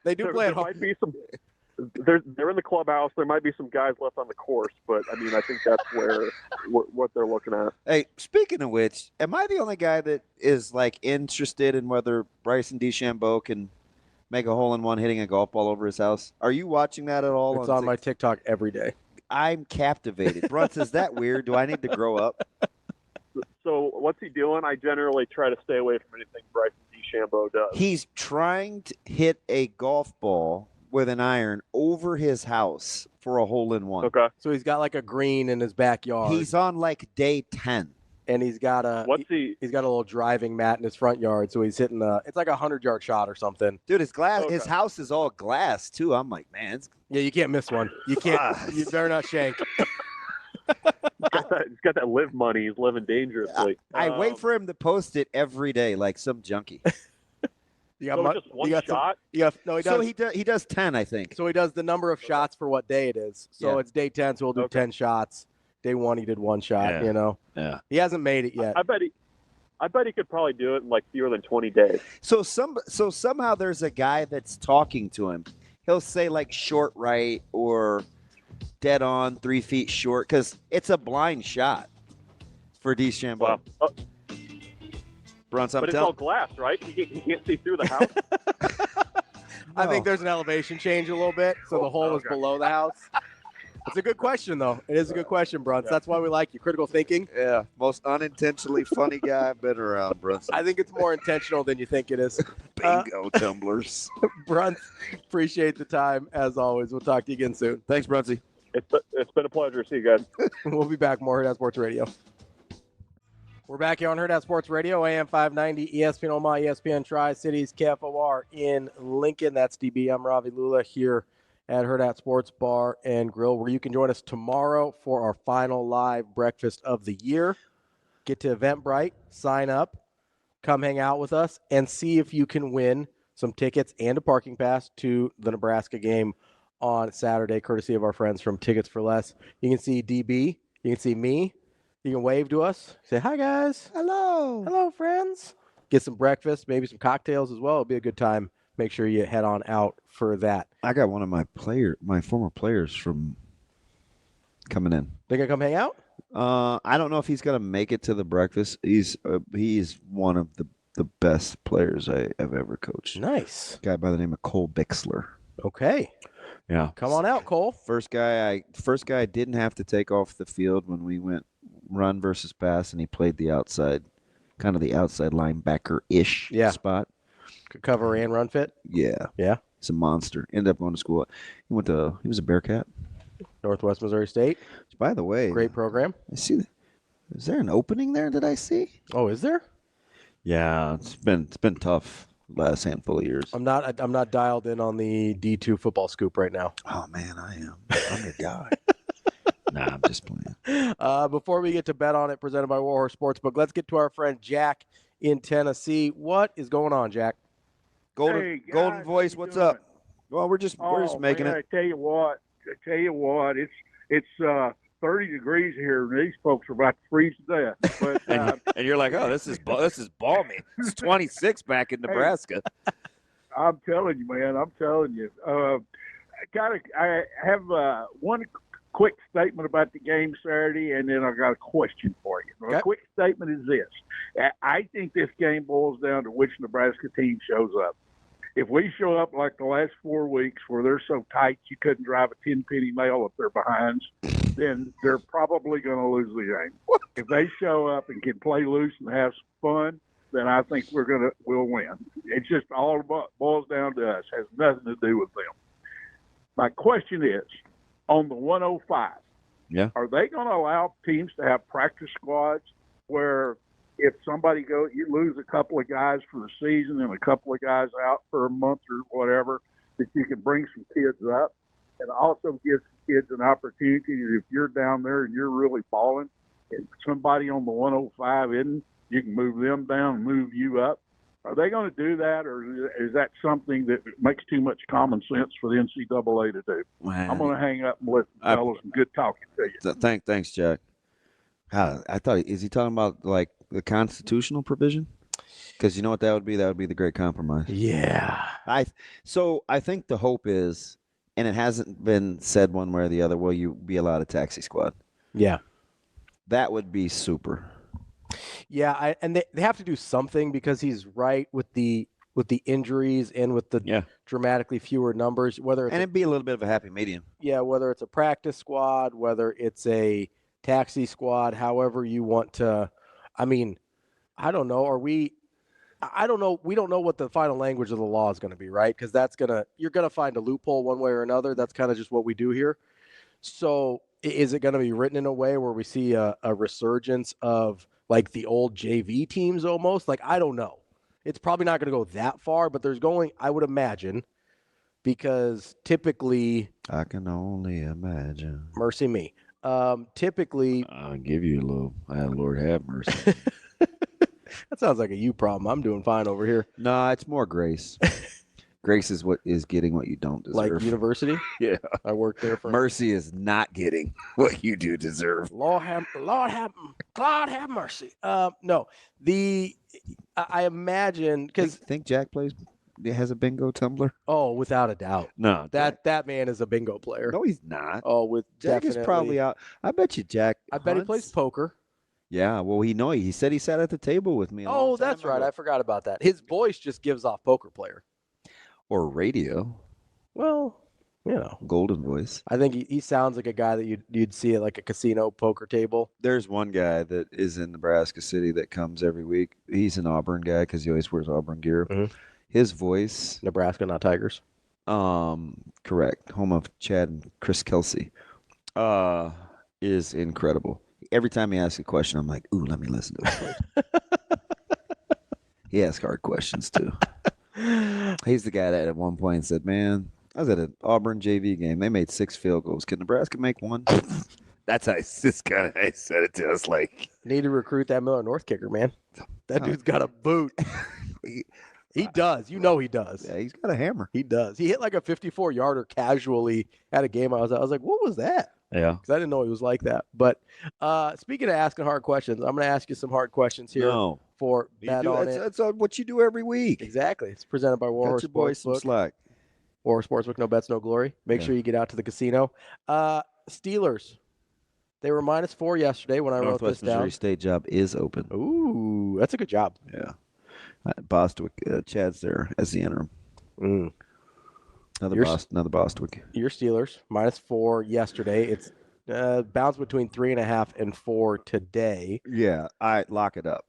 They do play at home. they're in the clubhouse. There might be some guys left on the course, but I mean, I think that's what they're looking at. Hey, speaking of which, am I the only guy that is like interested in whether Bryson DeChambeau can make a hole-in-one hitting a golf ball over his house? Are you watching that at all? It's on my TikTok every day. I'm captivated. Bruntz, is that weird? Do I need to grow up? So what's he doing? I generally try to stay away from anything Bryson DeChambeau does. He's trying to hit a golf ball with an iron over his house for a hole-in-one. Okay. So he's got like a green in his backyard. He's on like day 10. And he's got he's got a little driving mat in his front yard, so he's hitting it's like a 100-yard shot or something. Dude, his house is all glass too. I'm like, man, yeah, you can't miss one. You can't. You better not shank. He's got that live money. He's living dangerously. I wait for him to post it every day, like some junkie. You got just one shot? No, he does. So he does 10, I think. So he does the number of shots for what day it is. So it's day 10, so we'll do 10 shots. Day 1, he did 1 shot. You know. Yeah. He hasn't made it yet. I bet he could probably do it in like fewer than 20 days. So somehow there's a guy that's talking to him. He'll say like short right or dead on 3 feet short because it's a blind shot for DeChambeau. Wow. Bruntz, but it's all glass, right? He can't see through the house. I think there's an elevation change a little bit, so the hole is below the house. It's a good question, though. It is a good question, Bruntz. Yeah. That's why we like you. Critical thinking. Yeah. Most unintentionally funny guy I've been around, Bruntz. I think it's more intentional than you think it is. Bingo, tumblers. Bruntz, appreciate the time, as always. We'll talk to you again soon. Thanks, Bruntsy. It's been a pleasure. See you guys. We'll be back. More Hurrdat Sports Radio. We're back here on Hurrdat Sports Radio, AM 590, ESPN Omaha, ESPN Tri-Cities, KFOR in Lincoln. That's DB. I'm Ravi Lulla here at Hurrdat Sports Bar and Grill, where you can join us tomorrow for our final live breakfast of the year. Get to Eventbrite, sign up, come hang out with us, and see if you can win some tickets and a parking pass to the Nebraska game on Saturday, courtesy of our friends from Tickets for Less. You can see DB. You can see me. You can wave to us. Say, hi, guys. Hello. Hello, friends. Get some breakfast, maybe some cocktails as well. It'll be a good time. Make sure you head on out for that. I got one of my former players from coming in. They gonna come hang out? I don't know if he's gonna make it to the breakfast. He's one of the best players I have ever coached. Nice. A guy by the name of Cole Bixler. Okay. Yeah. Come on out, Cole. First guy I didn't have to take off the field when we went run versus pass, and he played the outside, kind of the outside linebacker-ish spot. Could cover and run fit? Yeah. Yeah. He's a monster. Ended up going to school. He was a Bearcat. Northwest Missouri State. By the way. Great program. I see. Is there an opening there that I see? Oh, is there? Yeah, it's been tough last handful of years. I'm not dialed in on the D2 football scoop right now. Oh man, I am. I'm your guy. Nah, I'm just playing. Before we get to Bet On It, presented by Warhorse Sportsbook, let's get to our friend Jack in Tennessee. What is going on, Jack? Golden Voice, what's up? Well, we're just making it. I tell you what, it's 30 degrees here, and these folks are about to freeze to death. But and you're like, oh, this is balmy. It's 26 back in Nebraska. I'm telling you, man. I'm telling you. I have one quick statement about the game Saturday, and then I got a question for you. Okay. A quick statement is this: I think this game boils down to which Nebraska team shows up. If we show up like the last 4 weeks where they're so tight you couldn't drive a 10-penny nail up their behinds, then they're probably going to lose the game. If they show up and can play loose and have some fun, then I think we'll win. It's just all boils down to us. It has nothing to do with them. My question is, on the 105, are they going to allow teams to have practice squads where if somebody you lose a couple of guys for the season and a couple of guys out for a month or whatever, that you can bring some kids up and also give some kids an opportunity that if you're down there and you're really balling and somebody on the 105 isn't, you can move them down and move you up. Are they going to do that, or is that something that makes too much common sense for the NCAA to do? Man. I'm going to hang up and listen, fellas, and good talking to you. Thanks, Jack. I thought, is he talking about like the constitutional provision? Because you know what that would be? That would be the great compromise. Yeah. So I think the hope is and it hasn't been said one way or the other, will you be allowed a taxi squad? Yeah. That would be super. Yeah, and they have to do something because he's right with the injuries and with the dramatically fewer numbers. Whether it's it'd be a little bit of a happy medium. Yeah, whether it's a practice squad, whether it's a taxi squad, however you want to. I mean, I don't know. I don't know. We don't know what the final language of the law is going to be, right? Because you're going to find a loophole one way or another. That's kind of just what we do here. So is it going to be written in a way where we see a resurgence of like the old JV teams almost? Like, I don't know. It's probably not going to go that far, but I would imagine, because typically. I can only imagine. Mercy me. Typically. I'll give you a little. Lord have mercy. That sounds like a you problem. I'm doing fine over here. No, it's more grace. Grace is what is getting what you don't deserve. Like university? Yeah. I worked there for. Mercy is not getting what you do deserve. Lord have mercy. No, I imagine because think Jack has a bingo tumbler. Oh, without a doubt. No, that man is a bingo player. No, he's not. Oh, Jack is probably out. I bet you Jack. I bet he plays poker. Yeah, well, he said he sat at the table with me. Oh, that's right. I forgot about that. His voice just gives off poker player. Or radio. Well, golden voice. I think he sounds like a guy that you'd see at like a casino poker table. There's one guy that is in Nebraska City that comes every week. He's an Auburn guy because he always wears Auburn gear. Mm-hmm. His voice. Nebraska, not Tigers. Correct. Home of Chad and Chris Kelsey. Is incredible. Every time he asks a question, I'm like, ooh, let me listen to it. He asks hard questions too. He's the guy that at one point said, man, I was at an Auburn JV game. They made 6 field goals. Can Nebraska make 1? That's how this guy said it to us. Like, need to recruit that Miller North kicker, man. That dude's got a boot. He does. You know he does. Yeah, he's got a hammer. He does. He hit like a 54-yarder casually at a game I was at. I was like, what was that? Yeah. Because I didn't know he was like that. But speaking of asking hard questions, I'm going to ask you some hard questions here. No. For Bet On It. That's what you do every week. Exactly. It's presented by Warhorse Sportsbook. Slack. Warhorse Sportsbook, no bets, no glory. Make sure you get out to the casino. Steelers. They were -4 yesterday when I wrote this down. Missouri State job is open. Ooh, that's a good job. Yeah. Bostwick, Chad's there as the interim. Another Bostwick. Your Steelers, -4 yesterday. It's bounced between 3.5 and 4 today. Yeah, I lock it up.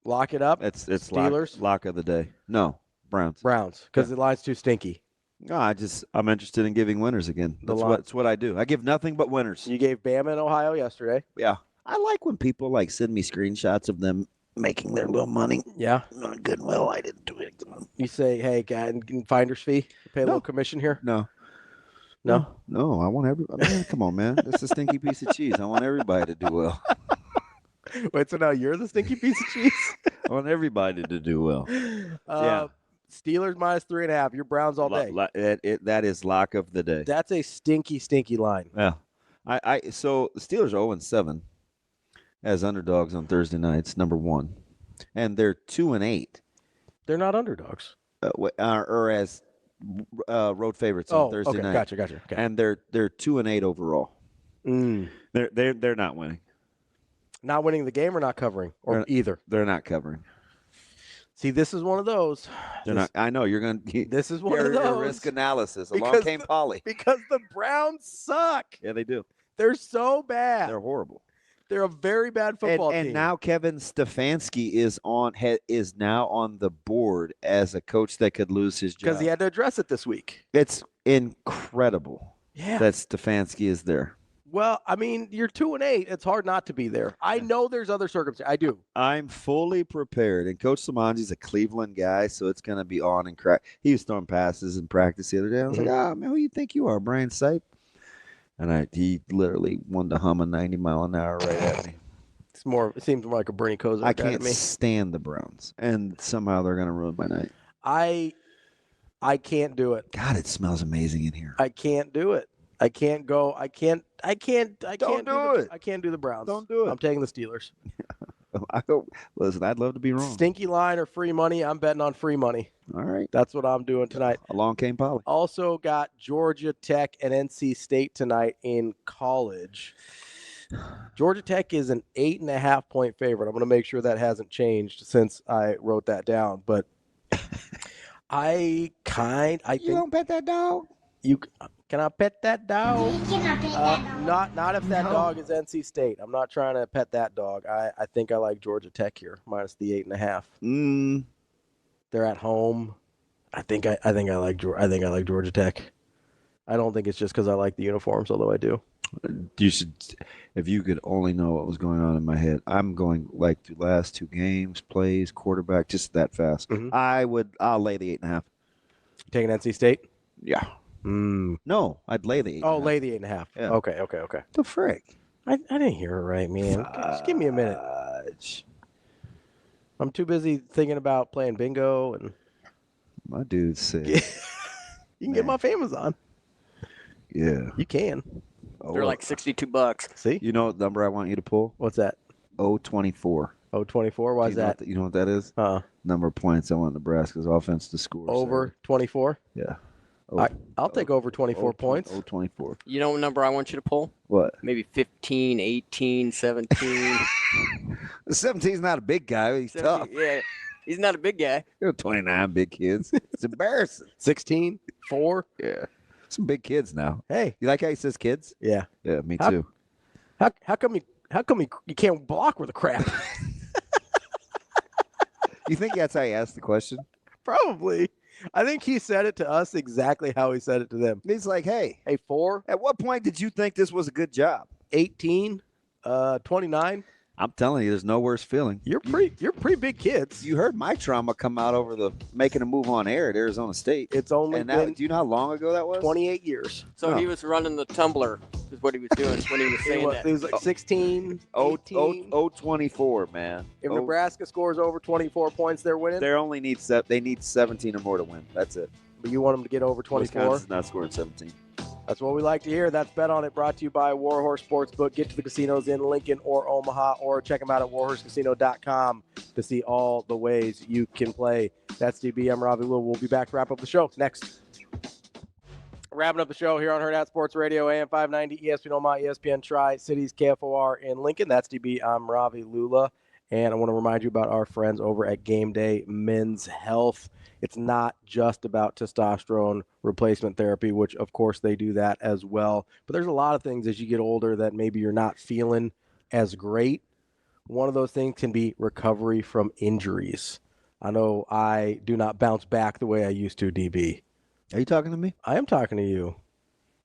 Lock it up? It's Steelers? lock of the day. No, Browns. Because the line's too stinky. No, I'm interested in giving winners again. That's what I do. I give nothing but winners. You gave Bama and Ohio yesterday. Yeah. I like when people send me screenshots of them making their little money. Yeah. Goodwill, I didn't do it. You say, hey, guy, finder's fee, pay a little commission here? No. No? No, I want everybody. Man, come on, man. This is a stinky piece of cheese. I want everybody to do well. Wait, so now you're the stinky piece of cheese? I want everybody to do well. Yeah. Steelers -3.5. Your Browns all day. That is lock of the day. That's a stinky, stinky line. Yeah. So the Steelers are 0-7 as underdogs on Thursday nights, number 1. And they're 2-8. They're not underdogs. Or as road favorites on Thursday night. Gotcha. Okay. And they're 2-8 overall. They're not winning. Not winning the game or not covering? Or either? They're not covering. See, this is one of those. They're not. I know you're going to. This is one of those. Risk analysis. Along came Polly. Because the Browns suck. Yeah, they do. They're so bad. They're horrible. They're a very bad football team. And now Kevin Stefanski is now on the board as a coach that could lose his job. Because he had to address it this week. It's incredible that Stefanski is there. Well, I mean, you're 2-8. It's hard not to be there. I know there's other circumstances. I do. I'm fully prepared. And Coach Limongi's a Cleveland guy, so it's going to be on and crack. He was throwing passes in practice the other day. I was like, man, who you think you are, Brian Sipe? And he literally wanted to hum a 90-mile-an-hour right at me. It seems more like a Bernie Kosar. I can't stand the Browns, and somehow they're going to ruin my night. I can't do it. God, it smells amazing in here. I can't do it. I can't go. I can't. Don't do it. I can't do the Browns. Don't do it. I'm taking the Steelers. Listen, I'd love to be wrong. Stinky line or free money? I'm betting on free money. All right. That's what I'm doing tonight. Along came Polly. Also got Georgia Tech and NC State tonight in college. Georgia Tech is an 8.5-point favorite. I'm going to make sure that hasn't changed since I wrote that down. But I think you don't bet that dog. Can I pet that dog? Not if that dog is NC State. I'm not trying to pet that dog. I think I like Georgia Tech here minus the 8.5. They're at home. I think I like Georgia Tech. I don't think it's just because I like the uniforms, although I do. You should, if you could only know what was going on in my head. I'm going like the last 2 games, plays, quarterback, just that fast. I'll lay the 8.5. Taking NC State? Yeah. No, I'd lay the 8.5. Oh, lay the 8.5. Yeah. Okay. The frick? I didn't hear it right, man. Just give me a minute. I'm too busy thinking about playing bingo and. My dude said. You can get my famous on. Yeah. You can. They're like $62. See? You know what number I want you to pull? What's that? 024. 024? Why is that? You know what that is? Number of points I want Nebraska's offense to score. Over 24? Yeah. I'll take over 24 points. 024. You know what number I want you to pull? What? Maybe 15, 18, 17. 17's not a big guy. He's 17, tough. Yeah. He's not a big guy. There are 29 big kids. It's embarrassing. 16, 4. Yeah. Some big kids now. Hey. You like how he says kids? Yeah. Yeah, me too. How come you can't block with a crap? You think that's how he asked the question? Probably. I think he said it to us exactly how he said it to them. He's like, hey, 4. At what point did you think this was a good job? 18, 29. I'm telling you, there's no worse feeling. You're pretty big kids. You heard my trauma come out over the making a move on air at Arizona State. It's only been do you know how long ago that was? 28 years. So he was running the tumbler is what he was doing when he was saying that. He was like 16, 18. 024, man. If Nebraska scores over 24 points, they're winning? They need 17 or more to win. That's it. But you want them to get over 24? Wisconsin's not scoring 17. That's what we like to hear. That's Bet On It, brought to you by Warhorse Sportsbook. Get to the casinos in Lincoln or Omaha, or check them out at warhorsecasino.com to see all the ways you can play. That's DB. I'm Ravi. We'll be back to wrap up the show next. Wrapping up the show here on Hurrdat Sports Radio, AM 590, ESPN Omaha, ESPN Tri-Cities, KFOR in Lincoln. That's DB. I'm Ravi Lulla. And I want to remind you about our friends over at Game Day Men's Health. It's not just about testosterone replacement therapy, which, of course, they do that as well. But there's a lot of things as you get older that maybe you're not feeling as great. One of those things can be recovery from injuries. I know I do not bounce back the way I used to, DB. Are you talking to me? I am talking to you.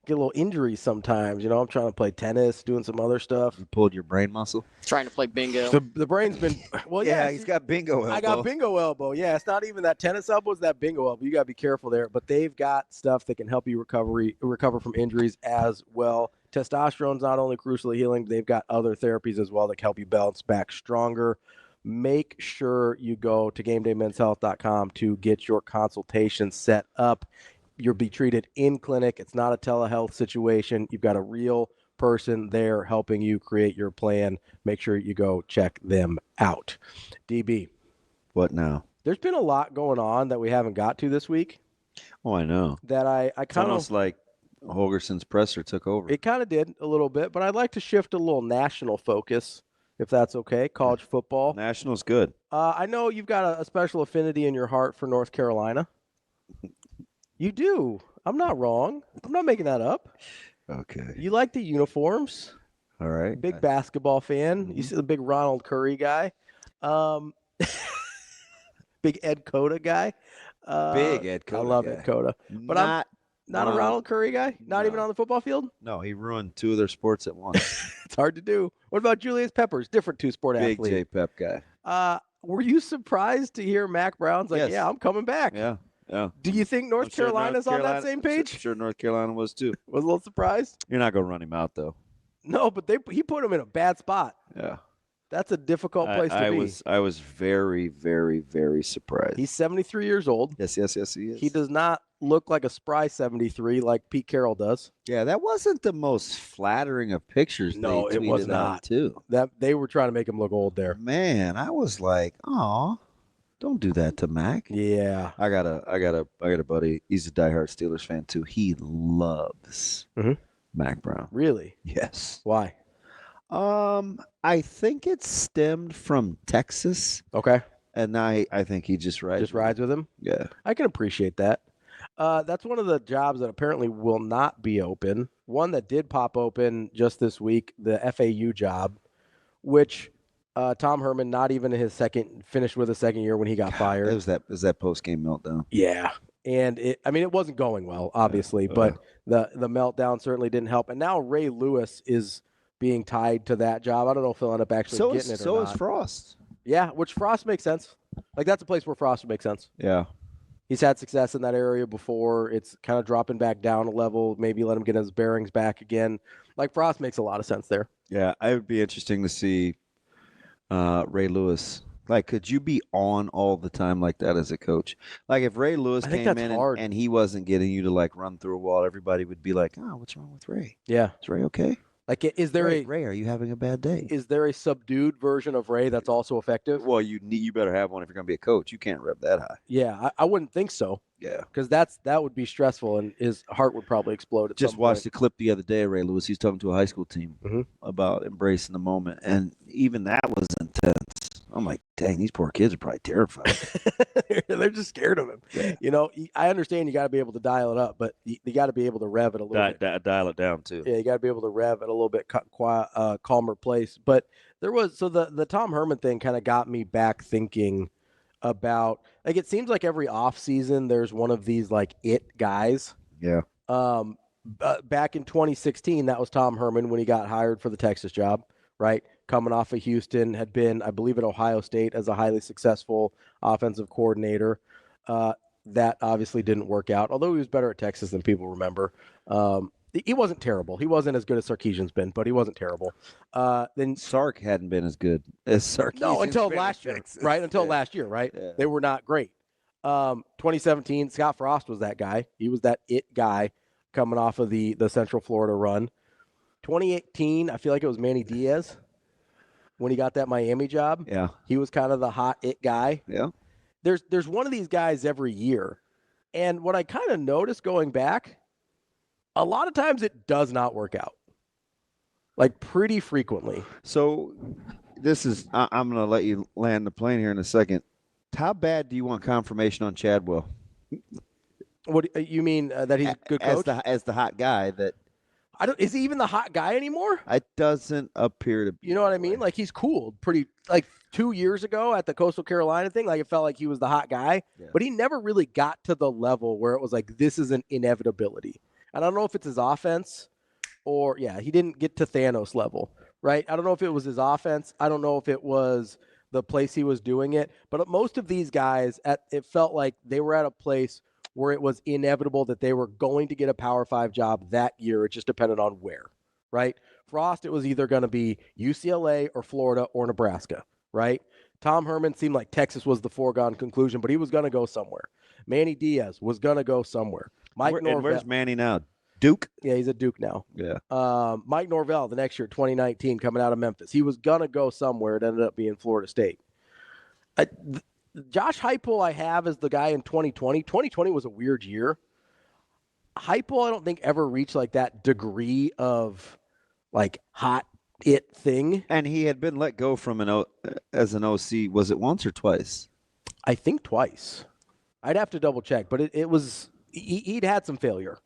Get a little injuries sometimes. You know, I'm trying to play tennis, doing some other stuff. You pulled your brain muscle? Trying to play bingo. The brain's been, well, yeah. He's got bingo elbow. I got bingo elbow. Yeah, it's not even that tennis elbow, it's that bingo elbow. You got to be careful there. But they've got stuff that can help you recover from injuries as well. Testosterone's not only crucially healing, they've got other therapies as well that can help you bounce back stronger. Make sure you go to GameDayMen'sHealth.com to get your consultation set up. You'll be treated in clinic. It's not a telehealth situation. You've got a real person there helping you create your plan. Make sure you go check them out. DB. What now? There's been a lot going on that we haven't got to this week. Oh, I know. That I kind of almost like Holgerson's presser took over. It kind of did a little bit, but I'd like to shift a little national focus, if that's okay. College football. National's good. I know you've got a special affinity in your heart for North Carolina. You do. I'm not wrong. I'm not making that up. Okay. You like the uniforms. All right. Big basketball fan. Mm-hmm. You see the big Ronald Curry guy. Big Ed Cota guy. Big Ed Cota. I love guy. Ed Cota. But I'm not a Ronald Curry guy? Not even on the football field? No, he ruined 2 of their sports at once. It's hard to do. What about Julius Peppers? Different 2-sport athlete. Big J Pep guy. Were you surprised to hear Mac Brown's like, yes. Yeah, I'm coming back? Yeah. Yeah. Do you think North Carolina's on that same page? I'm sure North Carolina was too. Was a little surprised? You're not going to run him out, though. No, but he put him in a bad spot. Yeah. That's a difficult place to be. I was very, very, very surprised. He's 73 years old. Yes, he is. He does not look like a spry 73 like Pete Carroll does. Yeah, that wasn't the most flattering of pictures. No, they it was tweeted not. out, too. That they were trying to make him look old there. Man, I was like, "Aw, don't do that to Mac." Yeah, I got a buddy. He's a diehard Steelers fan too. He loves Mac Brown. Really? Yes. Why? I think it stemmed from Texas. Okay. And I think he just rides with him. Yeah. I can appreciate that. That's one of the jobs that apparently will not be open. One that did pop open just this week, the FAU job, which Tom Herman, not even finished with his second year when he got fired. It was that post-game meltdown. Yeah. And it wasn't going well, obviously, but the meltdown certainly didn't help. And now Ray Lewis is being tied to that job. I don't know if he'll end up actually getting it or not. So is Frost. Yeah, which Frost makes sense. Like, that's a place where Frost would make sense. Yeah. He's had success in that area before. It's kind of dropping back down a level. Maybe let him get his bearings back again. Like, Frost makes a lot of sense there. Yeah, it would be interesting to see Ray Lewis. Like, could you be on all the time like that as a coach? Like, if Ray Lewis came in and he wasn't getting you to, like, run through a wall, everybody would be like, "Oh, what's wrong with Ray? Yeah. Is Ray okay? Like, is there Ray, are you having a bad day? Is there a subdued version of Ray that's also effective? Well, you better have one if you're going to be a coach. You can't rev that high. Yeah, I wouldn't think so. Yeah. Because that would be stressful, and his heart would probably explode at some Just watched point. the clip the other day, Ray Lewis. He's talking to a high school team about embracing the moment, and even that was intense. I'm like, dang, these poor kids are probably terrified. They're just scared of him. Yeah. You know, I understand you got to be able to dial it up, but you got to be able to rev it a little bit. Dial it down, too. Yeah, you got to be able to rev at a little bit quiet, calmer place. But there was, so the Tom Herman thing kind of got me back thinking about, like, it seems like every offseason there's one of these, like, it guys. Yeah. Back in 2016, that was Tom Herman when he got hired for the Texas job, right? Coming off of Houston, had been, I believe, at Ohio State as a highly successful offensive coordinator. That obviously didn't work out, although he was better at Texas than people remember. He wasn't terrible. He wasn't as good as Sarkisian's been, but he wasn't terrible. Then Sark hadn't been as good as Sarkisian's. No, until last year, right? Until last year, right? Yeah. They were not great. 2017, Scott Frost was that guy. He was that it guy coming off of the Central Florida run. 2018, I feel like it was Manny Diaz when he got that Miami job. Yeah. He was kind of the hot it guy. Yeah. There's one of these guys every year. And what I kind of noticed going back, a lot of times it does not work out. Like, pretty frequently. So this is, I'm going to let you land the plane here in a second. How bad do you want confirmation on Chadwell? What you mean, that he's a good coach? As the hot guy that. Is he even the hot guy anymore? It doesn't appear to be. You know what I mean? Like, he's cooled pretty, like 2 years ago at the Coastal Carolina thing. Like, it felt like he was the hot guy, but he never really got to the level where it was like, this is an inevitability. And I don't know if it's his offense or, he didn't get to Thanos level, right? I don't know if it was his offense. I don't know if it was the place he was doing it. But most of these guys, it felt like they were at a place where it was inevitable that they were going to get a Power 5 job that year. It just depended on where, right? Frost, it was either going to be UCLA or Florida or Nebraska, right? Tom Herman seemed like Texas was the foregone conclusion, but he was going to go somewhere. Manny Diaz was going to go somewhere. And where's Manny now? Duke? Yeah, he's at Duke now. Yeah. Mike Norvell the next year, 2019, coming out of Memphis. He was going to go somewhere. It ended up being Florida State. Josh Heupel I have as the guy in 2020. 2020 was a weird year. Heupel, I don't think, ever reached like that degree of like hot it thing. And he had been let go from as an OC. Was it once or twice? I think twice. I'd have to double check, but it was he'd had some failure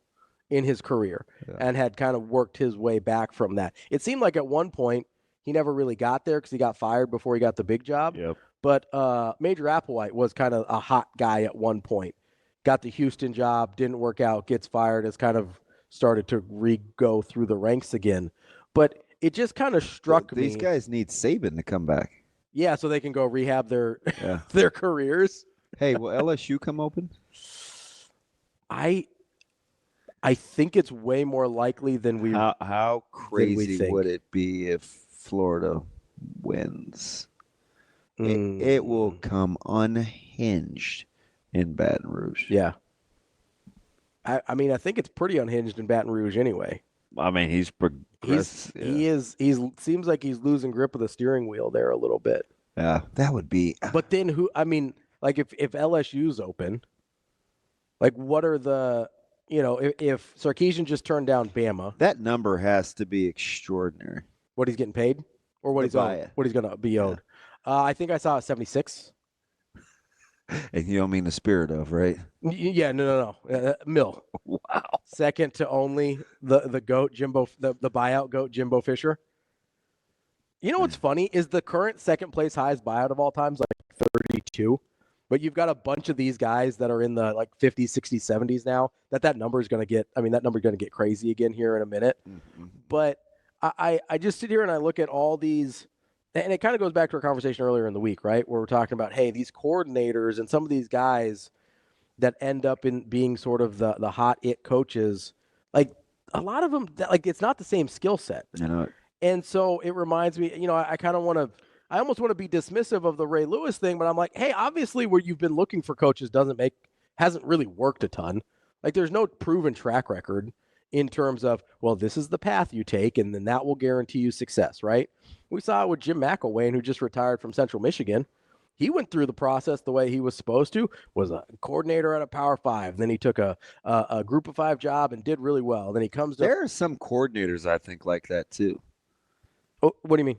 in his career and had kind of worked his way back from that. It seemed like at one point he never really got there because he got fired before he got the big job. Yep. But Major Applewhite was kind of a hot guy at one point. Got the Houston job, didn't work out, gets fired, has kind of started to go through the ranks again. But it just kind of struck me. These guys need Saban to come back. Yeah, so they can go rehab their their careers. Hey, will LSU come open? I think it's way more likely than we. How crazy would it be if Florida wins? It will come unhinged in Baton Rouge. Yeah. I mean, I think it's pretty unhinged in Baton Rouge anyway. I mean, he's He seems like he's losing grip of the steering wheel there a little bit. Yeah, that would be. But then who? I mean, like if LSU's open, like what are the? If Sarkisian just turned down Bama, that number has to be extraordinary. What he's getting paid, or what he's owed, what he's going to be owed. I think I saw 76. And you don't mean the spirit of, right? Yeah, no. Mill. Wow. Second to only the goat Jimbo, the buyout goat Jimbo Fisher. You know what's funny is the current second place highest buyout of all time is like 32, but you've got a bunch of these guys that are in the like 50s, 60s, 70s now. That number is going to get. I mean, that number is going to get crazy again here in a minute. Mm-hmm. But I just sit here and I look at all these. And it kind of goes back to our conversation earlier in the week, right? Where we're talking about, hey, these coordinators and some of these guys that end up in being sort of the hot it coaches, like a lot of them, like it's not the same skill set. And so it reminds me, I kind of I almost want to be dismissive of the Ray Lewis thing, but I'm like, hey, obviously where you've been looking for coaches hasn't really worked a ton. Like there's no proven track record in terms of, well, this is the path you take, and then that will guarantee you success, right? We saw it with Jim McElwain, who just retired from Central Michigan. He went through the process the way he was supposed to, was a coordinator at a Power 5. Then he took a Group of 5 job and did really well. Then he comes to... There are some coordinators, I think, like that, too. Oh, what do you mean?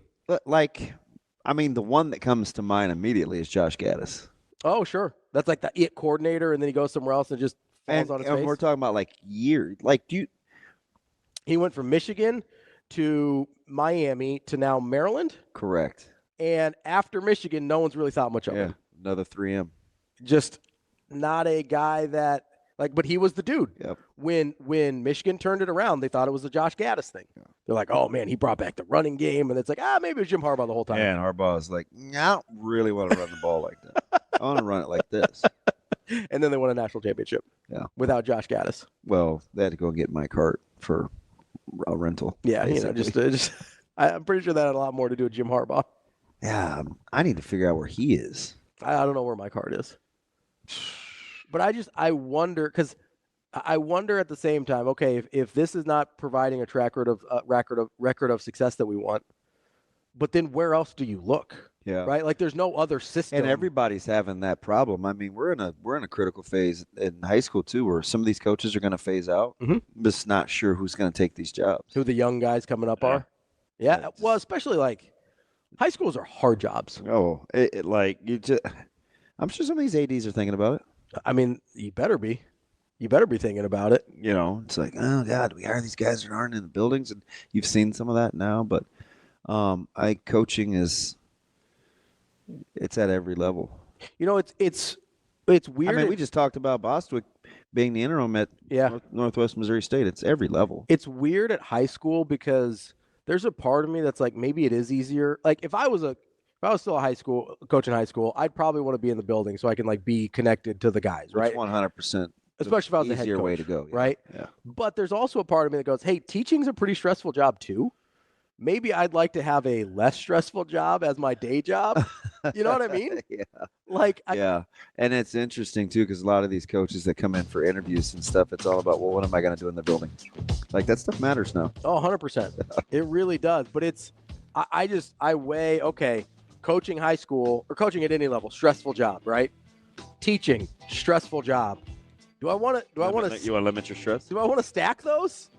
The one that comes to mind immediately is Josh Gaddis. Oh, sure. That's like the it coordinator, and then he goes somewhere else and just falls on his face. And we're talking about, years. He went from Michigan to Miami to now Maryland. Correct. And after Michigan, no one's really thought much of him. Another 3M. Just not a guy that but he was the dude. Yep. When Michigan turned it around, they thought it was the Josh Gaddis thing. Yeah. They're like, oh man, he brought back the running game, and it's like, maybe it was Jim Harbaugh the whole time. Yeah, and Harbaugh's like, I don't really want to run the ball like that. I want to run it like this. And then they won a national championship. Yeah. Without Josh Gaddis. Well, they had to go get Mike Hart for a rental. Yeah, just I'm pretty sure that had a lot more to do with Jim Harbaugh. Yeah, I need to figure out where he is. I don't know where Mike Hart is. But I wonder, because I wonder at the same time, okay, if this is not providing a track record of success that we want, but then where else do you look? Yeah. Right? Like there's no other system. And everybody's having that problem. I mean, we're in a critical phase in high school too, where some of these coaches are going to phase out. Mm-hmm. I'm just not sure who's going to take these jobs. Who the young guys coming up are? Yeah. Well, especially high schools are hard jobs. Oh, I'm sure some of these ADs are thinking about it. I mean, you better be. You better be thinking about it. It's like, oh God, we hire these guys that aren't in the buildings, and you've seen some of that now. But I think coaching it's at every level. It's weird. I mean, we just talked about Bostwick being the interim at Northwest Missouri State. It's every level. It's weird at high school because there's a part of me that's like, maybe it is easier. Like if I was still a high school coach in high school, I'd probably want to be in the building so I can be connected to the guys, right? 100%. Especially if I was the head easier coach, way to go, right? Yeah. But there's also a part of me that goes, hey, teaching's a pretty stressful job too. Maybe I'd like to have a less stressful job as my day job. You know what I mean? Yeah. And it's interesting too, because a lot of these coaches that come in for interviews and stuff, it's all about, well, what am I going to do in the building? That stuff matters now. Oh, 100%. It really does. But I weigh, okay, coaching high school or coaching at any level, stressful job, right? Teaching, stressful job. You want to limit your stress? Do I want to stack those?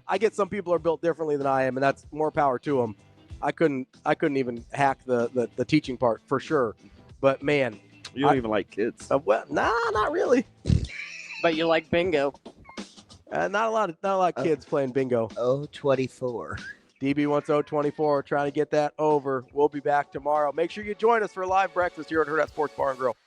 I get some people are built differently than I am, and that's more power to them. I couldn't even hack the teaching part for sure. But man, you don't even like kids. Well, not really. But you like bingo. Not a lot of kids playing bingo. 024. DB wants 024, trying to get that over. We'll be back tomorrow. Make sure you join us for a live breakfast here at Hurrdat Sports Bar and Grill.